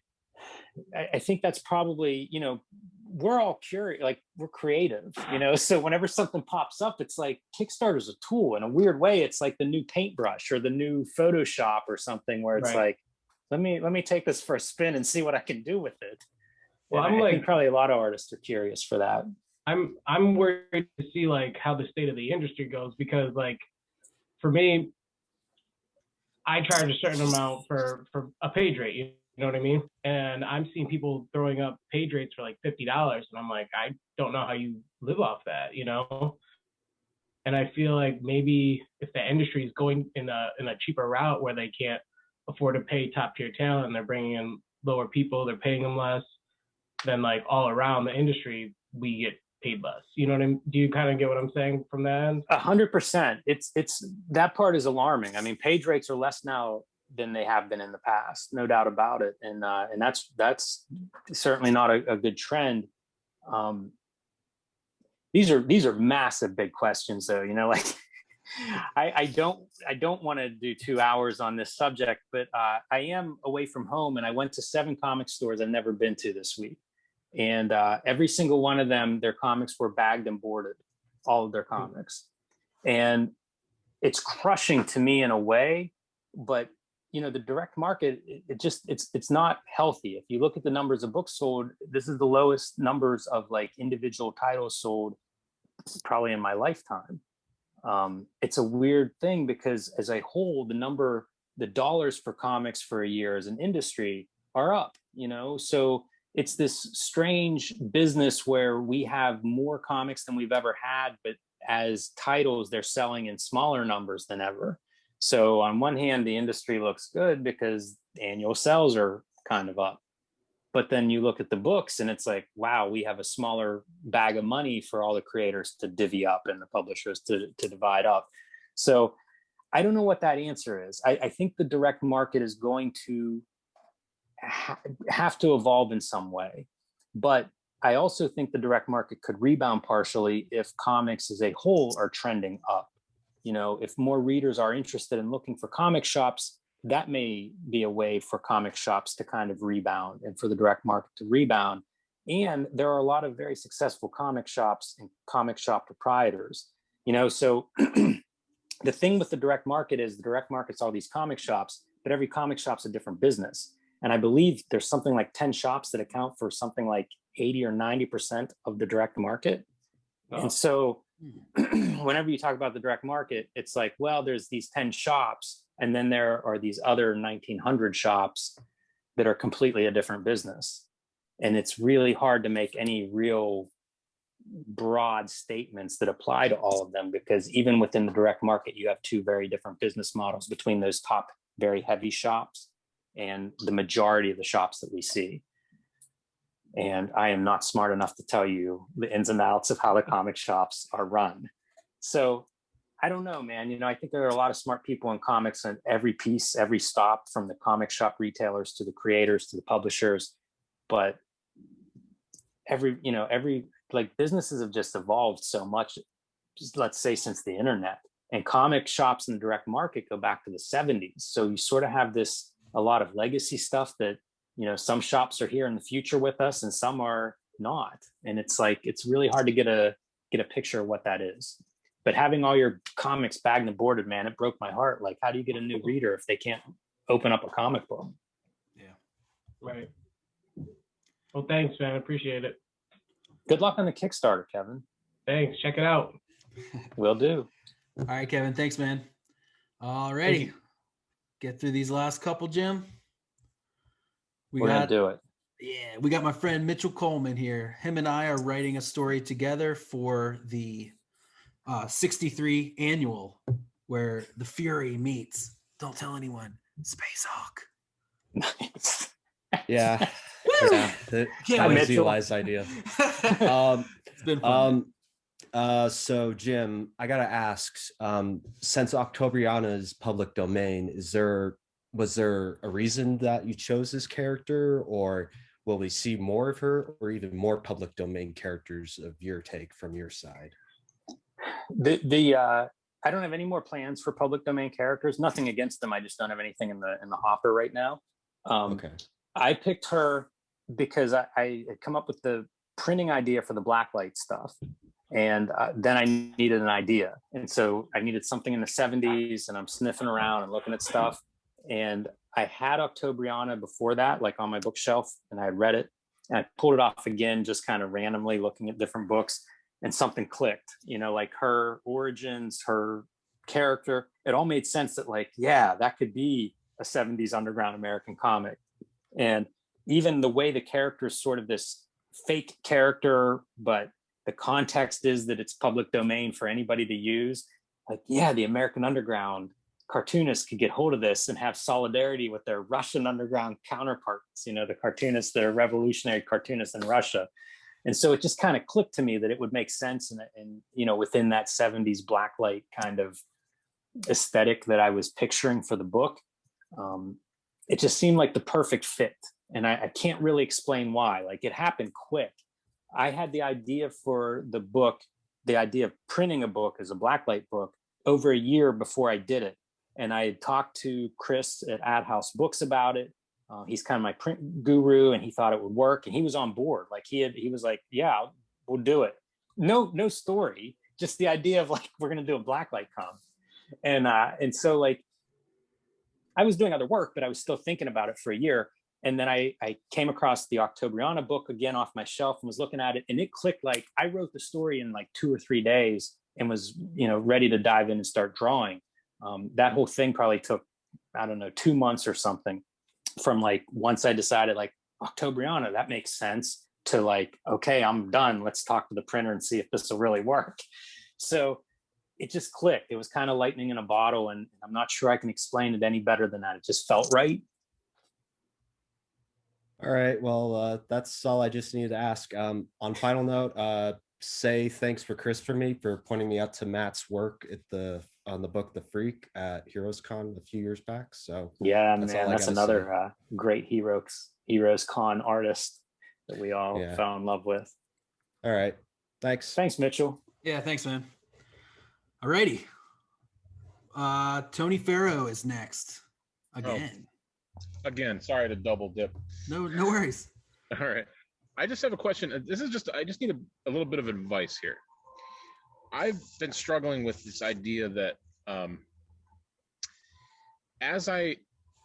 I think that's probably, we're all curious, like we're creative, so whenever something pops up, it's like Kickstarter's a tool. In a weird way, it's like the new paintbrush or the new Photoshop or something, where it's like, let me take this for a spin and see what I can do with it. Well, I think probably a lot of artists are curious for that. I'm worried to see like how the state of the industry goes, because like for me, I charge a certain amount for a page rate. You know what I mean? And I'm seeing people throwing up page rates for like $50, and I'm like, I don't know how you live off that, you know? And I feel like maybe if the industry is going in a cheaper route where they can't afford to pay top tier talent and they're bringing in lower people, they're paying them less, then like all around the industry, we get paid less. You know what I mean? Do you kind of get what I'm saying from that end? 100%. It's that part is alarming. I mean, page rates are less now than they have been in the past, no doubt about it. And that's certainly not a good trend. These are massive big questions though, you know, like I don't want to do 2 hours on this subject, but I am away from home and I went to 7 comic stores I've never been to this week. And every single one of them, their comics were bagged and boarded, all of their comics. And it's crushing to me in a way, but you know, the direct market, it's not healthy. If you look at the numbers of books sold, this is the lowest numbers of like individual titles sold probably in my lifetime. It's a weird thing because as a whole, the dollars for comics for a year as an industry are up, you know? So it's this strange business where we have more comics than we've ever had, but as titles, they're selling in smaller numbers than ever. So on one hand, the industry looks good because annual sales are kind of up. But then you look at the books and it's like, wow, we have a smaller bag of money for all the creators to divvy up and the publishers to divide up. So I don't know what that answer is. I think the direct market is going to have to evolve in some way. But I also think the direct market could rebound partially if comics as a whole are trending up. You know, if more readers are interested in looking for comic shops, that may be a way for comic shops to kind of rebound and for the direct market to rebound. And there are a lot of very successful comic shops and comic shop proprietors, you know, so the thing with the direct market is the direct market's all these comic shops, but every comic shop's a different business. And I believe there's something like 10 shops that account for something like 80 or 90% of the direct market. Oh. And so whenever you talk about the direct market, it's like, well, there's these 10 shops, and then there are these other 1,900 shops that are completely a different business. And it's really hard to make any real broad statements that apply to all of them, because even within the direct market, you have 2 very different business models between those top very heavy shops and the majority of the shops that we see. And I am not smart enough to tell you the ins and outs of how the comic shops are run. So I don't know, man. You know, I think there are a lot of smart people in comics and every piece, every stop, from the comic shop retailers to the creators to the publishers. But every like businesses have just evolved so much, just let's say since the internet. And comic shops in the direct market go back to the 70s. So you sort of have a lot of legacy stuff that, you know, some shops are here in the future with us and some are not. And it's like, it's really hard to get a picture of what that is. But having all your comics bagged and boarded, man, it broke my heart. Like, how do you get a new reader if they can't open up a comic book? Yeah. Right. Well, thanks, man. I appreciate it. Good luck on the Kickstarter, Kevin. Thanks. Check it out. Will do. All right, Kevin. Thanks, man. All righty. Get through these last couple, Jim. We're going to do it. Yeah, we got my friend Mitchell Coleman here. Him and I are writing a story together for the 63 annual, where the Fury meets, don't tell anyone, Space Hawk. Nice. Yeah. Yeah. That was Eli's idea. It's been fun. So Jim, I gotta ask, since Octobriana is public domain, was there a reason that you chose this character, or will we see more of her, or even more public domain characters of your take from your side? I don't have any more plans for public domain characters. Nothing against them. I just don't have anything in the hopper right now. Okay. I picked her because I had come up with the printing idea for the blacklight stuff. And then I needed an idea. And so I needed something in the 70s, and I'm sniffing around and looking at stuff. And I had Octobriana before that, like on my bookshelf, and I had read it. And I pulled it off again, just kind of randomly looking at different books, and something clicked, you know, like her origins, her character. It all made sense that like, yeah, that could be a 70s underground American comic. And even the way the character is sort of this fake character, but the context is that it's public domain for anybody to use. Like, yeah, the American underground cartoonists could get hold of this and have solidarity with their Russian underground counterparts, you know, the cartoonists, the revolutionary cartoonists in Russia. And so it just kind of clicked to me that it would make sense and you know, within that 70s blacklight kind of aesthetic that I was picturing for the book. It just seemed like the perfect fit. And I can't really explain why. Like, it happened quick. I had the idea for the book, the idea of printing a book as a blacklight book over a year before I did it. And I had talked to Chris at Ad House Books about it. He's kind of my print guru, and he thought it would work, and he was on board. Like he was like, yeah, we'll do it. No story, just the idea of like, we're going to do a blacklight comic. And so like, I was doing other work, but I was still thinking about it for a year. And then I came across the Octobriana book again off my shelf and was looking at it, and it clicked. Like, I wrote the story in like 2 or 3 days and was, you know, ready to dive in and start drawing. That whole thing probably took, I don't know, 2 months or something, from like, once I decided like Octobriana, that makes sense, to like, okay, I'm done. Let's talk to the printer and see if this will really work. So it just clicked. It was kind of lightning in a bottle, and I'm not sure I can explain it any better than that. It just felt right. All right. Well, that's all I just needed to ask. On final note, say thanks for Chris for me for pointing me out to Matt's work at on the book The Freak at HeroesCon a few years back. So yeah, man, that's another great HeroesCon artist that we all fell in love with. All right. Thanks, Mitchell. Yeah, thanks, man. All righty. Tony Fero is next again. Again, sorry to double dip. No worries. All right. I just have a question. I just need a little bit of advice here. I've been struggling with this idea that as I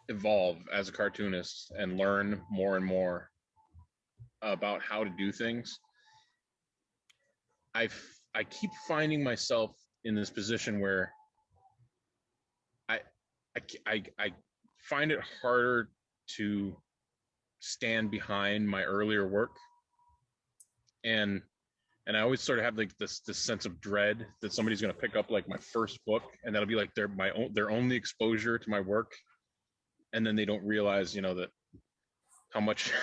evolve as a cartoonist and learn more and more about how to do things, I keep finding myself in this position where I find it harder to stand behind my earlier work, and I always sort of have like this sense of dread that somebody's going to pick up like my first book, and that'll be like their only exposure to my work, and then they don't realize, you know, that how much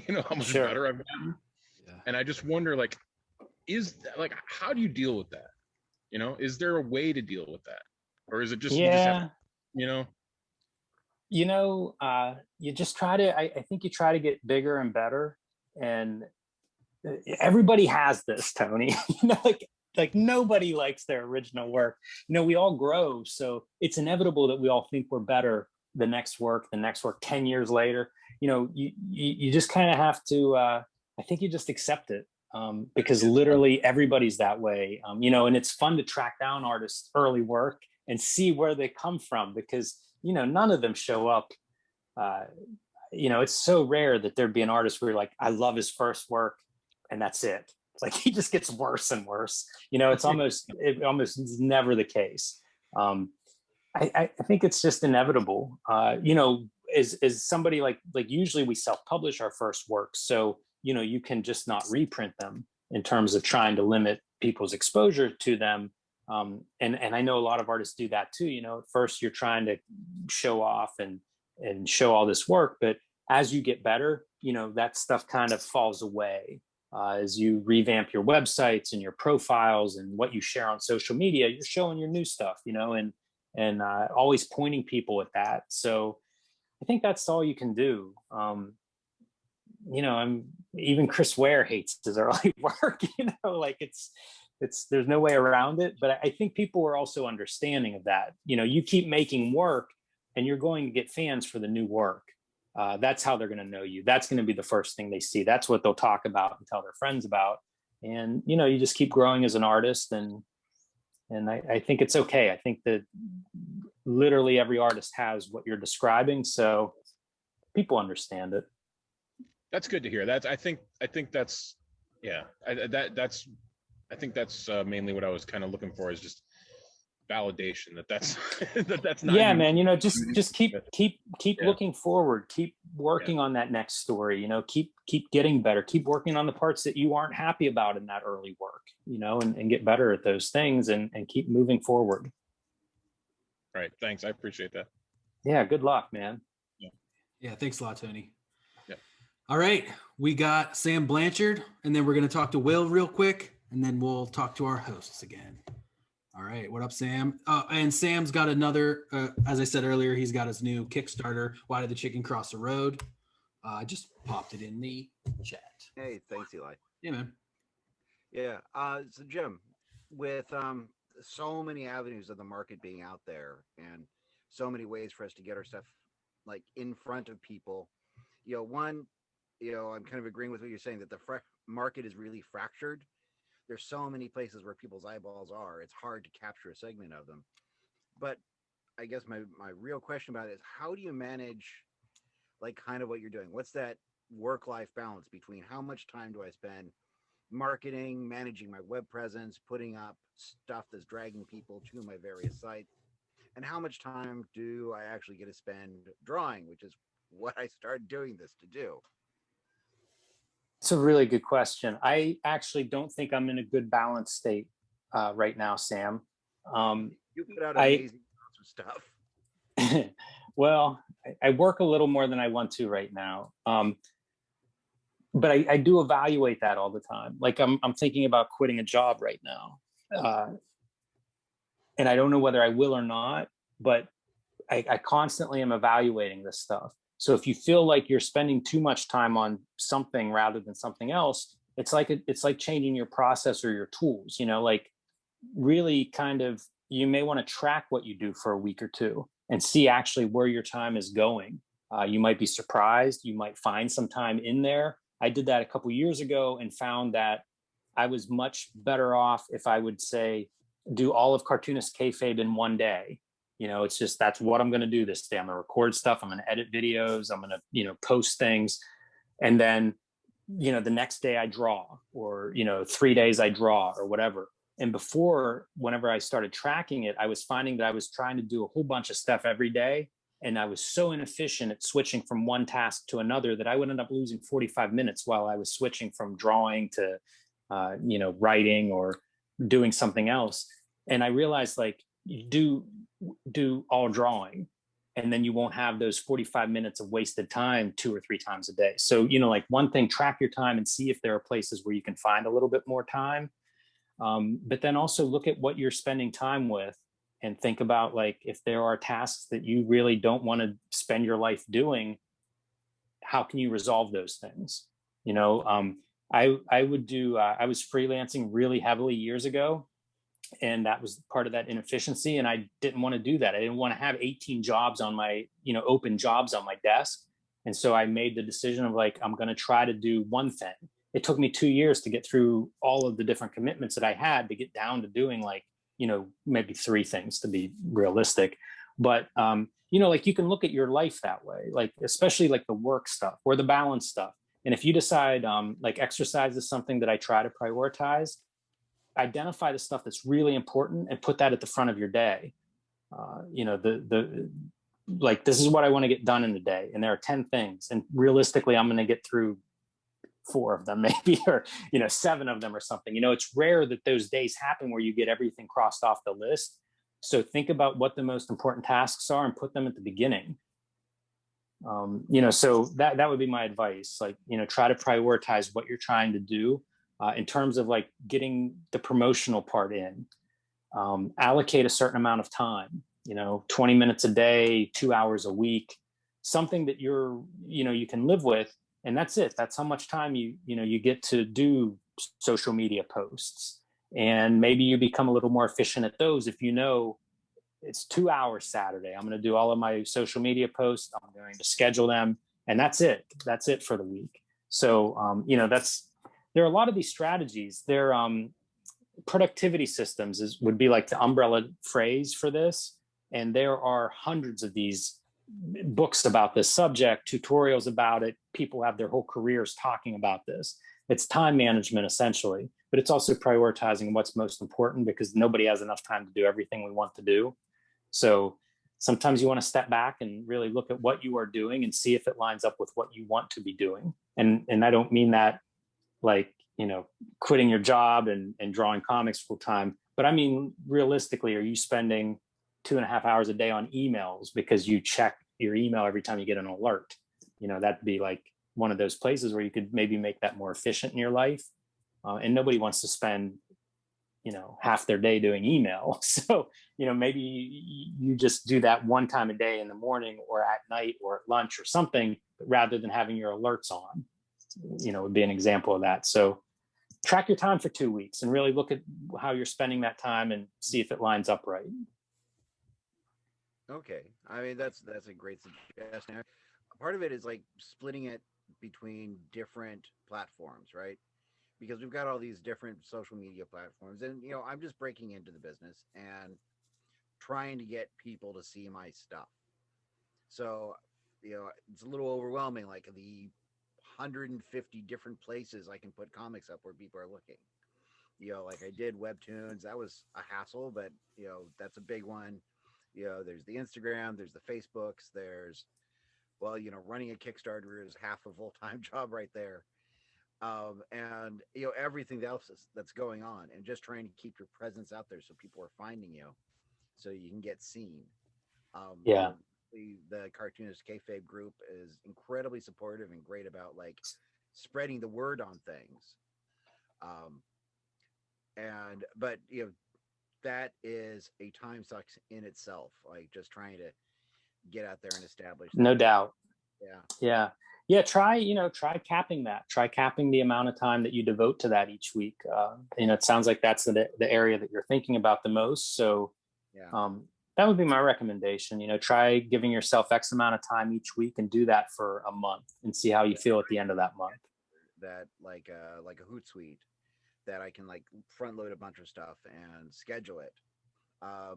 how much better I've gotten. Yeah. And I just wonder, like, how do you deal with that? You know, is there a way to deal with that, or is it just you just have, you just try to, I think you try to get bigger and better. And everybody has this, Tony, like nobody likes their original work. You know, we all grow. So it's inevitable that we all think we're better the next work 10 years later. You know, you just kind of have to, I think you just accept it. Because literally everybody's that way, and it's fun to track down artists' early work and see where they come from, because, you know, none of them show up. It's so rare that there'd be an artist where you're like, I love his first work and that's it. It's like, he just gets worse and worse. You know, it almost is never the case. I think it's just inevitable. As somebody like usually we self-publish our first work. So, you know, you can just not reprint them in terms of trying to limit people's exposure to them. And I know a lot of artists do that too. You know, at first you're trying to show off and show all this work, but as you get better, you know, that stuff kind of falls away. As you revamp your websites and your profiles and what you share on social media, you're showing your new stuff, you know, and always pointing people at that. So I think that's all you can do. Even Chris Ware hates his early work, you know, like it's there's no way around it. But I think people are also understanding of that. You know, you keep making work and you're going to get fans for the new work. That's how they're going to know you. That's going to be the first thing they see. That's what they'll talk about and tell their friends about. And, you know, you just keep growing as an artist, and I think it's okay. I think that literally every artist has what you're describing. So people understand it. That's good to hear. I think that's mainly what I was kind of looking for, is just validation that that's that's not Yeah, you. man, just keep Yeah. looking forward, keep working on that next story, keep getting better, keep working on the parts that you aren't happy about in that early work, and get better at those things and keep moving forward. Right. Thanks. I appreciate that. Yeah, good luck, man. Yeah, thanks a lot, Tony. Yeah. All right, we got Sam Blanchard, and then we're going to talk to Will real quick, and then we'll talk to our hosts again. All right, what up, Sam? And Sam's got another, as I said earlier, he's got his new Kickstarter, Why Did the Chicken Cross the Road? I just popped it in the chat. Hey, thanks, Eli. Yeah, man. Yeah. So Jim, with so many avenues of the market being out there and so many ways for us to get our stuff like in front of people, I'm kind of agreeing with what you're saying that the market is really fractured. There's so many places where people's eyeballs are. It's hard to capture a segment of them. But I guess my real question about it is, how do you manage like kind of what you're doing? What's that work-life balance between how much time do I spend marketing, managing my web presence, putting up stuff that's dragging people to my various sites, and how much time do I actually get to spend drawing, which is what I started doing this to do? It's a really good question. I actually don't think I'm in a good balance state right now, Sam. You put out amazing amounts of stuff. Well, I work a little more than I want to right now. But I do evaluate that all the time. Like I'm thinking about quitting a job right now. And I don't know whether I will or not, but I constantly am evaluating this stuff. So if you feel like you're spending too much time on something rather than something else, it's like changing your process or your tools, like really kind of, you may want to track what you do for a week or two and see actually where your time is going. You might be surprised. You might find some time in there. I did that a couple years ago and found that I was much better off if I would say, do all of Cartoonist Kayfabe in one day. It's just, that's what I'm going to do this day. I'm going to record stuff. I'm going to edit videos. I'm going to, post things. And then, the next day I draw, or, 3 days I draw or whatever. And before, whenever I started tracking it, I was finding that I was trying to do a whole bunch of stuff every day. And I was so inefficient at switching from one task to another that I would end up losing 45 minutes while I was switching from drawing to, writing or doing something else. And I realized, like, you do all drawing, and then you won't have those 45 minutes of wasted time 2 or 3 times a day. So, like, one thing, track your time and see if there are places where you can find a little bit more time. But then also look at what you're spending time with and think about, like, if there are tasks that you really don't want to spend your life doing, how can you resolve those things? I would do, I was freelancing really heavily years ago, and that was part of that inefficiency. And I didn't want to do that. I didn't want to have 18 jobs on my, open jobs on my desk. And so I made the decision of, like, I'm going to try to do one thing. It took me 2 years to get through all of the different commitments that I had to get down to doing, like, maybe 3 things, to be realistic. But, like, you can look at your life that way, like, especially like the work stuff or the balance stuff. And if you decide, like, exercise is something that I try to prioritize, identify the stuff that's really important and put that at the front of your day. Like, this is what I want to get done in the day. And there are 10 things. And realistically, I'm going to get through 4 of them, maybe, or, 7 of them or something. It's rare that those days happen where you get everything crossed off the list. So think about what the most important tasks are and put them at the beginning. So that would be my advice. Like, try to prioritize what you're trying to do in terms of, like, getting the promotional part in. Allocate a certain amount of time, 20 minutes a day, 2 hours a week, something that you can live with. And that's it. That's how much time you get to do social media posts. And maybe you become a little more efficient at those. If it's 2 hours Saturday, I'm going to do all of my social media posts. I'm going to schedule them, and that's it. That's it for the week. So, there are a lot of these strategies. They're productivity systems would be like the umbrella phrase for this. And there are hundreds of these books about this subject, tutorials about it. People have their whole careers talking about this. It's time management essentially, but it's also prioritizing what's most important, because nobody has enough time to do everything we want to do. So sometimes you want to step back and really look at what you are doing and see if it lines up with what you want to be doing. And I don't mean that like, you know, quitting your job and drawing comics full time, but I mean, realistically, are you spending 2.5 hours a day on emails because you check your email every time you get an alert? You know, that'd be like one of those places where you could maybe make that more efficient in your life. And nobody wants to spend, you know, half their day doing email. So, you know, maybe you just do that one time a day in the morning or at night or at lunch or something, rather than having your alerts on, you know, would be an example of that. So track your time for 2 weeks and really look at how you're spending that time and see if it lines up right. Okay. I mean, that's a great suggestion. Part of it is like splitting it between different platforms, right? Because we've got all these different social media platforms, and you know, I'm just breaking into the business and trying to get people to see my stuff. So, you know, it's a little overwhelming, like the 150 different places I can put comics up where people are looking. You know, like I did webtoons, that was a hassle, but you know, that's a big one. You know, there's the Instagram, there's the Facebooks, there's, well, you know, running a Kickstarter is half a full-time job right there. And you know, everything else that's going on, and just trying to keep your presence out there so people are finding you, so you can get seen. Yeah. The Cartoonist Kayfabe group is incredibly supportive and great about like spreading the word on things. But you know, that is a time suck in itself, like just trying to get out there and establish. No doubt. Yeah. Try capping that. Try capping the amount of time that you devote to that each week. You know, it sounds like that's the area that you're thinking about the most. So that would be my recommendation. You know, try giving yourself X amount of time each week and do that for a month and see how you feel at the end of that month. That like a Hootsuite that I can like front load a bunch of stuff and schedule it.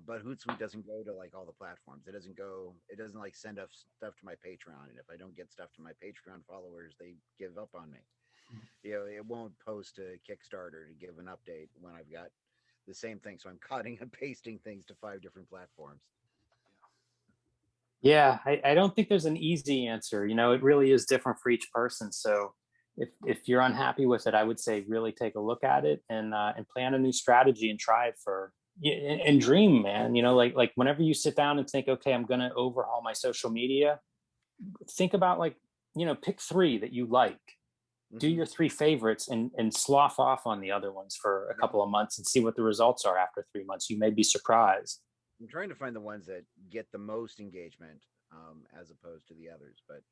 But Hootsuite doesn't go to like all the platforms. It doesn't like send up stuff to my Patreon. And if I don't get stuff to my Patreon followers, they give up on me. You know, it won't post to Kickstarter to give an update when I've got the same thing. So I'm cutting and pasting things to 5 different platforms. Yeah, I don't think there's an easy answer. You know, it really is different for each person. So if you're unhappy with it, I would say really take a look at it and plan a new strategy and try it for. And dream, man. You know, like whenever you sit down and think, okay, I'm going to overhaul my social media, think about like, you know, pick 3 that you like, do your 3 favorites and slough off on the other ones for a couple of months and see what the results are after 3 months. You may be surprised. I'm trying to find the ones that get the most engagement as opposed to the others, but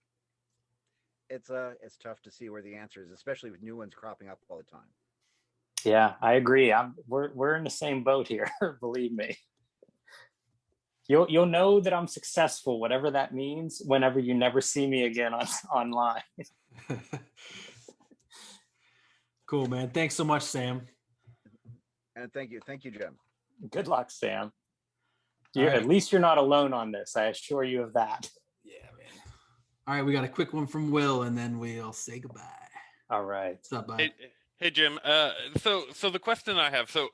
it's tough to see where the answer is, especially with new ones cropping up all the time. Yeah, I agree. We're in the same boat here. Believe me. You'll know that I'm successful, whatever that means, whenever you never see me again online. Cool, man. Thanks so much, Sam. And thank you, Jim. Good luck, Sam. At least you're not alone on this. I assure you of that. Yeah, man. All right, we got a quick one from Will, and then we'll say goodbye. All right. What's up, bud? Hey Jim, so the question I have, so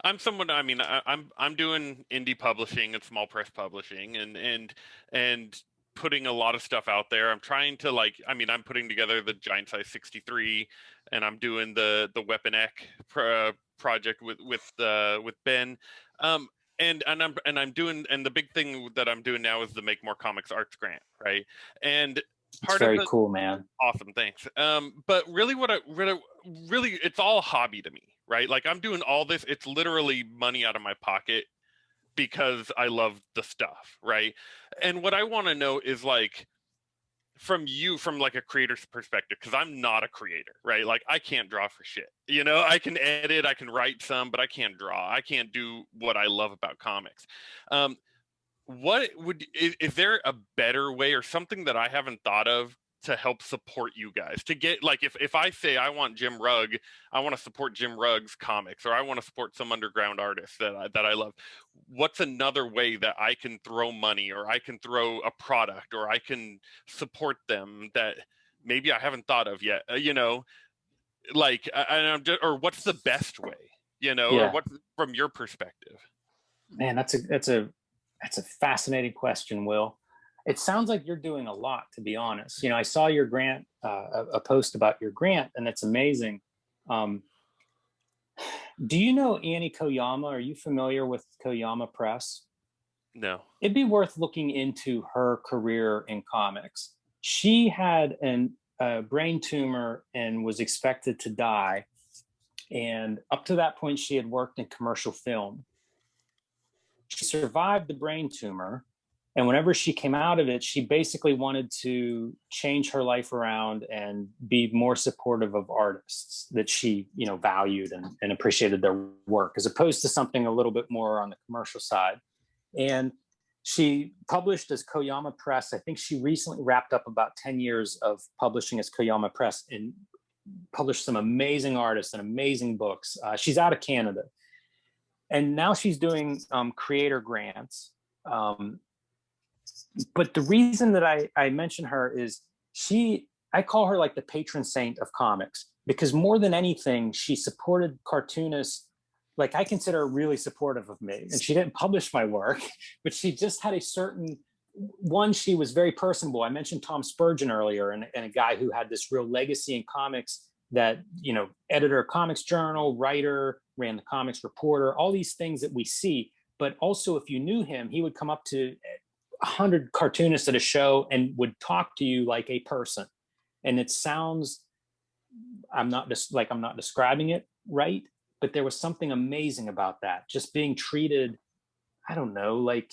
I'm someone, I mean, I'm doing indie publishing and small press publishing and putting a lot of stuff out there. I'm trying to I'm putting together the Giant Size 63, and I'm doing the Weapon Ek project with Ben, and I'm doing, and the big thing that I'm doing now is the Make More Comics Arts grant, right? And It's very cool, man. Awesome, thanks. But really, really, it's all hobby to me, right? Like I'm doing all this; it's literally money out of my pocket because I love the stuff, right? And what I want to know is like from like a creator's perspective, because I'm not a creator, right? Like I can't draw for shit. You know, I can edit, I can write some, but I can't draw. I can't do what I love about comics. Is there a better way or something that I haven't thought of to help support you guys to get, like, if I say I want Jim Rugg, I want to support Jim Rugg's comics, or I want to support some underground artist that I love, what's another way that I can throw money, or I can throw a product, or I can support them that maybe I haven't thought of yet? You know, like, I'm just, or what's the best way, you know, or what's from your perspective? Man, that's a fascinating question, Will. It sounds like you're doing a lot, to be honest. You know, I saw your grant, a post about your grant, and it's amazing. Do you know Annie Koyama? Are you familiar with Koyama Press? No. It'd be worth looking into her career in comics. She had a brain tumor and was expected to die. And up to that point, she had worked in commercial film. She survived the brain tumor. And whenever she came out of it, she basically wanted to change her life around and be more supportive of artists that she, you know, valued and appreciated their work, as opposed to something a little bit more on the commercial side. And she published as Koyama Press. I think she recently wrapped up about 10 years of publishing as Koyama Press and published some amazing artists and amazing books. She's out of Canada. And now she's doing creator grants. But the reason that I mention her is I call her like the patron saint of comics, because more than anything, she supported cartoonists. Like, I consider her really supportive of me, and she didn't publish my work, but she just had a certain one. She was very personable. I mentioned Tom Spurgeon earlier, and a guy who had this real legacy in comics that, you know, editor of Comics Journal, writer, ran the Comics Reporter, all these things that we see. But also, if you knew him, he would come up to 100 cartoonists at a show and would talk to you like a person. And it sounds, I'm not describing it right, but there was something amazing about that. Just being treated, I don't know, like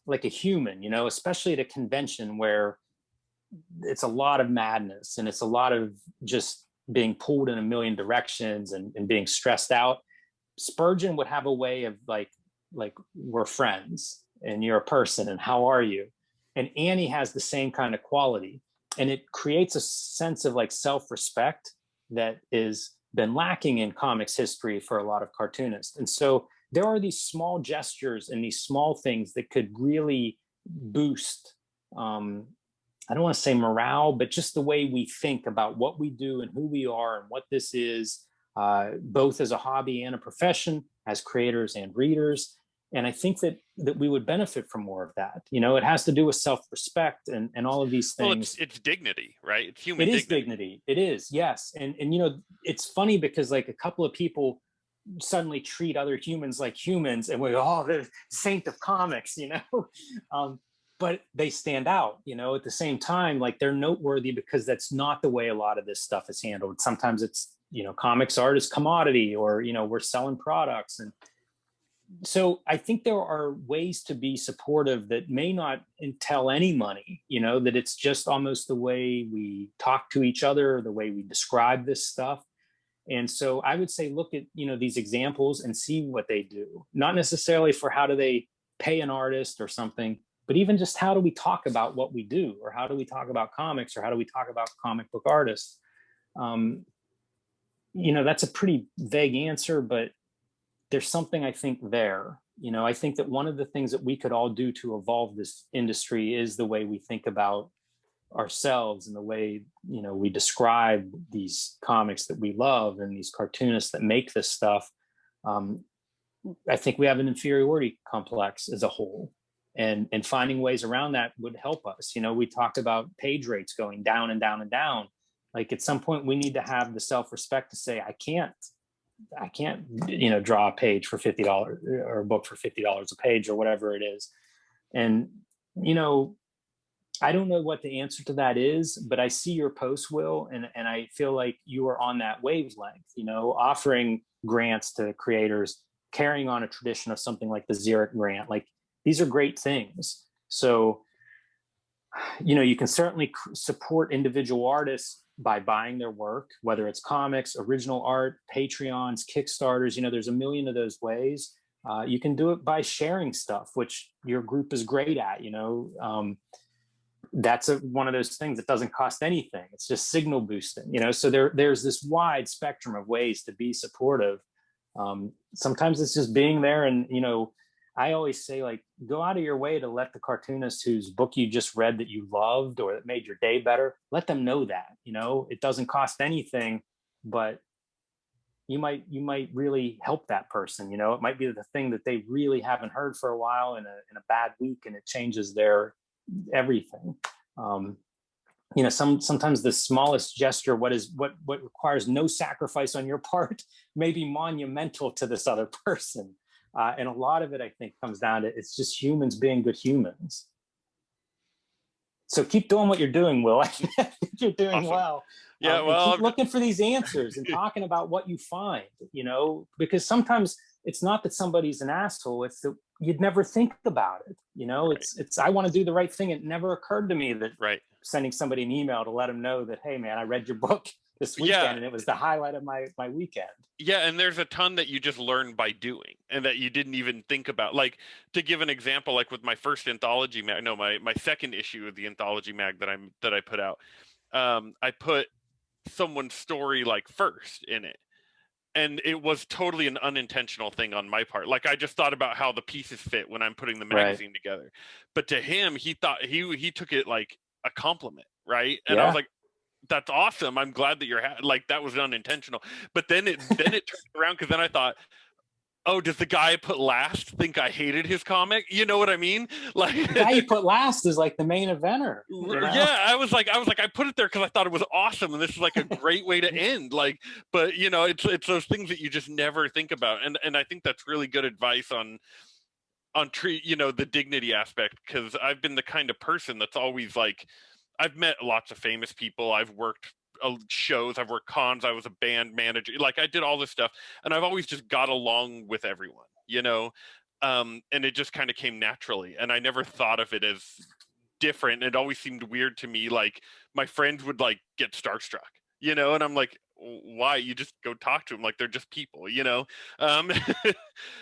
a human, you know, especially at a convention where it's a lot of madness and it's a lot of just being pulled in a million directions and being stressed out. Spurgeon would have a way of like we're friends and you're a person and how are you? And Annie has the same kind of quality, and it creates a sense of like self-respect that is been lacking in comics history for a lot of cartoonists. And so there are these small gestures and these small things that could really boost, I don't want to say morale, but just the way we think about what we do and who we are and what this is, both as a hobby and a profession, as creators and readers. And I think that we would benefit from more of that. You know, it has to do with self-respect and all of these things. Well, it's dignity, right? It's human dignity. It is dignity. It is, yes. And you know, it's funny because like a couple of people suddenly treat other humans like humans and we go, oh, the saint of comics, you know? But they stand out, you know, at the same time, like they're noteworthy because that's not the way a lot of this stuff is handled. Sometimes it's, you know, comics art is commodity, or, you know, we're selling products. And so I think there are ways to be supportive that may not entail any money, you know, that it's just almost the way we talk to each other, the way we describe this stuff. And so I would say, look at, you know, these examples and see what they do, not necessarily for how do they pay an artist or something, but even just how do we talk about what we do, or how do we talk about comics, or how do we talk about comic book artists? You know, that's a pretty vague answer, but there's something I think there. You know, I think that one of the things that we could all do to evolve this industry is the way we think about ourselves and the way, you know, we describe these comics that we love and these cartoonists that make this stuff. I think we have an inferiority complex as a whole, and finding ways around that would help us. You know, we talked about page rates going down and down and down. Like at some point we need to have the self-respect to say, I can't, you know, draw a page for $50 or a book for $50 a page or whatever it is. And, you know, I don't know what the answer to that is, but I see your post, Will, and I feel like you are on that wavelength, you know, offering grants to creators, carrying on a tradition of something like the Xeric grant. Like, these are great things. So, you know, you can certainly support individual artists by buying their work, whether it's comics, original art, Patreons, Kickstarters. You know, there's a million of those ways. You can do it by sharing stuff, which your group is great at. You know, that's one of those things that doesn't cost anything. It's just signal boosting. You know, so there's this wide spectrum of ways to be supportive. Sometimes it's just being there, and you know, I always say, like, go out of your way to let the cartoonist whose book you just read that you loved or that made your day better, let them know that, you know, it doesn't cost anything, but you might really help that person. It might be the thing that they really haven't heard for a while in a bad week, and it changes their everything. Sometimes the smallest gesture, what requires no sacrifice on your part, may be monumental to this other person. And a lot of it, I think, comes down to it's just humans being good humans. So keep doing what you're doing, Will. I think you're doing well. Yeah, keep looking for these answers and talking about what you find, because sometimes it's not that somebody's an asshole, it's that you'd never think about it. It's I want to do the right thing. It never occurred to me that sending somebody an email to let them know that, hey man, I read your book this weekend and it was the highlight of my weekend. Yeah, and there's a ton that you just learn by doing and that you didn't even think about. Like, to give an example, like with my first anthology mag, no, my second issue of the anthology mag that I put out, I put someone's story like first in it, and it was totally an unintentional thing on my part. Like, I just thought about how the pieces fit when I'm putting the magazine together, but to him, he thought he took it like a compliment, right? And I was like, that's awesome, I'm glad that you're like, that was unintentional. But then it turned around, because then I thought, oh, does the guy I put last think I hated his comic? You know what I mean? Like, the guy you put last is like the main eventer. Yeah, I was like, I put it there because I thought it was awesome, and this is like a great way to end. Like, but it's those things that you just never think about, and I think that's really good advice on treat the dignity aspect, because I've been the kind of person that's always like, I've met lots of famous people, I've worked shows, I've worked cons, I was a band manager, like I did all this stuff, and I've always just got along with everyone, and it just kind of came naturally, and I never thought of it as different. It always seemed weird to me, like my friends would like get starstruck, and I'm like, why? You just go talk to them like they're just people,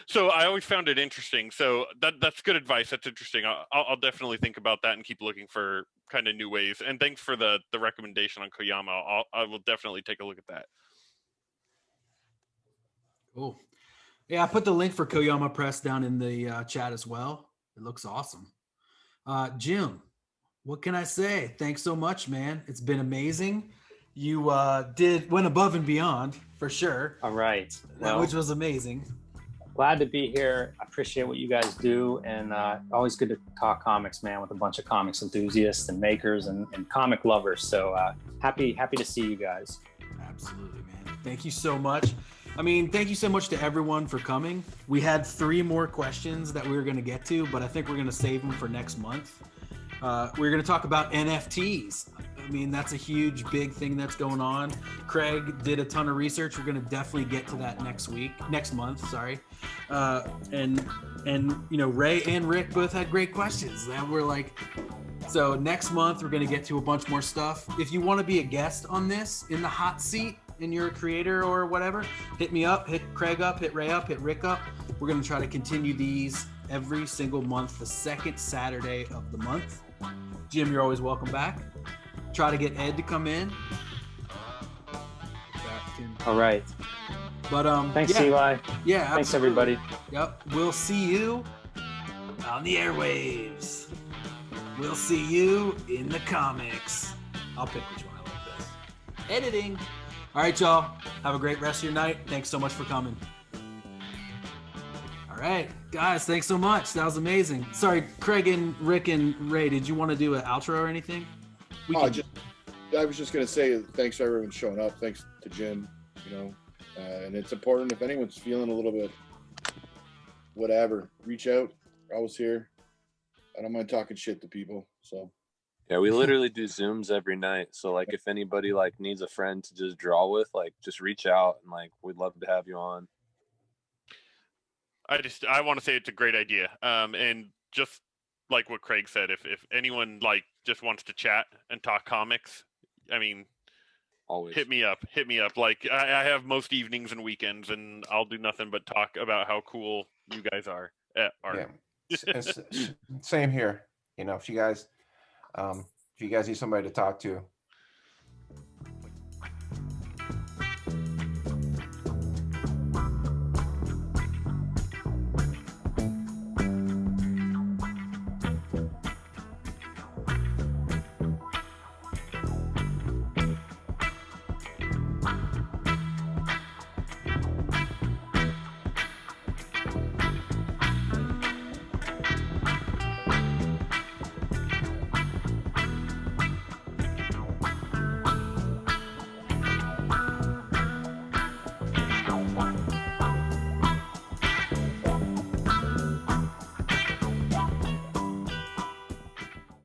So I always found it interesting. So that's good advice. That's interesting. I'll definitely think about that and keep looking for kind of new ways. And thanks for the recommendation on Koyama. I will definitely take a look at that. Cool. Yeah, I put the link for Koyama Press down in the chat as well. It looks awesome. Jim, what can I say? Thanks so much, man. It's been amazing. You went above and beyond for sure. All right. Well, which was amazing. Glad to be here. I appreciate what you guys do, and always good to talk comics, man, with a bunch of comics enthusiasts and makers and comic lovers. So happy to see you guys. Absolutely, man. Thank you so much. I mean, thank you so much to everyone for coming. We had 3 more questions that we were going to get to, but I think we're going to save them for next month. We're going to talk about NFTs. I mean, that's a huge, big thing that's going on. Craig did a ton of research. We're going to definitely get to that next month, sorry. And Ray and Rick both had great questions that were like, so next month we're going to get to a bunch more stuff. If you want to be a guest on this in the hot seat and you're a creator or whatever, hit me up, hit Craig up, hit Ray up, hit Rick up. We're going to try to continue these every single month, the second Saturday of the month. Jim, you're always welcome back. Try to get Ed to come in. All right. But thanks, Eli. Yeah. Thanks, everybody. Yep. We'll see you on the airwaves. We'll see you in the comics. I'll pick which one I like best. Editing. All right, y'all. Have a great rest of your night. Thanks so much for coming. All right, guys. Thanks so much. That was amazing. Sorry, Craig and Rick and Ray. Did you want to do an outro or anything? I was just going to say thanks for everyone showing up. Thanks to Jim, and it's important if anyone's feeling a little bit whatever, reach out. We're always here. I don't mind talking shit to people. So yeah, we literally do Zooms every night. So like if anybody like needs a friend to just draw with, like just reach out and like we'd love to have you on. I want to say it's a great idea. And just like what Craig said, if anyone like just wants to chat and talk comics, I mean, always hit me up. Like I have most evenings and weekends, and I'll do nothing but talk about how cool you guys are. Yeah. Same here. If you guys need somebody to talk to,